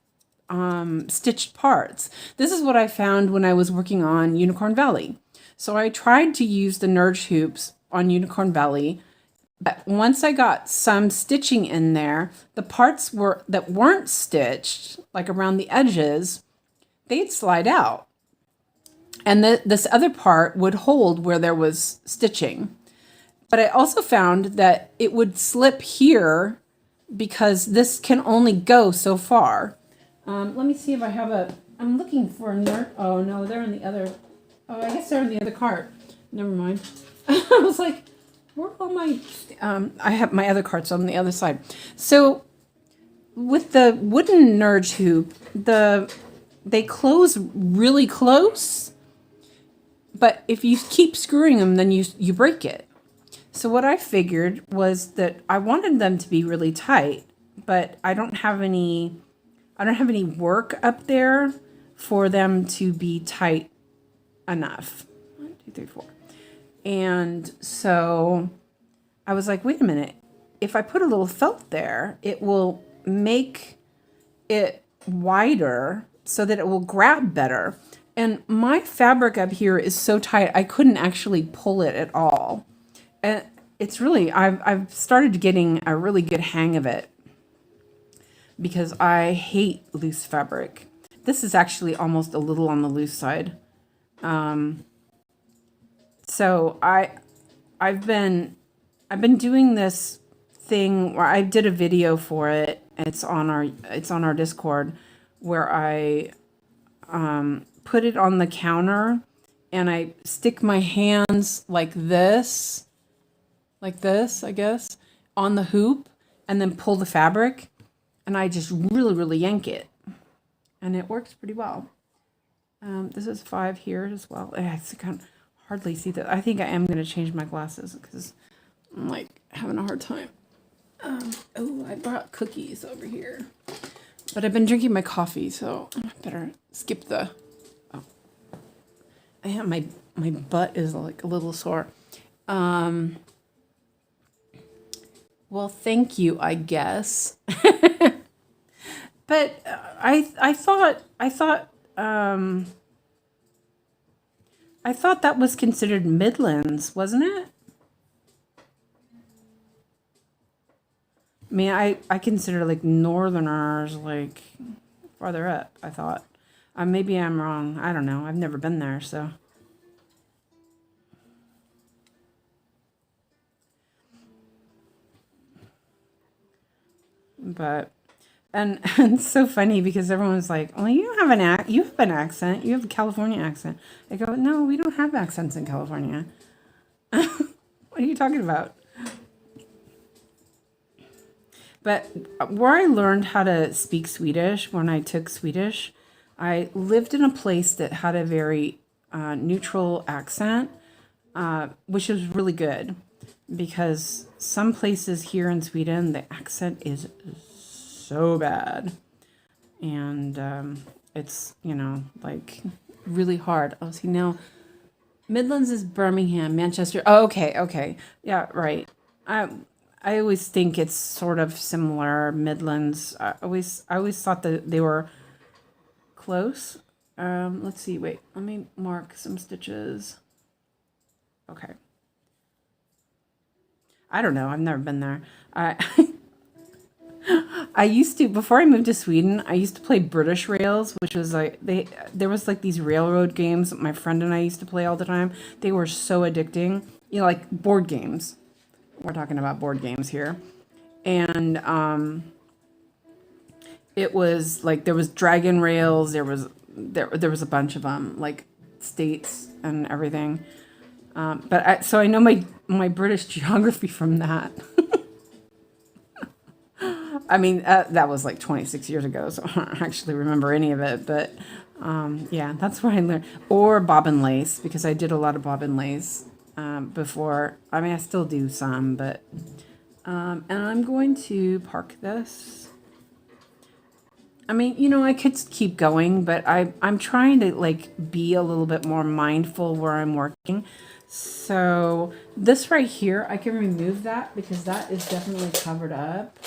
stitched parts. This is what I found when I was working on Unicorn Valley. So I tried to use the Nurge hoops on Unicorn Belly, but once I got some stitching in there, the parts that weren't stitched, like around the edges, they'd slide out. And this other part would hold where there was stitching. But I also found that it would slip here because this can only go so far. Let me see if I have I'm looking for a Nurge. Oh no, they're in the other. Oh, I guess they're in the other cart. Never mind. I was like, where are all my... I have my other carts on the other side. So with the wooden Nurge hoop, they close really close. But if you keep screwing them, then you break it. So what I figured was that I wanted them to be really tight, but I don't have any work up there for them to be tight enough. 1, 2, 3, 4. And so I was like, wait a minute. If I put a little felt there, it will make it wider so that it will grab better. And my fabric up here is so tight, I couldn't actually pull it at all. And it's really, I've started getting a really good hang of it because I hate loose fabric. This is actually almost a little on the loose side. So I've been doing this thing where I did a video for it. It's on our Discord, where I put it on the counter and I stick my hands like this, I guess, on the hoop and then pull the fabric, and I just really yank it, and it works pretty well. This is 5 here as well. I can hardly see that. I think I am going to change my glasses because I'm like having a hard time. Oh, I brought cookies over here, but I've been drinking my coffee, so I better skip the... Oh, I have my butt is like a little sore. Well, thank you, I guess. But I thought that was considered Midlands, wasn't it? I mean, I consider like Northerners like farther up, I thought. Maybe I'm wrong. I don't know. I've never been there, so. But, and it's so funny because everyone's like, well, you have an accent. You have a California accent. I go, no, we don't have accents in California. What are you talking about? But where I learned how to speak Swedish, when I took Swedish, I lived in a place that had a very neutral accent, which was really good. Because some places here in Sweden, the accent is so bad. And it's, like really hard. Oh, see, now Midlands is Birmingham, Manchester. Oh, okay. Yeah, right. I always think it's sort of similar, Midlands. I always thought that they were close. Let's see, wait, let me mark some stitches. Okay. I don't know. I've never been there. I used to, before I moved to Sweden, I used to play British Rails, which was like, there was like these railroad games that my friend and I used to play all the time. They were so addicting. Like board games. We're talking about board games here. And it was like, there was Dragon Rails. There was a bunch of them, like states and everything. So I know my British geography from that. I mean, that was like 26 years ago, so I don't actually remember any of it. But yeah, that's where I learned. Or bob and lace, because I did a lot of bob and lace before. I mean, I still do some, but... and I'm going to park this. I mean, I could keep going, but I'm trying to like be a little bit more mindful where I'm working. So this right here, I can remove that because that is definitely covered up.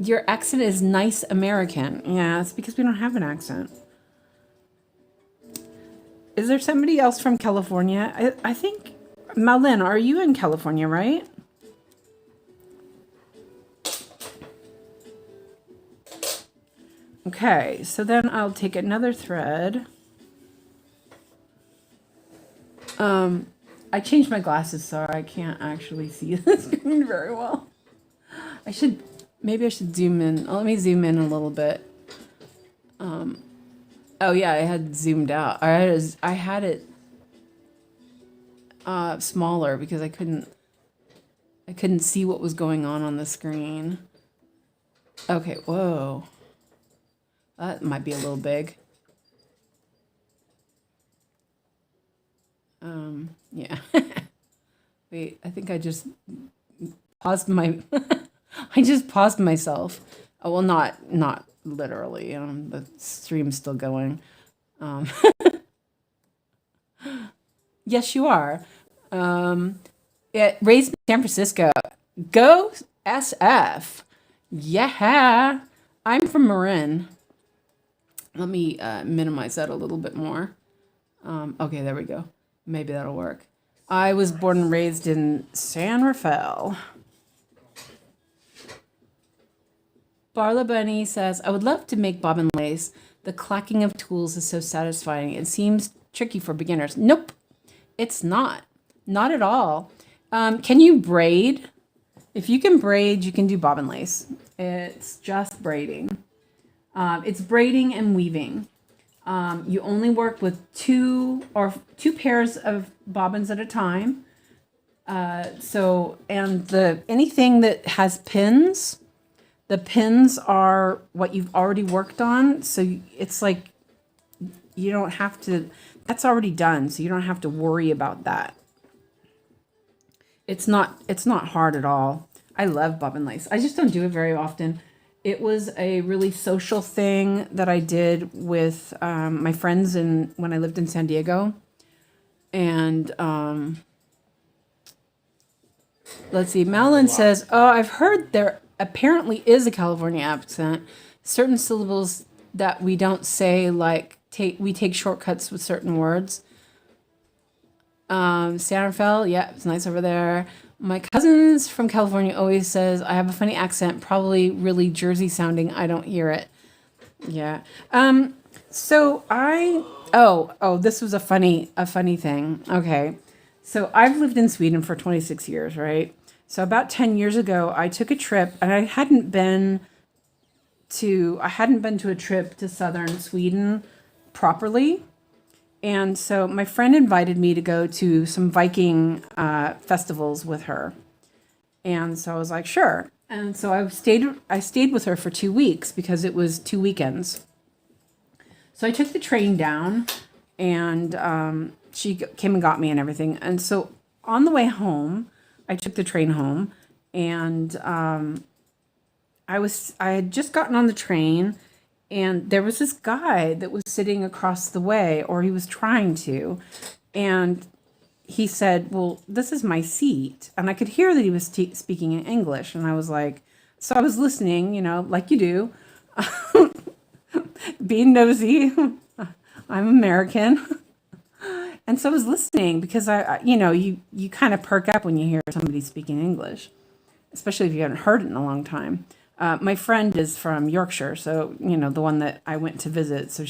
Your accent is nice American. Yeah, it's because we don't have an accent. Is there somebody else from California? I think, Malin, are you in California, right? Okay, so then I'll take another thread. I changed my glasses so I can't actually see the screen very well. Maybe I should zoom in. Let me zoom in a little bit. Oh yeah, I had zoomed out. I had it smaller because I couldn't see what was going on the screen. Okay, whoa. That might be a little big. Yeah. Wait, I think I just paused my I just paused myself. Oh, well, not literally. The stream's still going. Yes, you are. It raised in San Francisco. Go SF. Yeah. I'm from Marin. Let me minimize that a little bit more. Okay, there we go. Maybe that'll work. I was born and raised in San Rafael. Barla Bunny says, I would love to make bobbin lace. The clacking of tools is so satisfying. It seems tricky for beginners. Nope, it's not. Not at all. Can you braid? If you can braid, you can do bobbin lace. It's just braiding. It's braiding and weaving. You only work with two pairs of bobbins at a time. Anything that has pins, the pins are what you've already worked on. So it's like you don't have to, that's already done. So you don't have to worry about that. It's not hard at all. I love bobbin lace. I just don't do it very often. It was a really social thing that I did with my friends when I lived in San Diego. And let's see, Malin says, oh, I've heard there apparently is a California accent. Certain syllables that we don't say, like we take shortcuts with certain words. San Rafael, yeah, it's nice over there. My cousins from California always says I have a funny accent, probably really Jersey sounding. I don't hear it. Yeah. So this was a funny thing. Okay. So I've lived in Sweden for 26 years, right? So about 10 years ago, I took a trip, and I hadn't been to a trip to southern Sweden properly. And so my friend invited me to go to some Viking festivals with her. And so I was like, sure. And so I stayed with her for 2 weeks because it was 2 weekends. So I took the train down, and she came and got me and everything. And so on the way home, I took the train home, and I had just gotten on the train, and there was this guy that was sitting across the way, or he was trying to, and he said, well, this is my seat. And I could hear that he was speaking in English. And I was like, so I was listening, like you do, being nosy. I'm American. And so I was listening because you kind of perk up when you hear somebody speaking English, especially if you haven't heard it in a long time. My friend is from Yorkshire, so, the one that I went to visit. So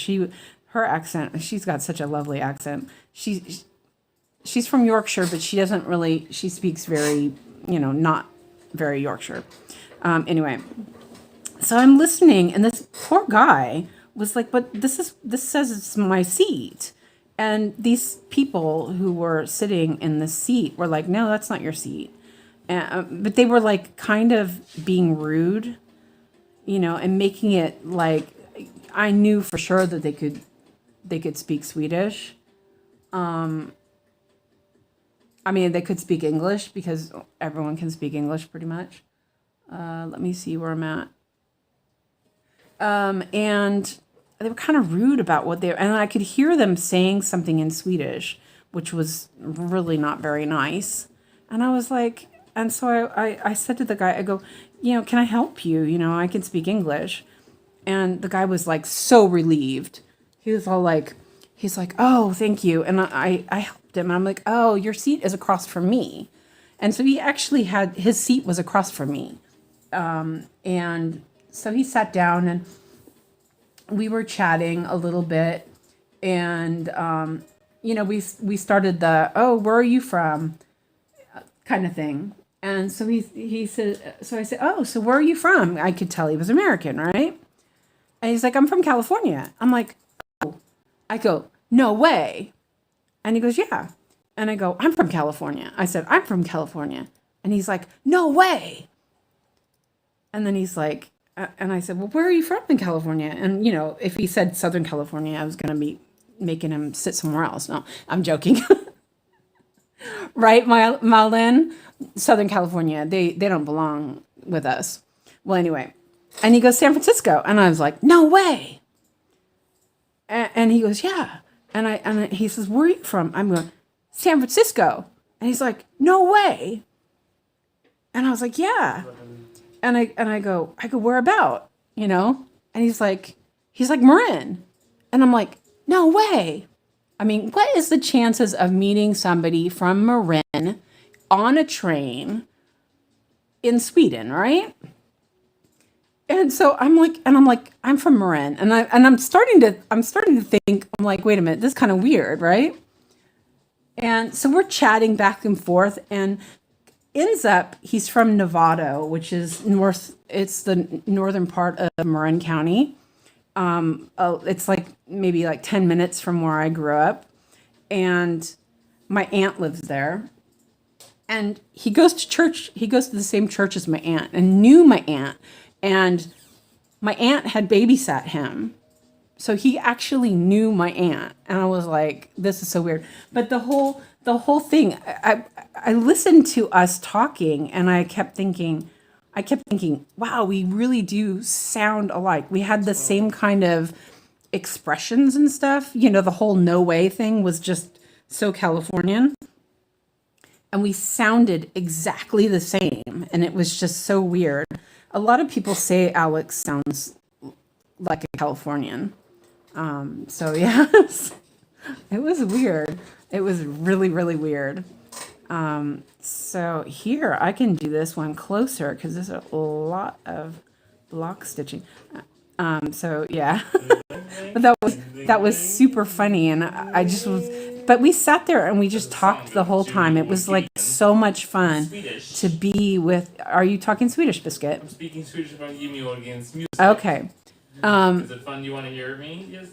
her accent, she's got such a lovely accent. She's from Yorkshire, but she speaks very, not very Yorkshire. Anyway, so I'm listening, and this poor guy was like, but this says it's my seat. And these people who were sitting in the seat were like, no, that's not your seat. But they were like kind of being rude, and making it like I knew for sure that they could speak Swedish. I mean, they could speak English because everyone can speak English pretty much. Let me see where I'm at. And they were kind of rude about and I could hear them saying something in Swedish, which was really not very nice. And I was like, And so I said to the guy, I go, can I help you? I can speak English. And the guy was like so relieved. He was all like, he's like, oh, thank you. And I helped him. And I'm like, oh, your seat is across from me. And so he actually his seat was across from me. And so he sat down and we were chatting a little bit. And, we started the, oh, where are you from? Kind of thing. And so he said, so I said, oh, so where are you from? I could tell he was American, right? And he's like, I'm from California. I'm like, oh. I go, no way. And he goes, yeah. And I go, I'm from California. I said, I'm from California. And he's like, no way. And then he's like, and I said, well, where are you from in California? And, if he said Southern California, I was going to be making him sit somewhere else. No, I'm joking. Right, Marlin? Southern California, they don't belong with us. Well, anyway. And he goes, San Francisco. And I was like, no way. And he goes, yeah. And he says, where are you from? I'm going, San Francisco. And he's like, no way. And I was like, yeah. And I go, where about? And he's like Marin. And I'm like, no way. I mean, what is the chances of meeting somebody from Marin on a train in Sweden, right? And so I'm like, I'm from Marin. And I'm starting to think, I'm like, wait a minute, this is kind of weird, right? And so we're chatting back and forth, and ends up he's from Novato, which is it's the northern part of Marin County. It's like maybe like 10 minutes from where I grew up, and my aunt lives there, and he goes to church. He goes to the same church as my aunt and knew my aunt, and my aunt had babysat him. So he actually knew my aunt, and I was like, this is so weird. But the whole thing, I listened to us talking, and I kept thinking, wow, we really do sound alike. We had the same kind of expressions and stuff. The whole no way thing was just so Californian. And we sounded exactly the same. And it was just so weird. A lot of people say Alex sounds like a Californian. So yeah, it was weird. It was really, really weird. So here I can do this one closer because there's a lot of block stitching. So yeah, but that was super funny, and I just was. But we sat there and we just talked the whole time. It was like so much fun to be with. Are you talking Swedish, Biscuit? I'm speaking Swedish about 𝐒𝐈𝐓𝐷𝐷 music. Okay. Is it fun? You want to hear me? Yes.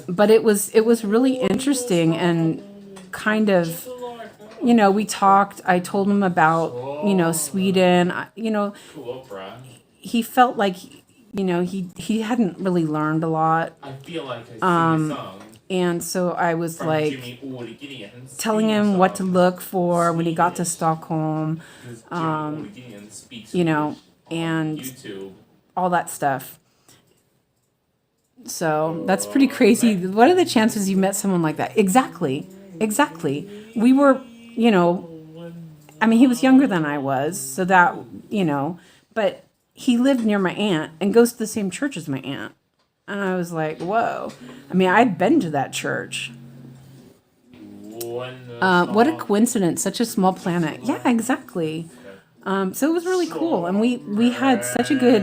But it was really interesting and kind of, we talked. I told him about Sweden. He felt like he hadn't really learned a lot. I feel like I sing a song. And so I was like telling him what to look for when he got to Stockholm, and YouTube. all that stuff. So that's pretty crazy. What are the chances you met someone like that? Exactly. We were, I mean, he was younger than I was, so that, but he lived near my aunt and goes to the same church as my aunt. And I was like, whoa. I mean, I'd been to that church. What a coincidence. Such a small planet. Yeah, exactly. So it was really cool. And we had such a good,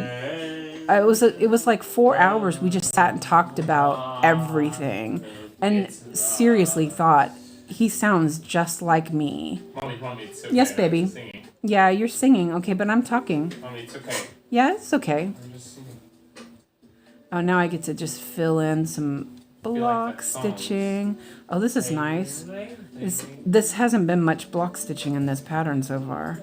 it was like 4 hours. We just sat and talked about everything. And seriously thought, he sounds just like me. Mommy, it's okay. Yes, baby. I'm singing. Yeah, you're singing. Okay, but I'm talking. Mommy, it's okay. Yeah, it's okay. I'm just singing. Oh, now I get to just fill in some block that song. stitching. Oh, this is nice. This hasn't been much block stitching in this pattern so far.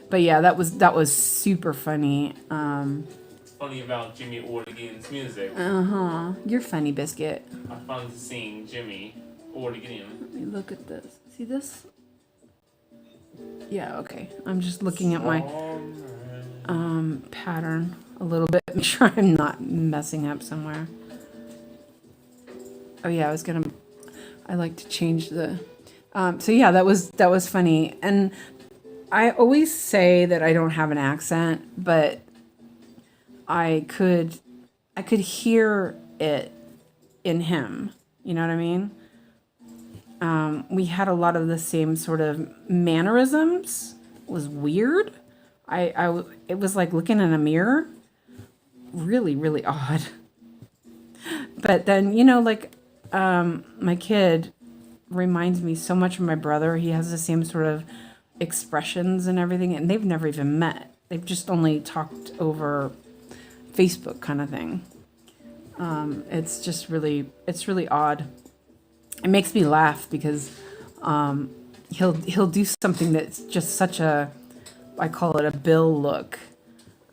But yeah, that was super funny. Funny about 𝐒𝐈𝐓𝐷𝐷's music. You're funny, Biscuit. I found to sing 𝐒𝐈𝐓𝐷. Let me look at this. See this? Yeah, okay. I'm just looking at my pattern a little bit. Make sure I'm not messing up somewhere. Oh yeah, I like to change the So yeah, that was funny. And I always say that I don't have an accent, but I could hear it in him. You know what I mean? We had a lot of the same sort of mannerisms. It was weird. It was like looking in a mirror. Really, really odd. But then, like, my kid reminds me so much of my brother. He has the same sort of expressions and everything, and they've never even met. They've just only talked over Facebook kind of thing. It's really odd. It makes me laugh because he'll do something that's just such a, I call it a Bill look,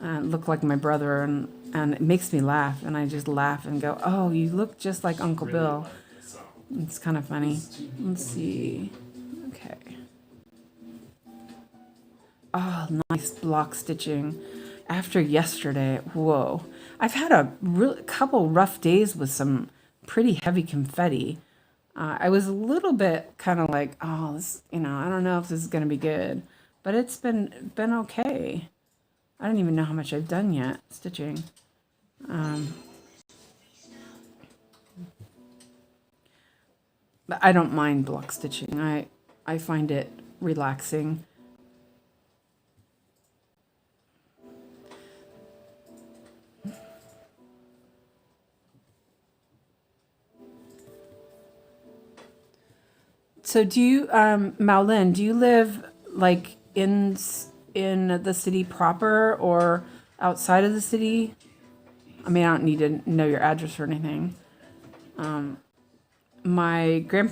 look like my brother, and it makes me laugh, and I just laugh and go, oh, you look just like Uncle Bill. It's kind of funny. Let's see. Okay. Oh, nice block stitching. After yesterday, whoa. I've had a couple rough days with some pretty heavy confetti. I was a little bit kind of like, oh, this, I don't know if this is going to be good. But it's been okay. I don't even know how much I've done yet stitching. But I don't mind block stitching. I find it relaxing. So do you, Maolin, do you live like in the city proper or outside of the city? I mean, I don't need to know your address or anything. My great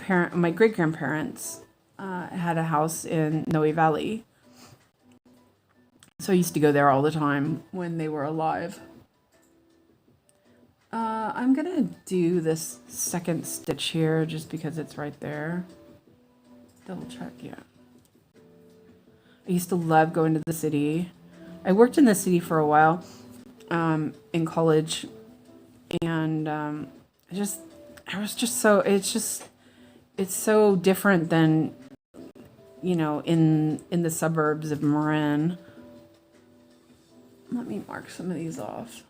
grandparents had a house in Noe Valley, so I used to go there all the time when they were alive. I'm gonna do this second stitch here just because it's right there. Double check, yeah. I used to love going to the city. I worked in the city for a while in college, and it's so different than in the suburbs of Marin. Let me mark some of these off.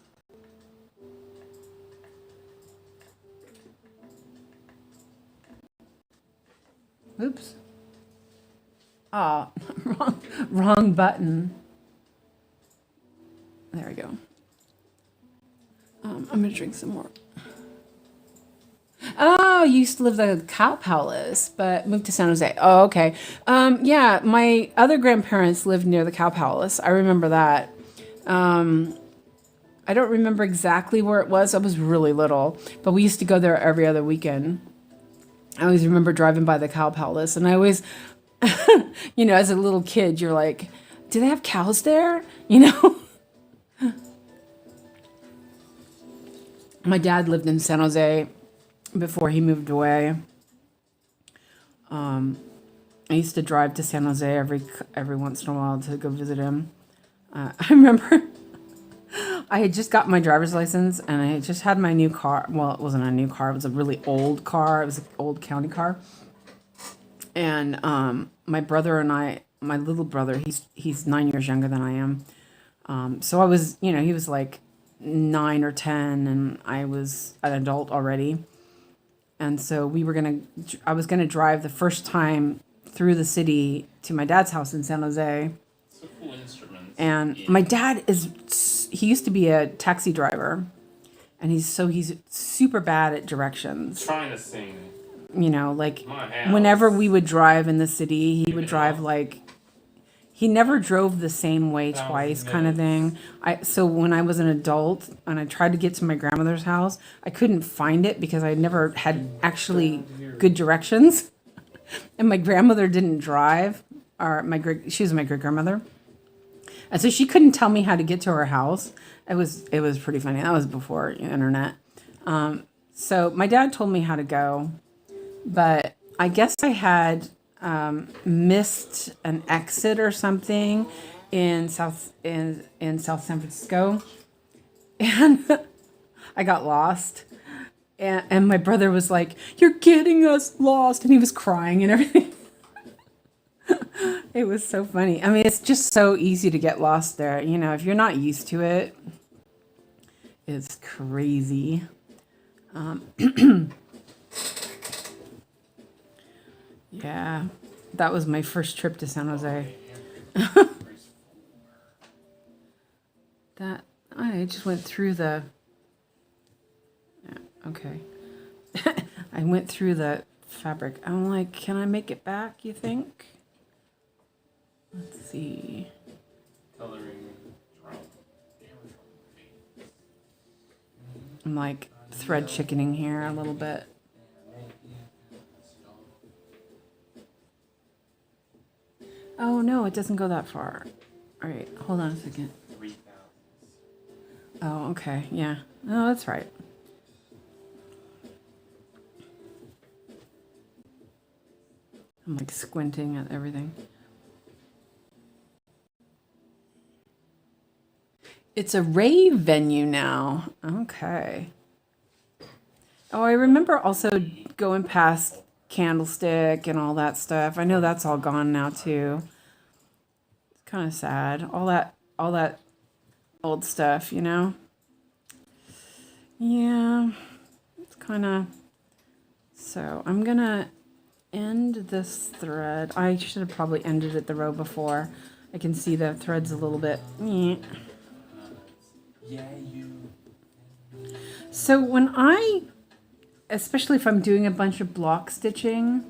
Oops. Oh, wrong button. There we go. I'm gonna drink some more. Oh, you used to live the Cow Palace, but moved to San Jose. Oh, okay. Yeah, my other grandparents lived near the Cow Palace. I remember that. I don't remember exactly where it was. I was really little, but we used to go there every other weekend. I always remember driving by the Cow Palace, and I always, as a little kid, you're like, do they have cows there? My dad lived in San Jose before he moved away. I used to drive to San Jose every once in a while to go visit him. I remember I had just got my driver's license, and I had just had my new car. Well, it wasn't a new car. It was a really old car. It was an old county car. And my brother and my little brother, he's 9 years younger than I am. So I was, he was like 9 or 10, and I was an adult already. And so I was gonna drive the first time through the city to my dad's house in San Jose. So cool instruments. And my dad he used to be a taxi driver, and he's super bad at directions. Trying to sing. Like whenever we would drive in the city, he would drive like, he never drove the same way twice kind of thing. So when I was an adult and I tried to get to my grandmother's house, I couldn't find it because I never had actually good directions. And my grandmother didn't drive, or she was my great grandmother. And so she couldn't tell me how to get to her house. It was pretty funny. That was before internet. So my dad told me how to go, but I guess I had missed an exit or something in South San Francisco, and I got lost. And my brother was like, "You're getting us lost," and he was crying and everything. It was so funny. I mean, it's just so easy to get lost there. You know, if you're not used to it, it's crazy. Yeah, that was my first trip to San Jose. That I just went through the. Yeah, okay. I went through the fabric. I'm like, can I make it back, you think? Let's see. I'm like thread chickening here a little bit. Oh no, it doesn't go that far. All right, hold on a second. Oh, okay, yeah. Oh, that's right. I'm like squinting at everything. It's a rave venue now. Okay. Oh, I remember also going past Candlestick and all that stuff. I know that's all gone now too. It's kind of sad. All that old stuff, you know? Yeah. It's kind of... So I'm going to end this thread. I should have probably ended at the row before. I can see the threads a little bit. So when especially if I'm doing a bunch of block stitching,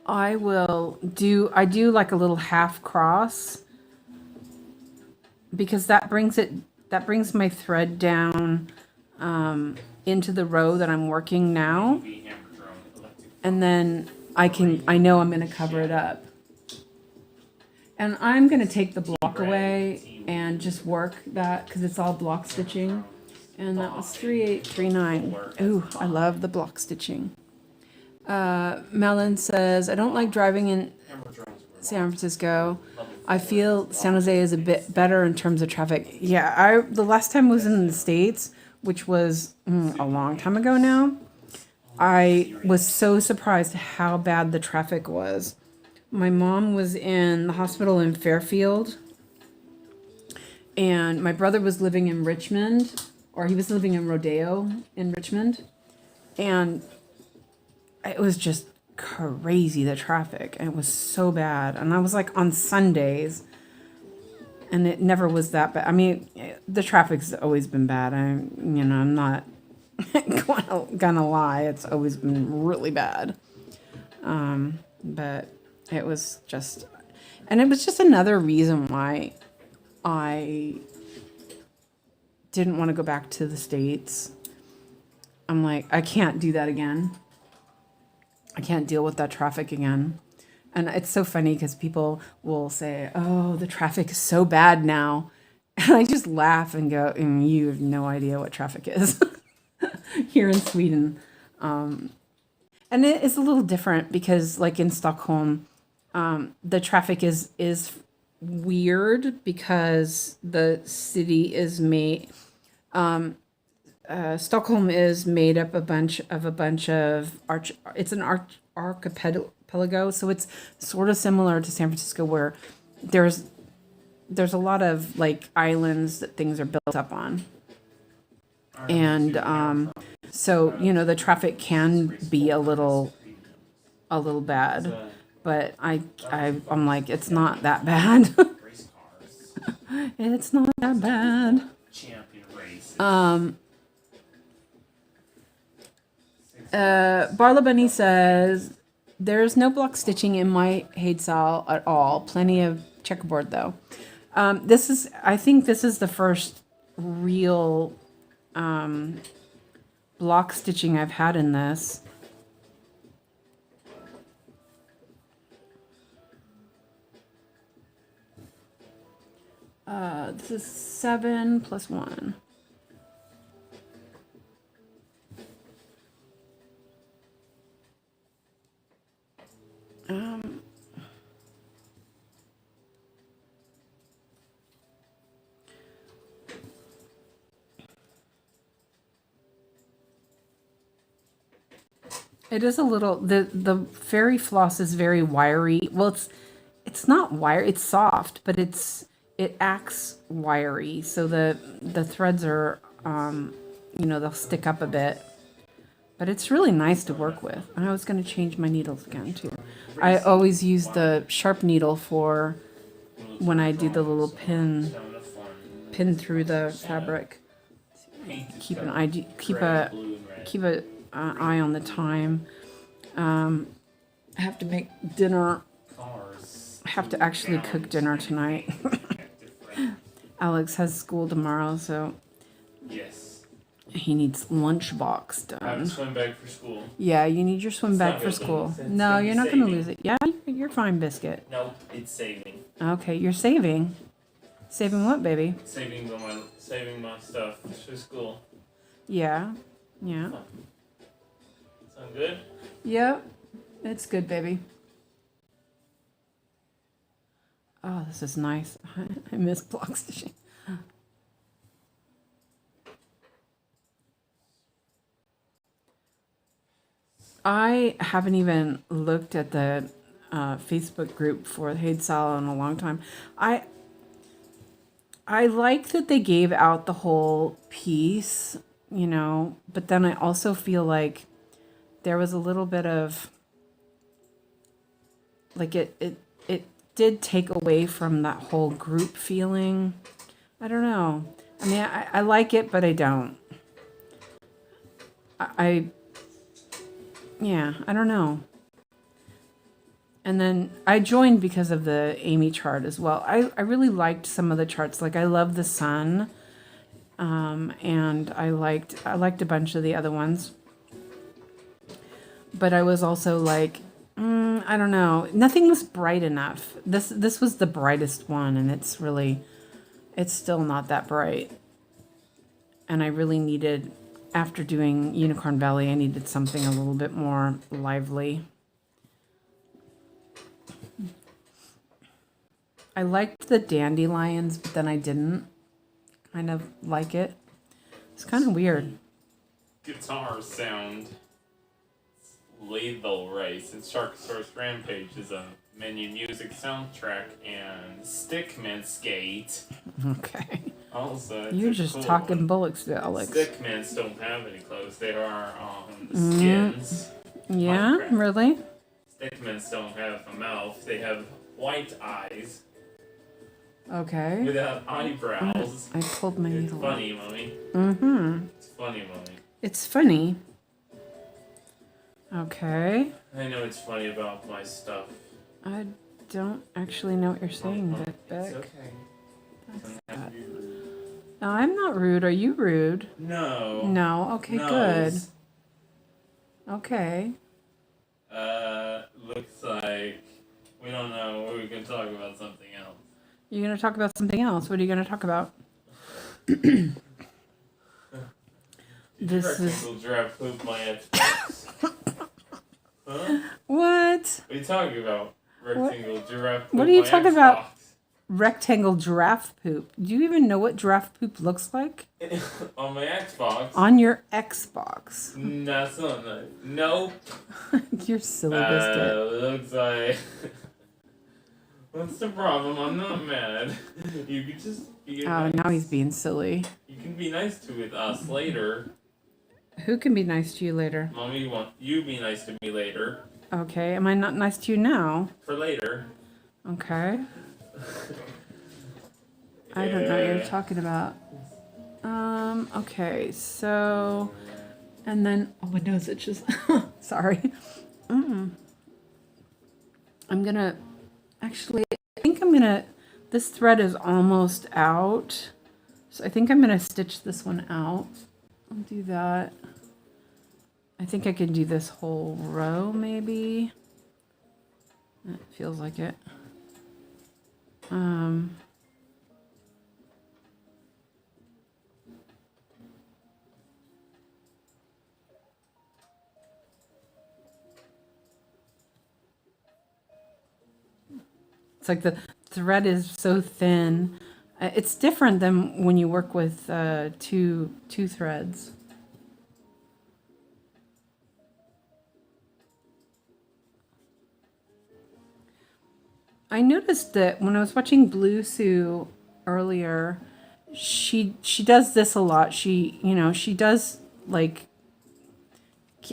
I do like a little half cross, because that brings my thread down into the row that I'm working now, and then I know I'm going to cover it up. And I'm going to take the block away and just work that, because it's all block stitching. And that was 3839. Ooh, I love the block stitching. Melon says, I don't like driving in San Francisco. I feel San Jose is a bit better in terms of traffic. Yeah, the last time I was in the States, which was a long time ago now, I was so surprised how bad the traffic was. My mom was in the hospital in Fairfield, and my brother was living in Richmond, or he was living in Rodeo in Richmond, and it was just crazy, the traffic, and it was so bad. And I was like on Sundays, and it never was that bad. I mean, the traffic's always been bad. I'm not gonna lie, it's always been really bad. But it was just another reason why I didn't want to go back to the States. I'm like, I can't do that again. I can't deal with that traffic again. And it's so funny because people will say, oh, the traffic is so bad now. And I just laugh and go, you have no idea what traffic is here in Sweden. And it is a little different because, like in Stockholm, the traffic is weird because the city is made. Stockholm is made up a bunch of it's an archipelago, so it's sort of similar to San Francisco, where there's a lot of like islands that things are built up on, and so the traffic can be a little bad, but I'm like, it's not that bad. It's not that bad. Barla Bunny says, there's no block stitching in my HAED SAL at all. Plenty of checkerboard though. I think this is the first real block stitching I've had in this. This is 7 plus 1. It is a little, the fairy floss is very wiry. Well, it's not wiry, it's soft, but it acts wiry. So the threads are, you know, they'll stick up a bit. But it's really nice to work with. I was going to change my needles again too. I always use the sharp needle for when I do the little pin through the fabric. Keep an eye, keep a eye on the time. I have to make dinner. I have to actually cook dinner tonight. Alex has school tomorrow, so Yes. he needs lunchbox I have a done. swim bag for school. Yeah, you need your swim bag not for gonna school. lose it. It's No, gonna be you're not going to saving. lose it. Yeah, you're fine, Biscuit. Nope, it's saving. Okay, you're saving. Saving what, baby? Saving my stuff for school. Yeah. Yeah. Sound good? Yep. It's good, baby. Oh, this is nice. I miss block stitching. I haven't even looked at the Facebook group for HAED SAL in a long time. I like that they gave out the whole piece, you know, but then I also feel like there was a little bit of like it did take away from that whole group feeling. I don't know. I mean, I like it, but I don't. Yeah, I don't know. And then I joined because of the Amy chart as well. I really liked some of the charts. Like I love the sun. And I liked a bunch of the other ones. But I was also like, I don't know. Nothing was bright enough. This was the brightest one, and it's still not that bright. And I really needed, after doing Unicorn Valley, I needed something a little bit more lively. I liked the dandelions, but then I didn't kind of like it. It's kind of weird. Guitar sound. Lethal Race and Shark Source Rampage is a menu music soundtrack and Stickman Skate. Okay. Also, You're just cool talking one. bullocks, Alex. Stickmans don't have any clothes. They are on the skins. Yeah, Minecraft. really? Stickmans don't have a mouth. They have white eyes Okay. without eyebrows. I pulled my It's needle. funny, mommy. Mm-hmm. It's funny, mommy. It's funny. Okay. I know it's funny about my stuff. I don't actually know what you're saying, It's Beck. okay. That's Doesn't that. have to be rude. No, I'm not rude. Are you rude? No. No. Okay, No, good. it's- Okay. Looks like we don't know. We can talk about something else. You're going to talk about something else. What are you going to talk about? This is... Rectangle giraffe poop my Xbox. Huh? What? What are you talking about? Rectangle giraffe poop What are you my talking Xbox. about? Rectangle giraffe poop. Do you even know what giraffe poop looks like? On my Xbox. On your Xbox. That's not nice. Nope. You're silly, Biscuit. Looks like... What's the problem? I'm not mad. You could just be Oh, nice. now he's being silly. You can be nice to us later. Who can be nice to you later? Mommy, want you be nice to me later. Okay, am I not nice to you now? For later. Okay. I don't know what you're Yeah. talking about. Okay, so... And then... Oh, my nose itches. Sorry. I'm gonna... Actually, I think I'm gonna... This thread is almost out. So I think I'm gonna stitch this one out. I'll do that. I think I can do this whole row, maybe. That feels like it. It's like the thread is so thin. It's different than when you work with two threads. I noticed that when I was watching Blue Sue earlier, she does this a lot. She does like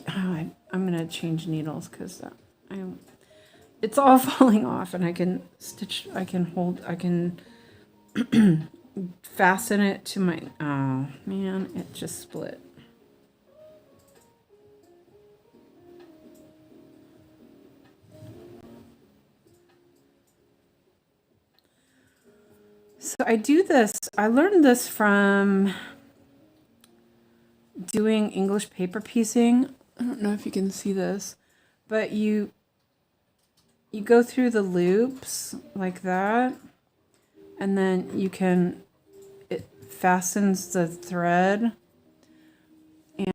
I'm gonna change needles because it's all falling off, and I can fasten it to my, oh man, it just split. So I do this, I learned this from doing English paper piecing. I don't know if you can see this, but you go through the loops like that, and then it fastens the thread,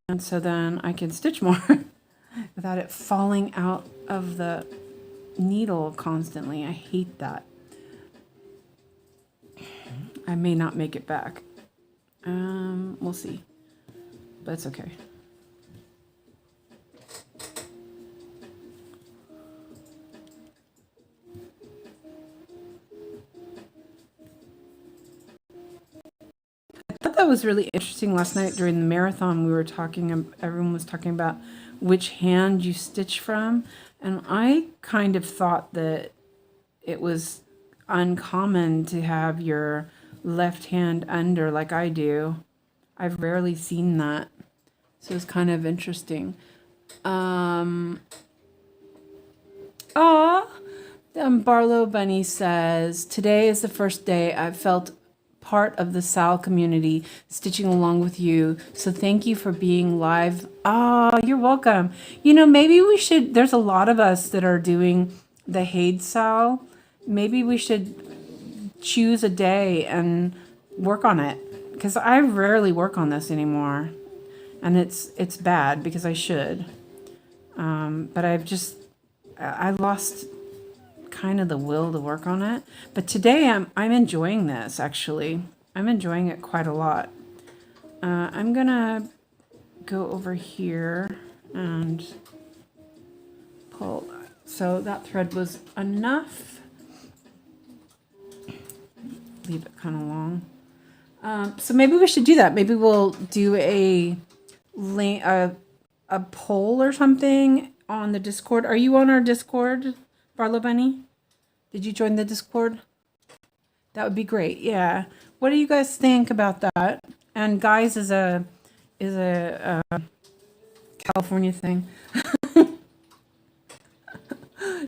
and so then I can stitch more without it falling out of the needle constantly. I hate that. I may not make it back. We'll see, but it's okay. I thought that was really interesting last night during the marathon. Everyone was talking about which hand you stitch from, and I kind of thought that it was uncommon to have your left hand under like I do. I've rarely seen that, so it's kind of interesting. Barlow Bunny says, today is the first day I've felt part of the SAL community stitching along with you. So thank you for being live. You're welcome. Maybe we should, there's a lot of us that are doing the HAED SAL. Maybe we should choose a day and work on it, because I rarely work on this anymore, and it's bad because I should. But I lost kind of the will to work on it. But today I'm enjoying this, actually. I'm enjoying it quite a lot. I'm gonna go over here and pull. So that thread was enough. Leave it kind of long. So maybe we should do that. Maybe we'll do a poll or something on the Discord. Are you on our Discord, Barlow Bunny? Did you join the Discord? That would be great. Yeah. What do you guys think about that? And guys is a California thing.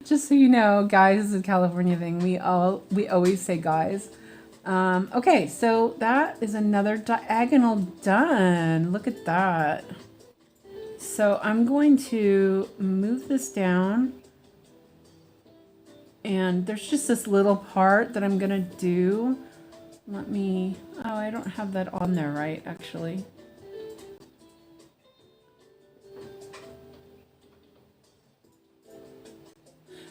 Just so you know, guys is a California thing. We always say guys. Okay, so that is another diagonal done. Look at that. So I'm going to move this down, and there's just this little part that I'm gonna do. I don't have that on there right, actually.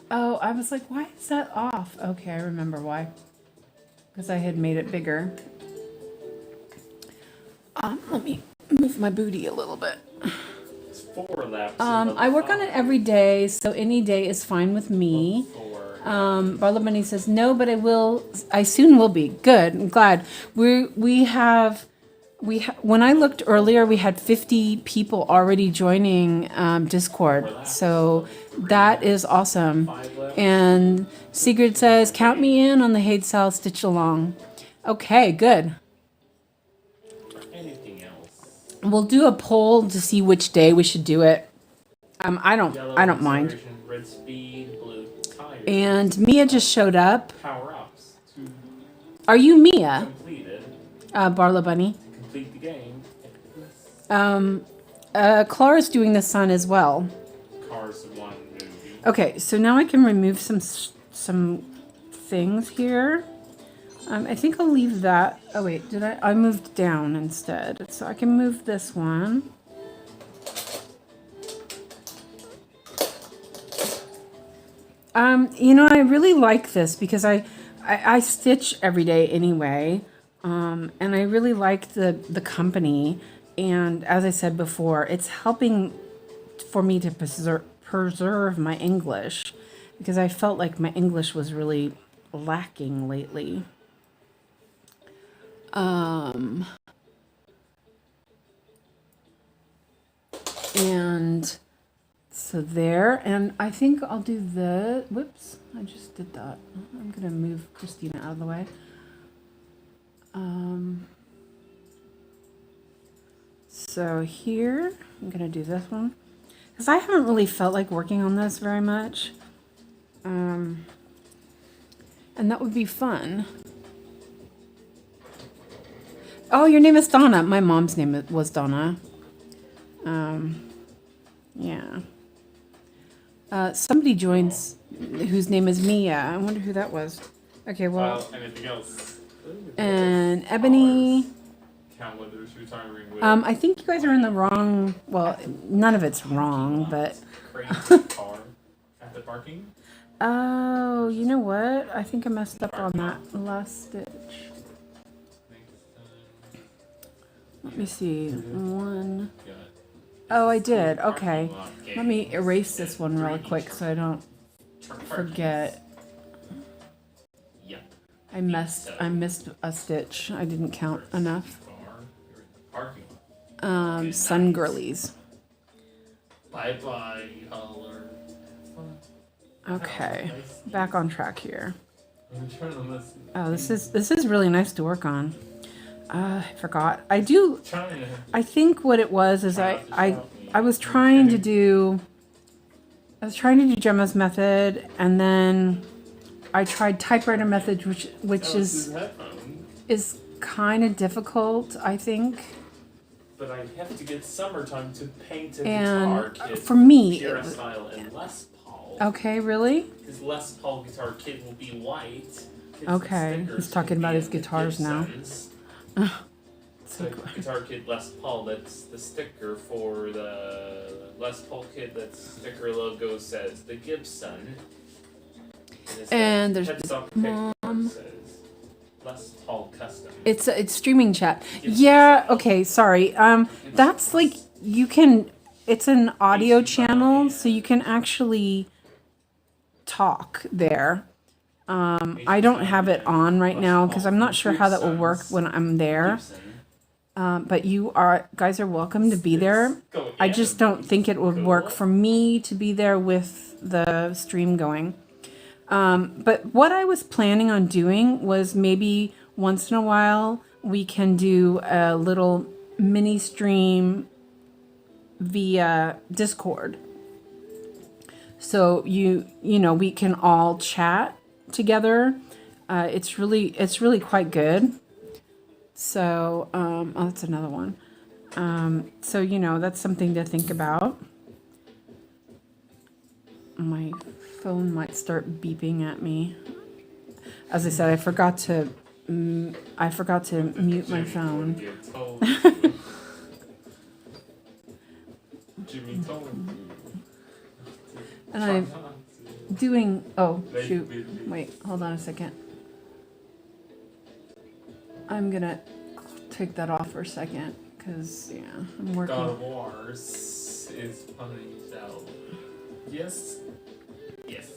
Oh, I was like, why is that off? Okay, I remember why. Because I had made it bigger. Let me move my booty a little bit. It's 4 laps. I work on it every day, so any day is fine with me. Barlow Bunny says no, but I soon will be. Good. I'm glad. When I looked earlier, we had 50 people already joining Discord. So that is awesome. And Sigrid says, count me in on the HAED SAL stitch along. Okay, good. Anything else? We'll do a poll to see which day we should do it. I don't mind. Red speed, blue tire. And Mia just showed up. Power ups. Are you Mia? Completed. Barlow Bunny. Complete the game. Clara's doing the sun as well. Cars one movie. Okay, so now I can remove some things here. I think I'll leave that. Oh wait, did I moved down instead. So I can move this one. I really like this because I stitch every day anyway. And I really like the company. And as I said before, it's helping for me to preserve my English. because I felt like my English was really lacking lately. And so there, and I think I'll do the, whoops, I just did that. I'm going to move Christina out of the way. So here, I'm going to do this one. Because I haven't really felt like working on this very much. And that would be fun. Oh, your name is Donna. My mom's name was Donna. Yeah. Somebody joins whose name is Mia. I wonder who that was. Okay, well. Anything else? And Ebony. Calendars retiring with. I think you guys are in the wrong. Well, none of it's wrong, but. Crazy car at the parking. Oh, you know what? I think I messed up on that last stitch. Let me see. One. Oh, I did. Okay. Let me erase this one really quick so I don't forget. I missed a stitch. I didn't count enough. Sun girlies. Bye-bye, color. Okay. Back on track here. Oh, this is really nice to work on. I forgot. I think what it was is I was trying to do Gemma's method, and then I tried typewriter method, which is kind of difficult, I think. But I have to get Summertime to paint a And guitar kit for me, Pure Style and Les Paul. Okay, really? His Les Paul guitar kit will be white. Okay, he's talking about his guitars now. The guitar kit Les Paul, that's the sticker for the Les Paul kit. That sticker logo says the Gibson. And there's Mom. Says Les Paul Custom. It's streaming chat. Yeah. Okay. Sorry. That's like you can. It's an audio channel, so you can actually talk there. I don't have it on right now because I'm not sure how that will work when I'm there. But you guys are welcome to be there. I just don't think it would work for me to be there with the stream going. But what I was planning on doing was maybe once in a while we can do a little mini stream via Discord. So you know we can all chat together. It's really quite good. So oh, that's another one. So you know that's something to think about. My phone might start beeping at me. As I said, I forgot to mute my phone. Jimmy told you. And I'm doing. Oh shoot! Wait, hold on a second. I'm gonna take that off for a second because yeah, I'm working. God of Wars is funny, so yes.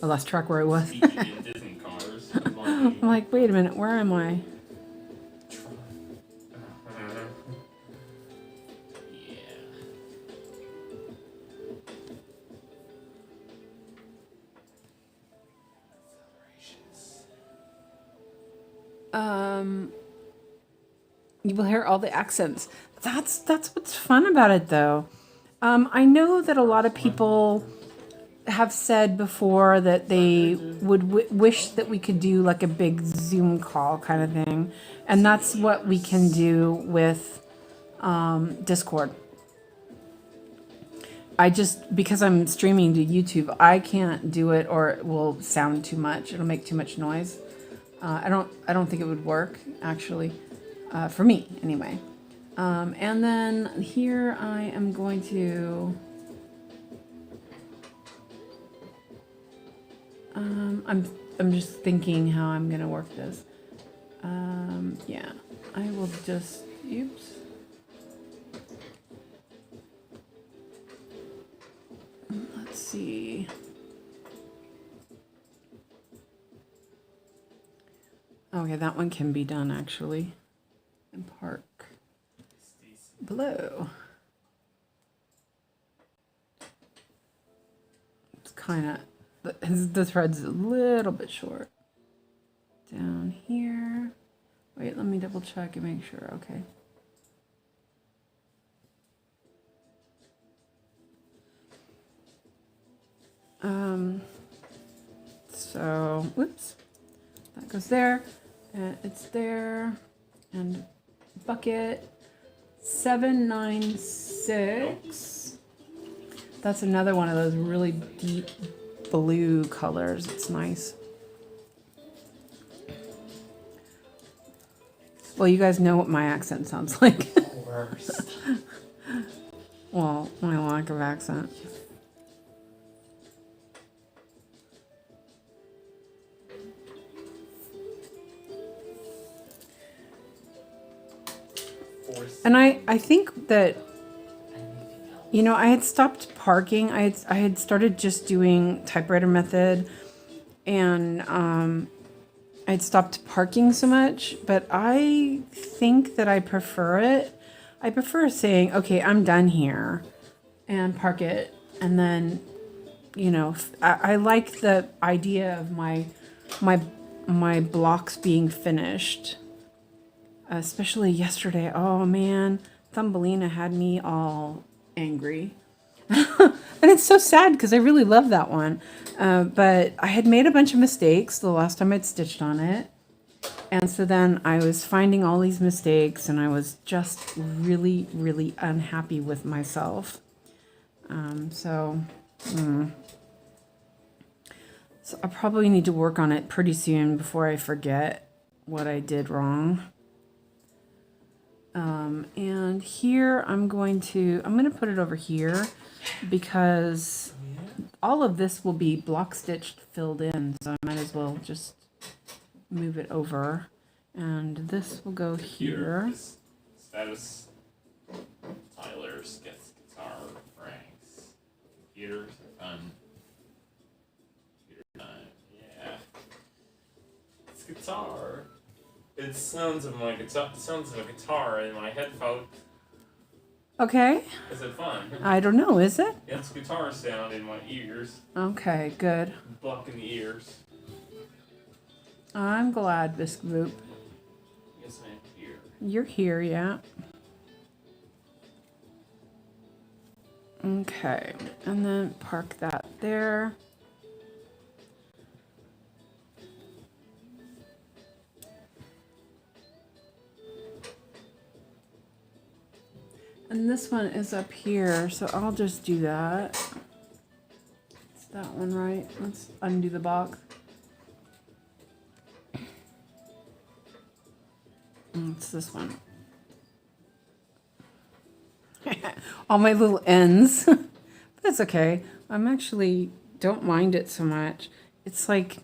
I lost track where I was. Disney cars. I'm like, wait a minute, where am I? You will hear all the accents. That's what's fun about it, though. I know that a lot of people have said before that they would wish that we could do like a big Zoom call kind of thing, and that's what we can do with Discord. Because I'm streaming to YouTube, I can't do it, or it will sound too much. It'll make too much noise. I don't think it would work actually, for me anyway. And then here I am going to. I'm just thinking how I'm gonna work this. Yeah, I will just. Oops. Let's see. Okay, that one can be done actually. And park below. It's kind of, the thread's a little bit short. Down here. Wait, let me double check and make sure. Okay. So, whoops. That goes there. And it's there. And bucket 796. That's another one of those really deep blue colors. It's nice. Well, you guys know what my accent sounds like. Worst. Well, my lack of accent. And I think that, you know, I had stopped parking. I had started just doing typewriter method, and I'd stopped parking so much, but I think that I prefer it. I prefer saying, okay, I'm done here, and park it, and then, you know, I like the idea of my blocks being finished. Especially yesterday. Oh man, Thumbelina had me all angry. And it's so sad because I really love that one. But I had made a bunch of mistakes the last time I'd stitched on it. And so then I was finding all these mistakes and I was just really, really unhappy with myself. So I probably need to work on it pretty soon before I forget what I did wrong. And here I'm going to put it over here because all of this will be block stitched filled in, so I might as well just move it over, and this will go here. Status Tyler's gets guitar Frank's computers are fun. Computer time, yeah. It's guitar. It sounds of my guitar. It sounds of a guitar in my headphone. Okay. Is it fun? I don't know. Is it? It's guitar sound in my ears. Okay. Good. Blocking the ears. I'm glad, Biscuit. Yes, I'm here. You're here, yeah. Okay, and then park that there. And this one is up here, so I'll just do that. It's that one, right? Let's undo the box. It's this one. All my little ends. But that's okay. I'm actually don't mind it so much. It's like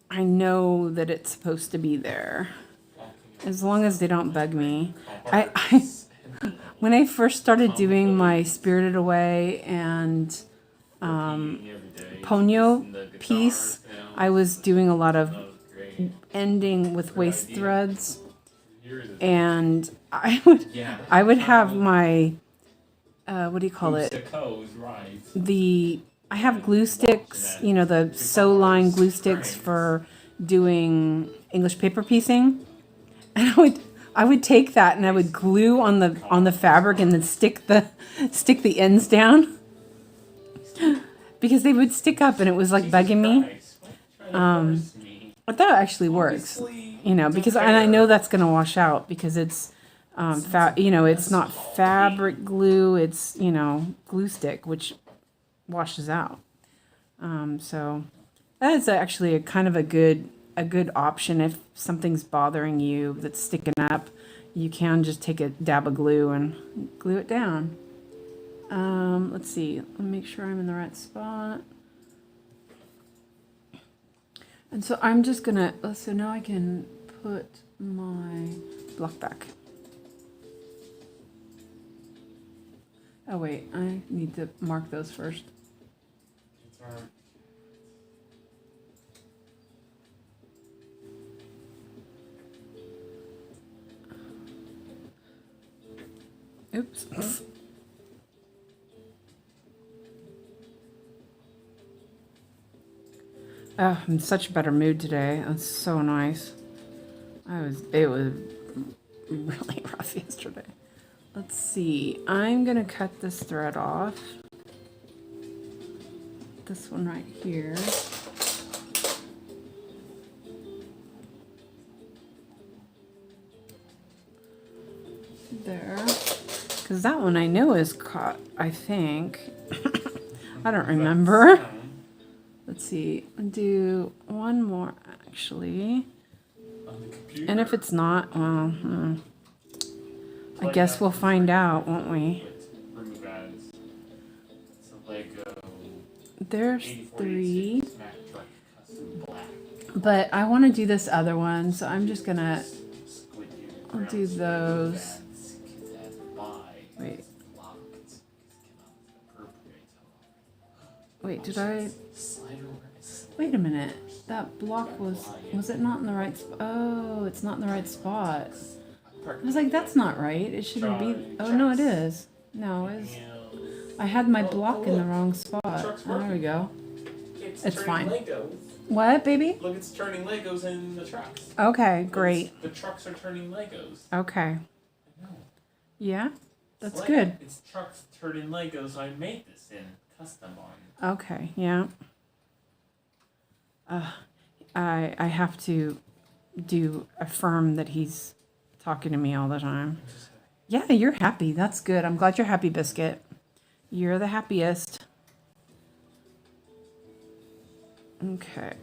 I know that it's supposed to be there. As long as they don't bug me. When I first started doing my Spirited Away and Ponyo piece, I was doing a lot of ending with waist threads, and I would have my what do you call it? I have glue sticks, you know, the sew line glue sticks for doing English paper piecing, and I would take that and I would glue on the fabric and then stick the ends down because they would stick up and it was like bugging me. But that actually works, you know, because and I know that's going to wash out because it's you know, it's not fabric glue, it's, you know, glue stick, which washes out. So that is actually a kind of a good option if something's bothering you that's sticking up. You can just take a dab of glue and glue it down. Let's see. Let me make sure I'm in the right spot. And so I'm just gonna. So now I can put my block back. Oh wait, I need to mark those first. Oops. Oh, I'm in such a better mood today. It's so nice. It was really rough yesterday. Let's see. I'm gonna cut this thread off. This one right here. There. Because that one I know is caught, I think. I don't remember. Let's see. Do one more, actually. And if it's not, well, I guess we'll find out, won't we? There's 3. But I want to do this other one, so I'm just gonna. I'll do those. Wait. Wait, did I? Wait a minute. That block was it not in the right spot? Oh, it's not in the right spot. I was like, that's not right. It shouldn't be. Oh, no, it is. No, I had my block in the wrong spot. Oh, there we go. It's fine. Legos. What, baby? Look, it's turning Legos in the trucks. Okay, great. The trucks are turning Legos. Okay. I know. Yeah, that's It's good. It's trucks turning Legos. I made this in custom on. Okay, yeah. I have to affirm that he's talking to me all the time. Yeah, you're happy. That's good. I'm glad you're happy, Biscuit. You're the happiest. Okay.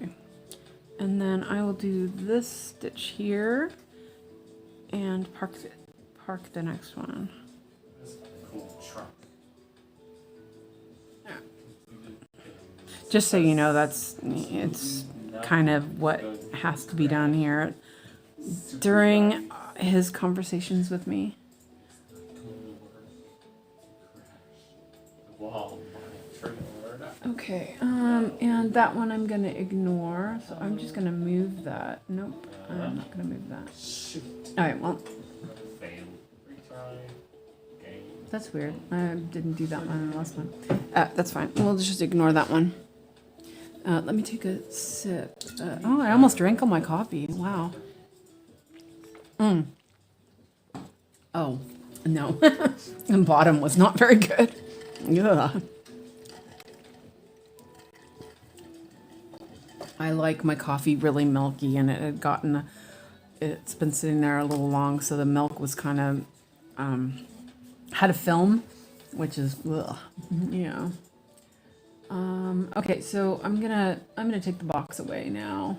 And then I will do this stitch here and park the next one. This is a cool truck. Just so you know, it's kind of what has to be done here during his conversations with me. Okay, and that one I'm gonna ignore, so I'm just gonna move that. Nope, I'm not gonna move that. All right, well, that's weird. I didn't do that one in the last one. That's fine. We'll just ignore that one. Let me take a sip. Oh, I almost drank all my coffee. Wow. Oh, no. The bottom was not very good. Yeah. I like my coffee really milky, and it had gotten, it's been sitting there a little long, so the milk was kind of, had a film, which is, ugh, yeah. Okay, so I'm gonna take the box away now,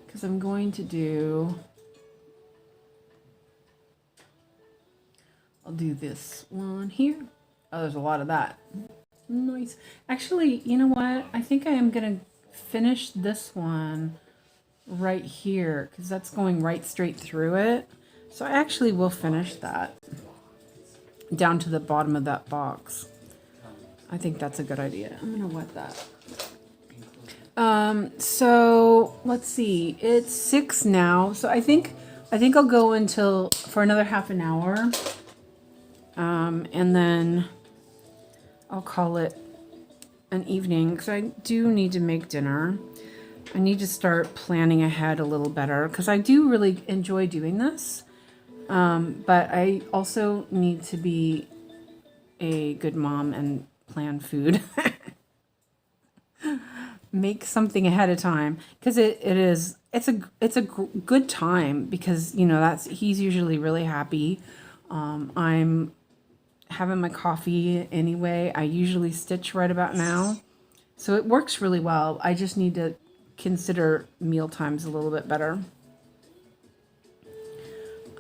because I'm going to do, I'll do this one here. Oh, there's a lot of that. Nice. Actually, you know what? I think I am gonna finish this one right here, because that's going right straight through it. So I actually will finish that down to the bottom of that box. I think that's a good idea. I'm gonna wet that. So let's see. It's 6 now. So I think I'll go until for another half an hour. And then I'll call it an evening, because I do need to make dinner. I need to start planning ahead a little better, because I do really enjoy doing this. But I also need to be a good mom and plan food. Make something ahead of time, because it's a good time, because you know he's usually really happy. I'm having my coffee anyway. I usually stitch right about now, so it works really well. I just need to consider meal times a little bit better.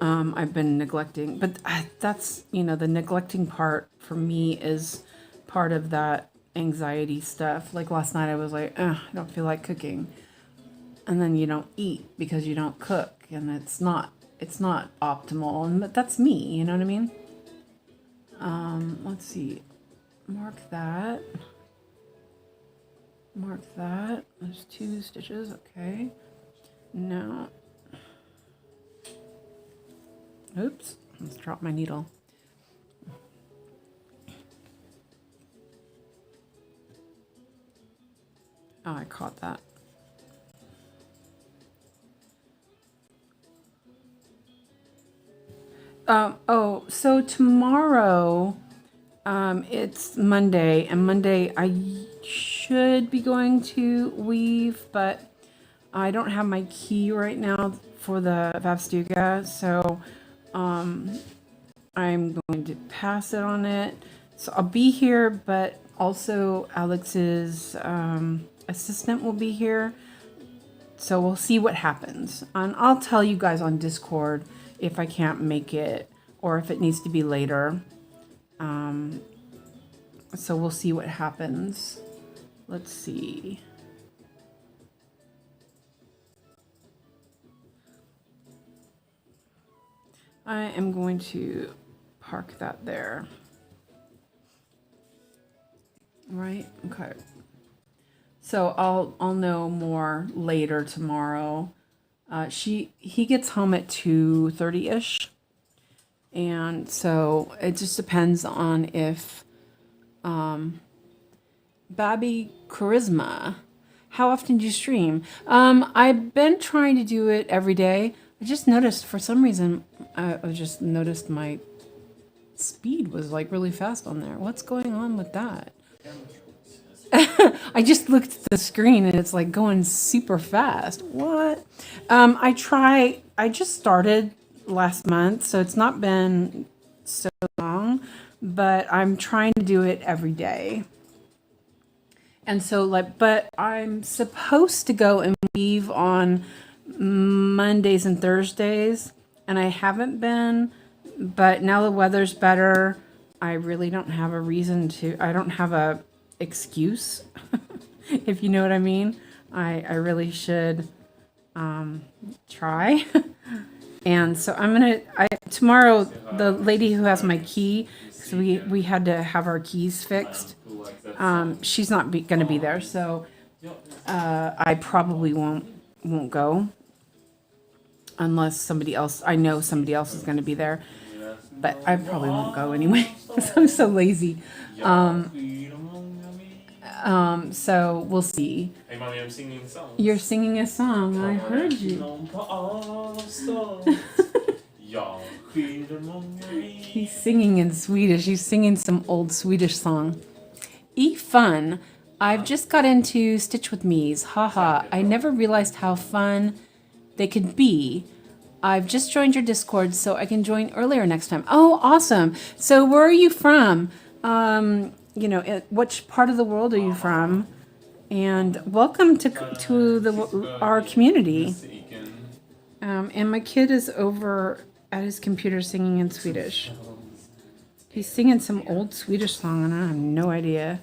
I've been neglecting, but that's, you know, the neglecting part for me is part of that anxiety stuff. Like last night I was like, I don't feel like cooking. And then you don't eat because you don't cook, and it's not optimal, and that's me, you know what I mean? Let's see. Mark that. There's 2 stitches, okay. Now, oops, let's drop my needle. Oh, I caught that. Oh, so tomorrow, it's Monday, and Monday I should be going to weave, but I don't have my key right now for the 𝐓𝐹𝐷𝐸𝐻, so I'm going to pass it on it. So I'll be here, but also Alex's assistant will be here. So we'll see what happens. And I'll tell you guys on Discord if I can't make it or if it needs to be later. So we'll see what happens. Let's see. I am going to park that there. Right? Okay. So I'll know more later tomorrow. He gets home at 2:30ish. And so it just depends on if Babby Charisma, how often do you stream? I've been trying to do it every day. I just noticed for some reason I just noticed my speed was like really fast on there. What's going on with that? I just looked at the screen and it's like going super fast. What? I just started last month, so it's not been so long, but I'm trying to do it every day. And so but I'm supposed to go and weave on Mondays and Thursdays, and I haven't been, but now the weather's better. I really don't have a reason to, I don't have a excuse, if you know what I mean. I really should try. And so tomorrow, the lady who has my key, because we had to have our keys fixed, she's not gonna be there, so I probably won't go unless I know somebody else is gonna be there, but I probably won't go anyway because I'm so lazy. So we'll see. Hey, Mommy, I'm singing a song. You're singing a song. I heard you. He's singing in Swedish. He's singing some old Swedish song. Fun. I've just got into Stitch with Me's. Haha. I never realized how fun they could be. I've just joined your Discord so I can join earlier next time. Oh, awesome. So where are you from? You know, which part of the world are you from? And welcome to our community. And my kid is over at his computer singing in Swedish. He's singing some old Swedish song, and I have no idea.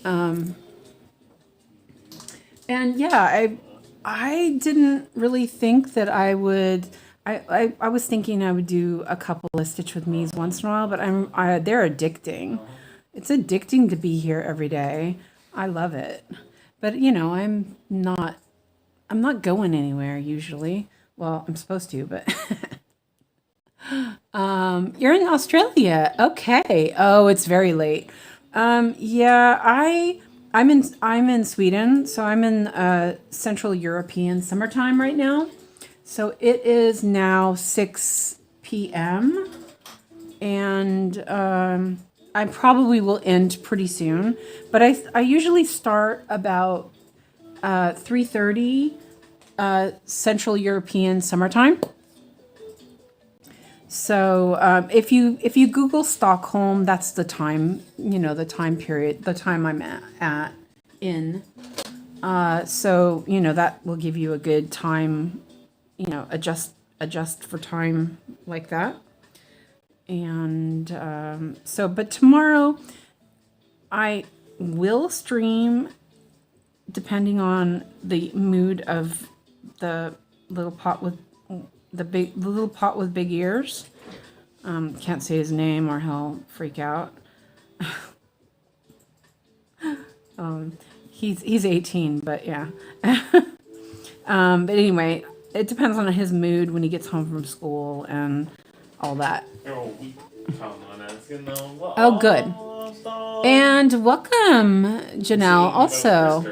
And yeah, I didn't really think that I would. I was thinking I would do a couple of Stitch with Me's once in a while, but they're addicting. It's addicting to be here every day. I love it. But you know, I'm not going anywhere usually. Well, I'm supposed to, but you're in Australia. Okay. Oh, it's very late. Yeah, I'm in Sweden, so I'm in Central European summertime right now. So it is now 6 p.m. and I probably will end pretty soon, but I usually start about 3:30 Central European summertime. So if you Google Stockholm, that's the time, you know, the time period, the time I'm in. So you know that will give you a good time, you know, adjust for time like that. And but tomorrow I will stream depending on the mood of the little pot with the little pot with big ears. Can't say his name or he'll freak out. He's 18, but yeah. But anyway, it depends on his mood when he gets home from school and all that. Oh, good. And welcome, Janelle, also.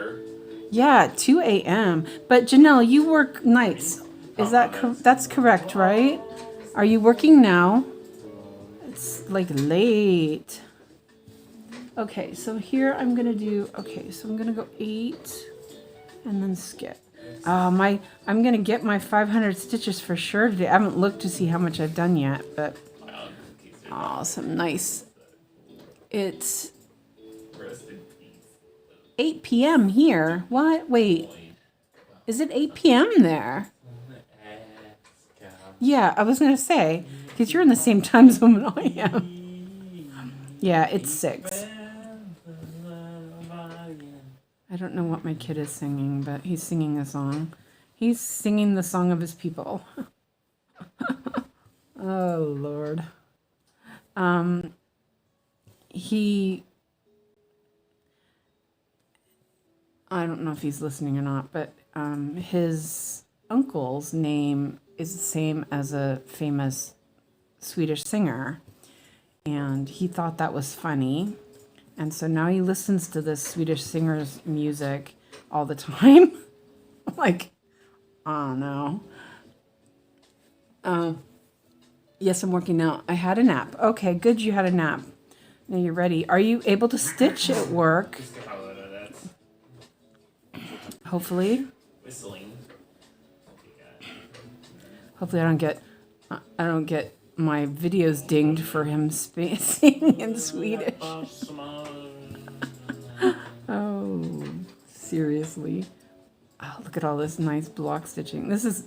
Yeah, 2 a.m. But Janelle, you work nights. Is that that's correct, right? Are you working now? It's like late. Okay, so here I'm gonna do. Okay, so I'm gonna go 8, and then skip. I'm gonna get my 500 stitches for sure today. I haven't looked to see how much I've done yet, but awesome, nice. It's 8 p.m. here. What? Wait, is it 8 p.m. there? Yeah, I was gonna say because you're in the same time zone I am. Yeah, it's 6. I don't know what my kid is singing, but he's singing a song. He's singing the song of his people. Oh, Lord. I don't know if he's listening or not, but his uncle's name is the same as a famous Swedish singer. And he thought that was funny. And so now he listens to this Swedish singer's music all the time. Like, oh no. Yes, I'm working now. I had a nap. Okay, good you had a nap. Now you're ready. Are you able to stitch at work? Hopefully. Whistling. Hopefully I don't get my videos dinged for him singing in Swedish. Oh, seriously. Oh, look at all this nice block stitching. This is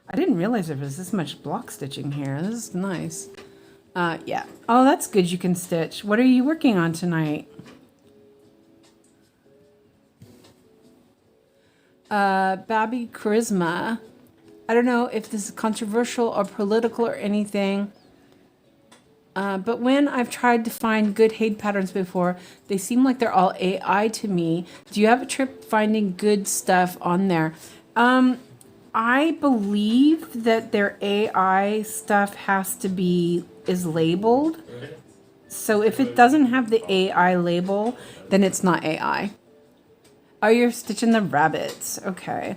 I didn't realize there was this much block stitching here. This is nice. Yeah. Oh, that's good you can stitch. What are you working on tonight? Babby Charisma. I don't know if this is controversial or political or anything. But when I've tried to find good HAED patterns before, they seem like they're all AI to me. Do you have a trick finding good stuff on there? I believe that their AI stuff is labeled. So if it doesn't have the AI label, then it's not AI. Oh, you're stitching the rabbits. Okay.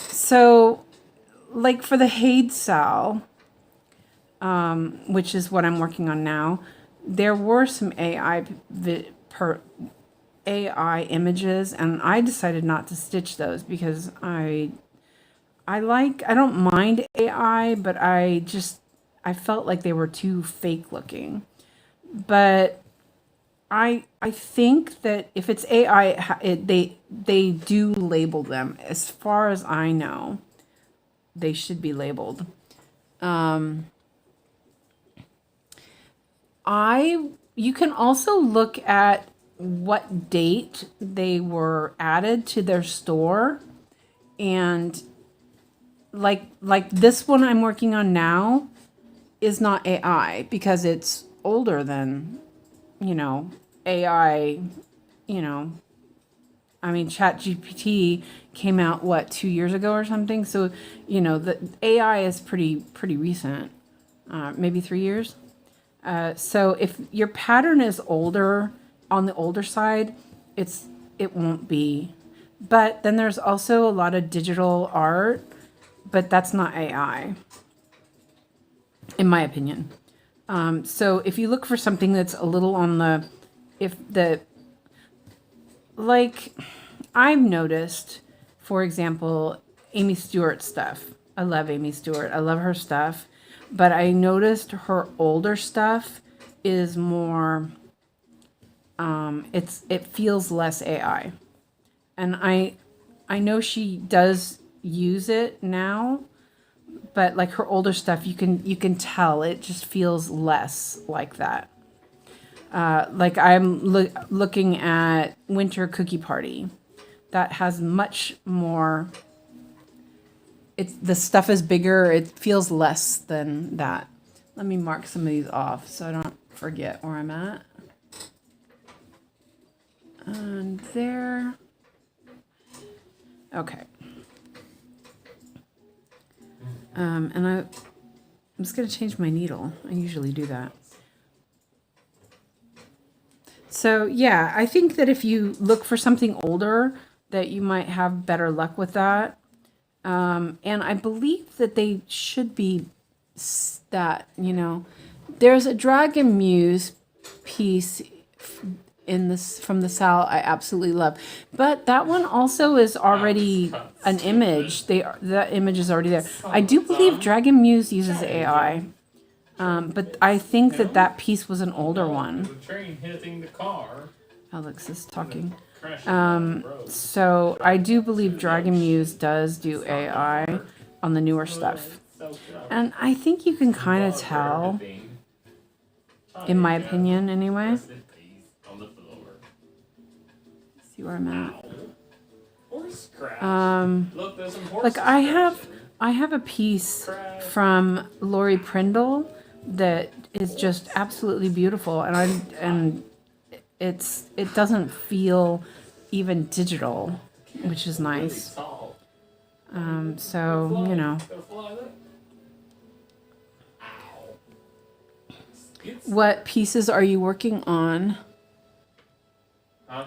So, like for the HAED SAL, which is what I'm working on now, there were some AI images, and I decided not to stitch those because I don't mind AI, but I felt like they were too fake looking. But I think that if it's AI, they do label them. As far as I know, they should be labeled. You can also look at what date they were added to their store, and like this one I'm working on now is not AI because it's older than, AI, I mean, ChatGPT came out, 2 years ago or something? So, the AI is pretty recent, maybe 3 years. So if your pattern is older, on the older side, it won't be. But then there's also a lot of digital art, but that's not AI, in my opinion. So if you look for something that's a little on the, like I've noticed, for example, Amy Stewart stuff. I love Amy Stewart. I love her stuff. But I noticed her older stuff is more, it feels less AI. And I know she does use it now, but like her older stuff, you can tell it just feels less like that. Like I'm looking at Winter Cookie Party, that has much more. The stuff is bigger. It feels less than that. Let me mark some of these off so I don't forget where I'm at. And there. Okay. And I'm just going to change my needle. I usually do that. So yeah, I think that if you look for something older, that you might have better luck with that. And I believe that they should be that, you know, there's a Dragon Muse piece in this from the SAL I absolutely love, but that one also is already an image. That image is already there. I do believe Dragon Muse uses AI, but I think that that piece was an older one. The train hitting the car. Alex is talking. So I do believe Dragon Muse does do AI on the newer stuff. And I think you can kind of tell, in my opinion anyway. See where I'm at. Like I have a piece from Lori Prindle that is just absolutely beautiful, and it doesn't feel even digital, which is nice. So you know, what pieces are you working on? Huh?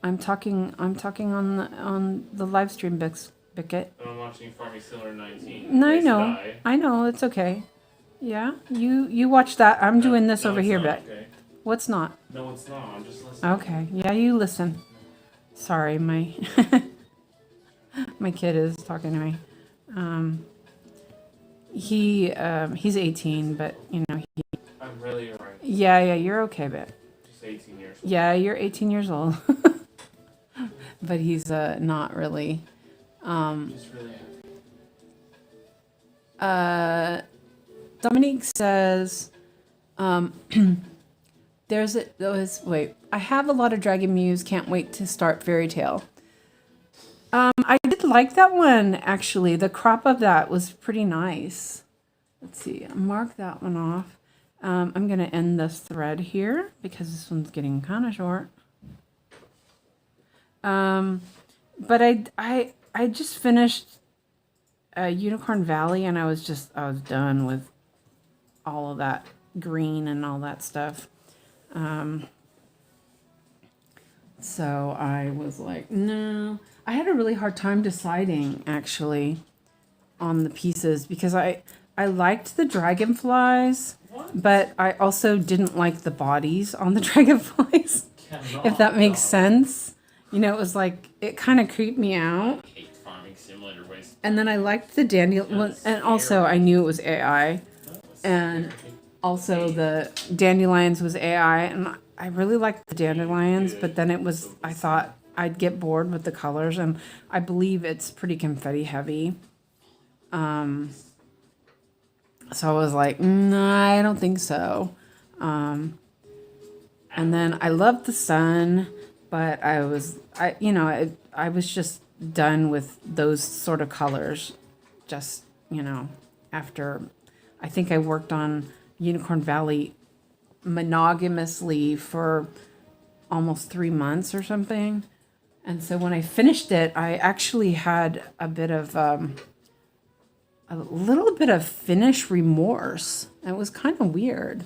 I'm talking on the live stream, Bickett. I'm watching Farming Simulator 19. No, I know, it's okay. Yeah, you watch that. I'm doing this over here, Beck. Okay. What's not? No, it's not. I'm just listening. Okay, yeah, you listen. Sorry, my my kid is talking to me. He's 18, but you know I'm really right. Yeah, you're okay, Beck. Just 18 years old. Yeah, you're 18 years old. But he's not really. Just really happy. Dominique says, wait, I have a lot of Dragon Muse, can't wait to start Fairy Tale. I did like that one, actually. The crop of that was pretty nice. Let's see, mark that one off. I'm going to end this thread here because this one's getting kind of short. But I just finished Unicorn Valley, and I was done with all of that green and all that stuff. So I was like, no. I had a really hard time deciding, actually, on the pieces because I liked the dragonflies, but I also didn't like the bodies on the dragonflies, if that makes sense. You know, it was like, it kind of creeped me out. And then I liked the dandelion, and also I knew it was AI. And also the dandelions was AI, and I really liked the dandelions, but then I thought I'd get bored with the colors, and I believe it's pretty confetti heavy. So I was like, I don't think so. And then I loved the sun, but I was just done with those sort of colors. Just, after I think I worked on Unicorn Valley monogamously for almost 3 months or something. And so when I finished it, I actually had a little bit of finish remorse. It was kind of weird.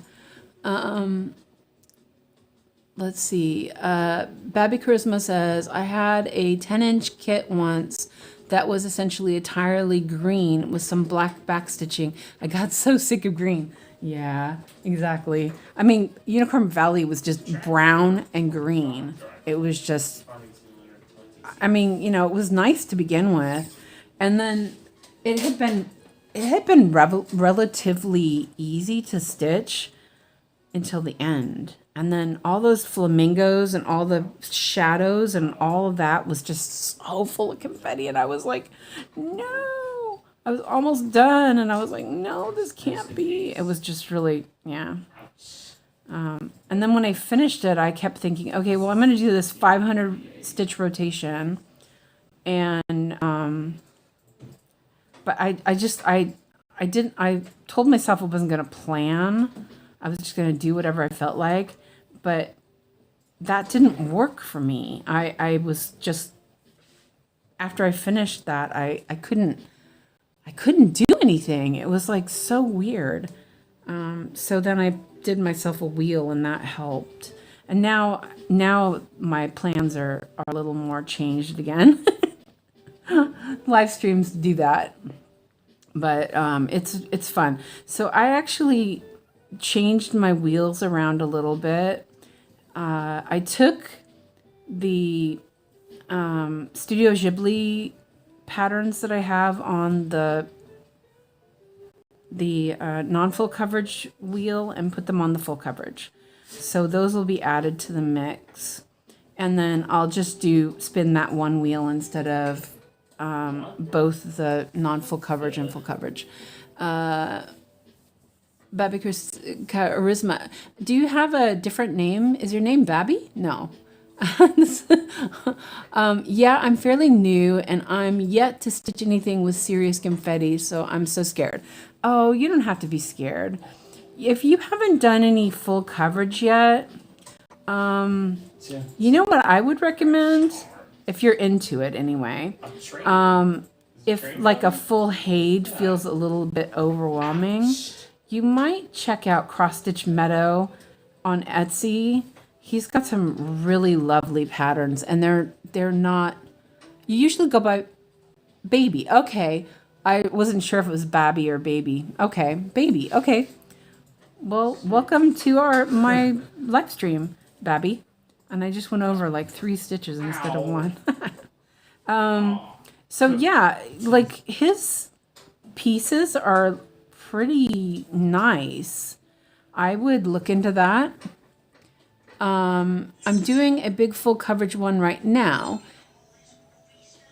Let's see. Babby Charisma says, I had a 10-inch kit once that was essentially entirely green with some black backstitching. I got so sick of green. Yeah, exactly. I mean, Unicorn Valley was just brown and green. It was just, I mean, it was nice to begin with. And then it had been relatively easy to stitch until the end. And then all those flamingos and all the shadows and all of that was just so full of confetti. And I was like, no. I was almost done. And I was like, no, this can't be. It was just really, yeah. And then when I finished it, I kept thinking, okay, well, I'm going to do this 500 stitch rotation. And, but I told myself I wasn't going to plan. I was just going to do whatever I felt like. But that didn't work for me. I was just, after I finished that, I couldn't do anything. It was like so weird. So then I did myself a wheel, and that helped. And now my plans are a little more changed again. Live streams do that, but it's fun. So I actually changed my wheels around a little bit. I took the Studio Ghibli patterns that I have on the non-full coverage wheel and put them on the full coverage. So those will be added to the mix. And then I'll just spin that one wheel instead of both the non-full coverage and full coverage. Babby Charisma. Do you have a different name? Is your name Babby? No. Yeah, I'm fairly new and I'm yet to stitch anything with serious confetti, so I'm so scared. Oh, you don't have to be scared. If you haven't done any full coverage yet, you know what I would recommend? If you're into it anyway. If like a full HAED feels a little bit overwhelming, you might check out Cross Stitch Meadow on Etsy. He's got some really lovely patterns, and they're not. You usually go by Baby. Okay, I wasn't sure if it was Babby or Baby. Okay, Baby. Okay. Well, welcome to my live stream, Babby. And I just went over like 3 stitches instead of 1. So yeah, like his pieces are pretty nice. I would look into that. I'm doing a big full coverage one right now,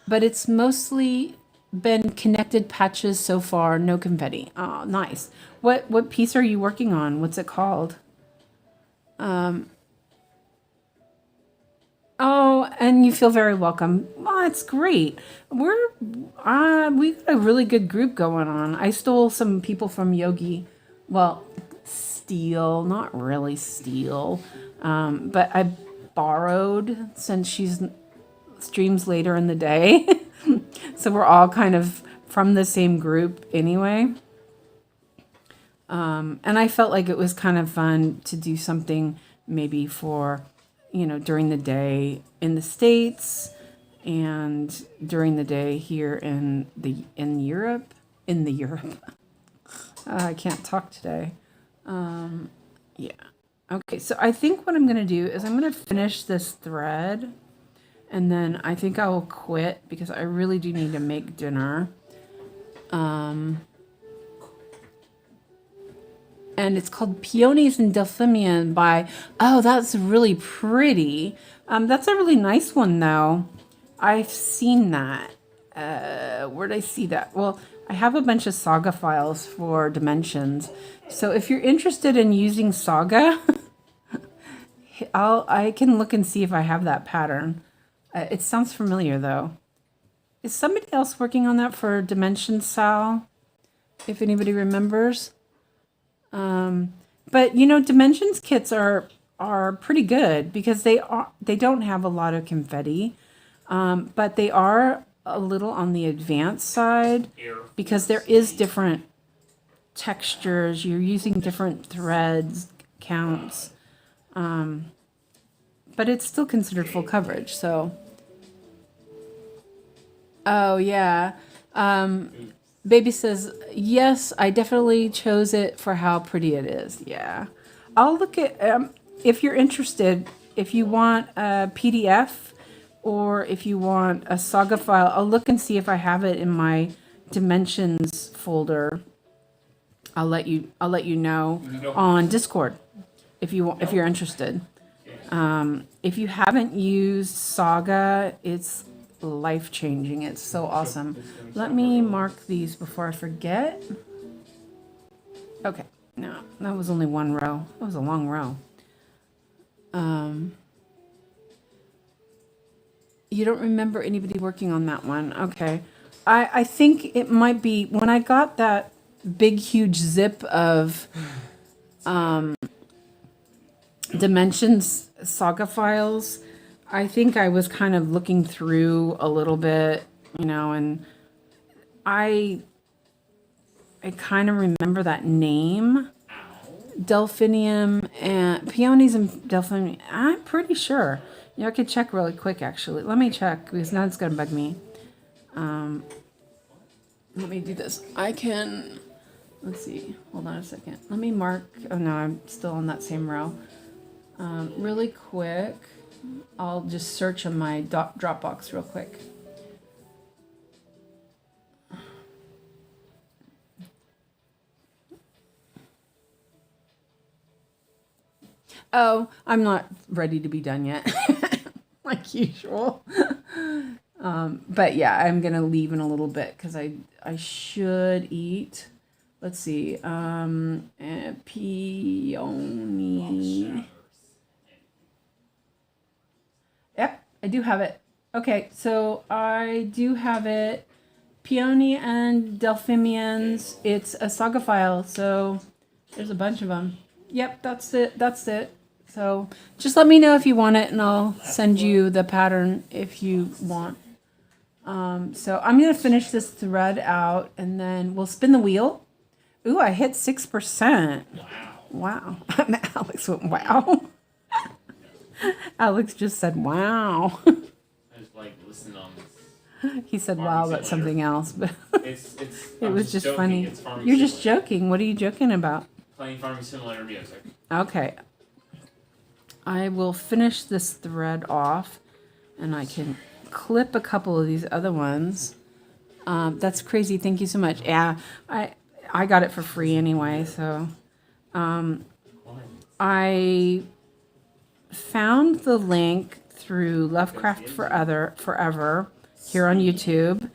but it's mostly been connected patches so far, no confetti. Oh, nice. What piece are you working on? What's it called? Oh, and you feel very welcome. Oh, that's great. We got a really good group going on. I stole some people from Yogi. Well, steal, not really steal. But I borrowed since she's streams later in the day. So we're all kind of from the same group anyway. And I felt like it was kind of fun to do something maybe for, during the day in the States and during the day here in Europe. I can't talk today. Yeah. Okay, so I think what I'm going to do is I'm going to finish this thread, and then I think I will quit because I really do need to make dinner. And it's called Peonies and Delphinium by, oh, that's really pretty. That's a really nice one, though. I've seen that. Where'd I see that? Well, I have a bunch of Saga files for Dimensions. So if you're interested in using Saga, I can look and see if I have that pattern. It sounds familiar, though. Is somebody else working on that for Dimensions, Sal? If anybody remembers. But Dimensions kits are pretty good because they don't have a lot of confetti, but they are a little on the advanced side because there is different textures. You're using different threads counts, but it's still considered full coverage. So, oh yeah. Baby says, yes, I definitely chose it for how pretty it is. Yeah. I'll look at, if you're interested, if you want a PDF or if you want a Saga file, I'll look and see if I have it in my Dimensions folder. I'll let you know on Discord if you're interested. If you haven't used Saga, it's life-changing. It's so awesome. Let me mark these before I forget. Okay, no, that was only one row. That was a long row. You don't remember anybody working on that one? Okay. I think it might be when I got that big huge zip of Dimensions Saga files. I think I was kind of looking through a little bit, and I kind of remember that name. delphinium and peonies and delphinium. I'm pretty sure. Yeah, I could check really quick, actually. Let me check, because now it's going to bug me. Let me do this. I can, let's see. Hold on a second. Let me mark. Oh, no, I'm still on that same row. Really quick. I'll just search in my Dropbox real quick. Oh, I'm not ready to be done yet, like usual. But yeah, I'm gonna leave in a little bit because I should eat. Let's see, peony. Yep, I do have it. Okay, so I do have it. Peony and delphiniums. It's a saga file, so there's a bunch of them. Yep, that's it. That's it. So just let me know if you want it, and I'll send you the pattern if you want. So I'm going to finish this thread out, and then we'll spin the wheel. Ooh, I hit 6%. Wow. Alex went, wow. Alex just said, wow. I just like listening on this. He said, wow, that's something else. But it was just joking. funny. You're just joking. What are you joking about? Playing Farming Simulator music. Okay. I will finish this thread off, and I can clip a couple of these other ones. That's crazy. Thank you so much. Yeah, I got it for free anyway, so I found the link through Lovecraft Forever here on YouTube.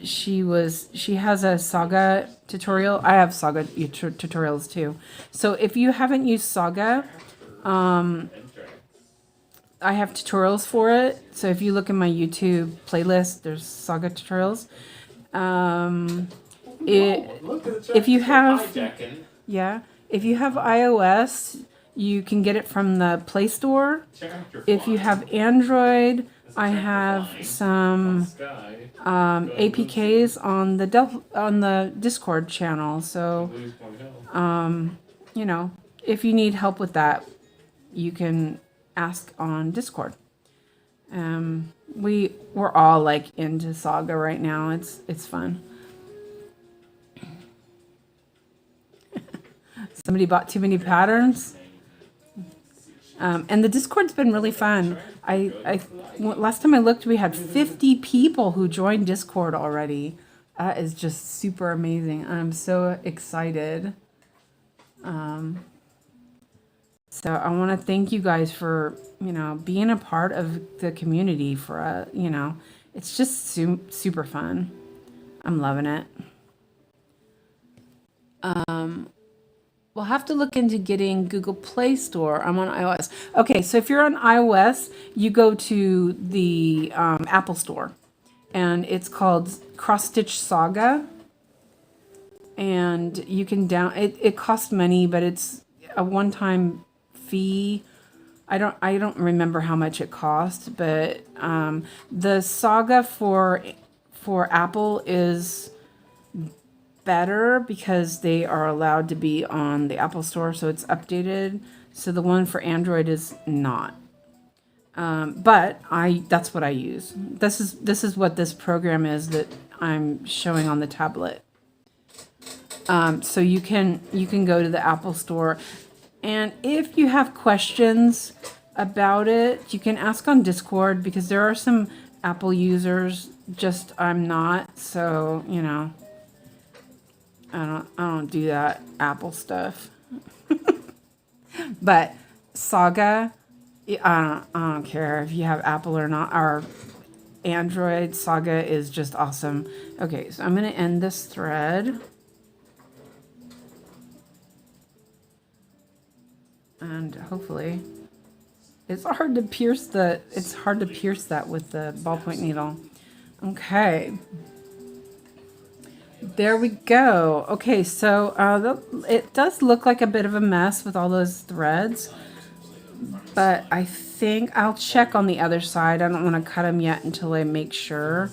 She has a saga tutorial. I have saga tutorials too. So if you haven't used saga, I have tutorials for it. So if you look in my YouTube playlist, there's saga tutorials. If you have iOS, you can get it from the Play Store. If you have Android, I have some APKs on the Discord channel. So, you know, if you need help with that, you can ask on Discord. We're all like into saga right now. It's fun. Somebody bought too many patterns. And the Discord's been really fun. Last time I looked, we had 50 people who joined Discord already. That is just super amazing. I'm so excited. So I want to thank you guys for, being a part of the community for, it's just super fun. I'm loving it. We'll have to look into getting Google Play Store. I'm on iOS. Okay, so if you're on iOS, you go to the Apple Store, and it's called Cross Stitch Saga. And you can it costs money, but it's a one-time fee. I don't remember how much it cost, but the saga for Apple is better because they are allowed to be on the Apple Store, so it's updated. So the one for Android is not. But that's what I use. This is what this program is that I'm showing on the tablet. So you can go to the Apple Store, and if you have questions about it, you can ask on Discord, because there are some Apple users. Just I'm not, so I don't do that Apple stuff. But Saga, I don't care if you have Apple or not, or Android. Saga is just awesome. Okay, so I'm going to end this thread. And hopefully, it's hard to pierce that with the ballpoint needle. Okay. There we go. Okay, so it does look like a bit of a mess with all those threads, but I think I'll check on the other side. I don't want to cut them yet until I make sure.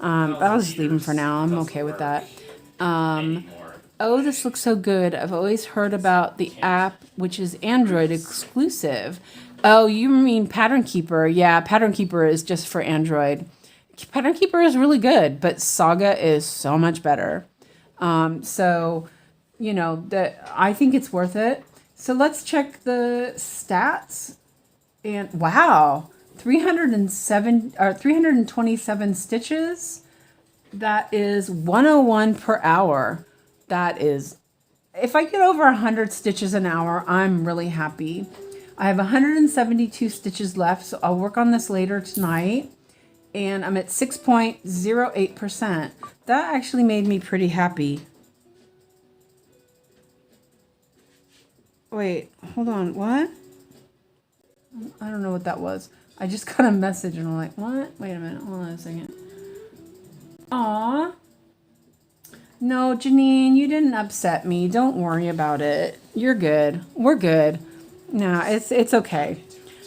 But I'll just leave them for now. I'm okay with that. Oh, this looks so good. I've always heard about the app, which is Android exclusive. Oh, you mean Pattern Keeper. Yeah, Pattern Keeper is just for Android. Pattern Keeper is really good, but Saga is so much better. So, you know, I think it's worth it. So let's check the stats. And wow, 327 stitches. That is 101 per hour. That is, if I get over 100 stitches an hour, I'm really happy. I have 172 stitches left, so I'll work on this later tonight. And I'm at 6.08%. That actually made me pretty happy. Wait, hold on, what? I don't know what that was. I just got a message and I'm like, what? Wait a minute, hold on a second. Aw. No, Janine, you didn't upset me. Don't worry about it. You're good. We're good. No, it's okay.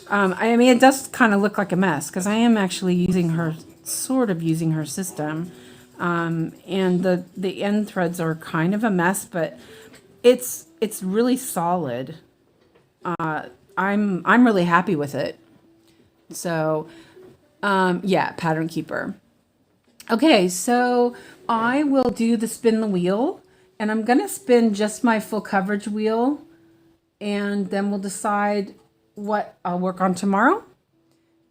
I mean, it does kind of look like a mess because I am actually using her, sort of using her system. And the end threads are kind of a mess, but it's really solid. I'm really happy with it. So, yeah, Pattern Keeper. Okay, so I will do the spin the wheel, and I'm going to spin just my full coverage wheel, and then we'll decide what I'll work on tomorrow.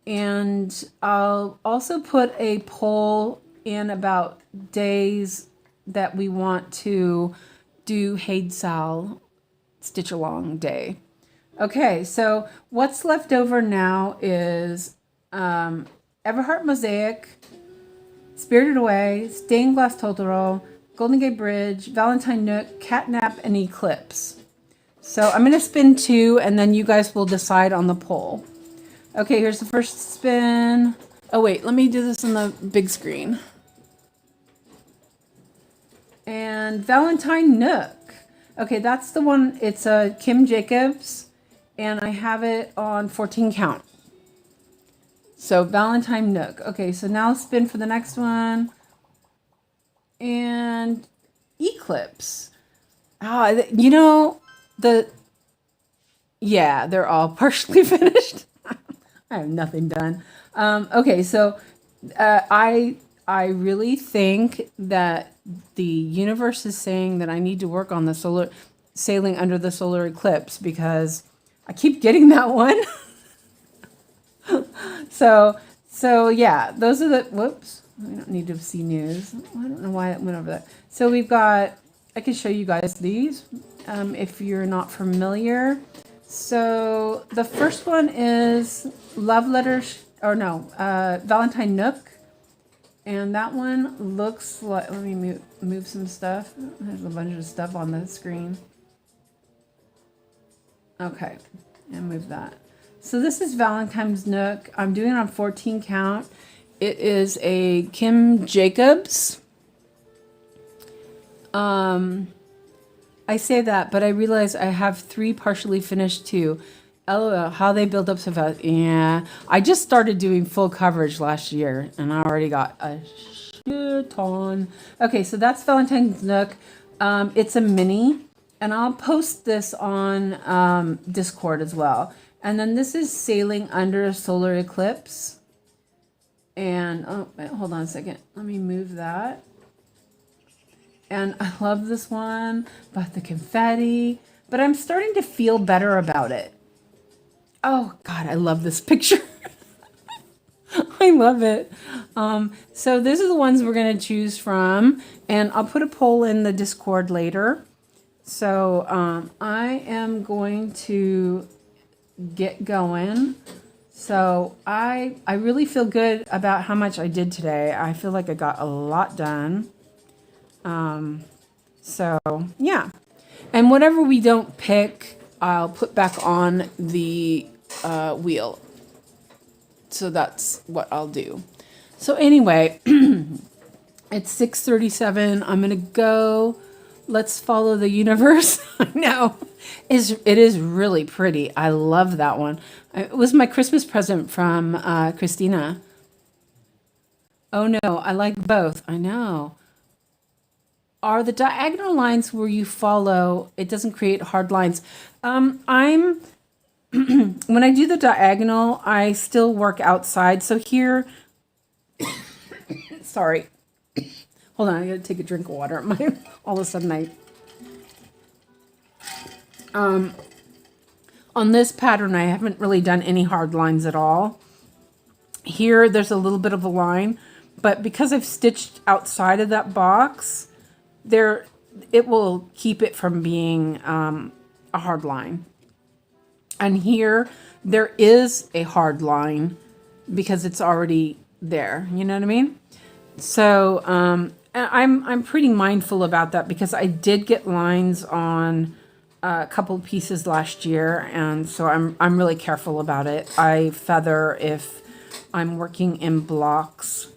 And I'll also put a poll in about days that we want to do HAED SAL Stitch Along Day. Okay, so what's left over now is Everheart Mosaic, Spirited Away, Stained Glass Totoro, Golden Gate Bridge, Valentine Nook, Catnap, and Eclipse. So I'm going to spin 2, and then you guys will decide on the poll. Okay, here's the first spin. Oh, wait, let me do this on the big screen. And Valentine Nook. Okay, that's the one. It's a 𝐒𝐈𝐿, and I have it on 14 count. So Valentine Nook. Okay, so now spin for the next one. And Eclipse. You know, yeah, they're all partially finished. I have nothing done. Okay, so I really think that the universe is saying that I need to work on the sailing under the solar eclipse because I keep getting that one. So yeah, those are the, whoops, we don't need to see news. I don't know why it went over that. So we've got, I can show you guys these if you're not familiar. So the first one is Love Letters, or no, Valentine Nook. And that one looks like, let me move some stuff. There's a bunch of stuff on the screen. Okay, and move that. So this is Valentine's Nook. I'm doing it on 14 count. It is a 𝐏𝐸𝐺. I say that, but I realize I have 3 partially finished too. LOL, how they build up so fast. Yeah, I just started doing full coverage last year, and I already got a shit ton. Okay, so that's Valentine's Nook. It's a mini, and I'll post this on Discord as well. And then this is Sailing Under a Solar Eclipse. And, oh, wait, hold on a second. Let me move that. And I love this one, but the confetti. But I'm starting to feel better about it. Oh, God, I love this picture. I love it. So these are the ones we're going to choose from. And I'll put a poll in the Discord later. So I am going to get going. So I really feel good about how much I did today. I feel like I got a lot done. So yeah, and whatever we don't pick, I'll put back on the wheel. So that's what I'll do. So anyway, it's 6:37. I'm gonna go. Let's follow the universe. I know. It is really pretty. I love that one. It was my Christmas present from Christina. Oh no, I like both. I know. are the diagonal lines where you follow, it doesn't create hard lines. I'm when I do the diagonal, I still work outside. So here, sorry, hold on, I gotta take a drink of water. All of a sudden on this pattern, I haven't really done any hard lines at all. Here, there's a little bit of a line, but because I've stitched outside of that box, it will keep it from being a hard line. And here, there is a hard line because it's already there. You know what I mean? So I'm pretty mindful about that because I did get lines on a couple of pieces last year, and so I'm really careful about it. I feather if I'm working in blocks,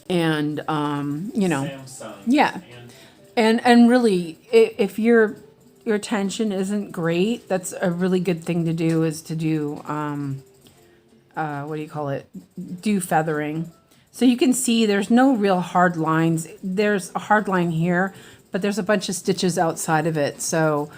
and you know, Samsung yeah, and really, if your tension isn't great, that's a really good thing to do. Is to do what do you call it? Do feathering. So you can see there's no real hard lines. There's a hard line here, but there's a bunch of stitches outside of it. So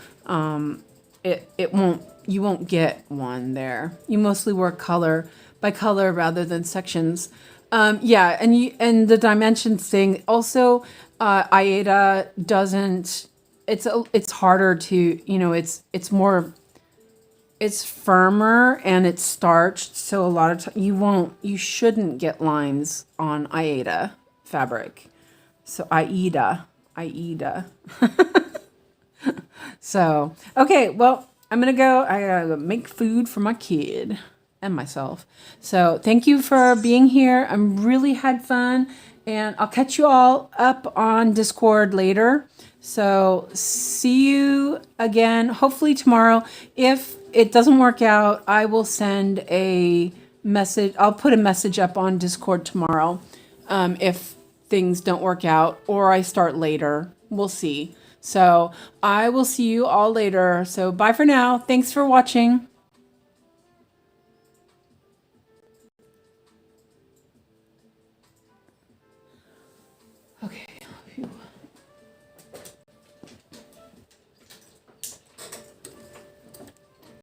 you won't get one there. You mostly work color by color rather than sections. Yeah, and the dimensions thing also, 𝐼𝐸TA doesn't. It's harder to, you know, it's firmer and it's starched, so a lot of time you shouldn't get lines on 𝐼𝐸TA fabric. So 𝐼𝐸TA. So okay, well, I'm gonna go. I gotta go make food for my kid and myself. So thank you for being here. I'm really had fun, and I'll catch you all up on Discord later. So see you again, hopefully tomorrow. If it doesn't work out, I will send a message. I'll put a message up on Discord tomorrow if things don't work out or I start later. We'll see. So I will see you all later. So bye for now. Thanks for watching.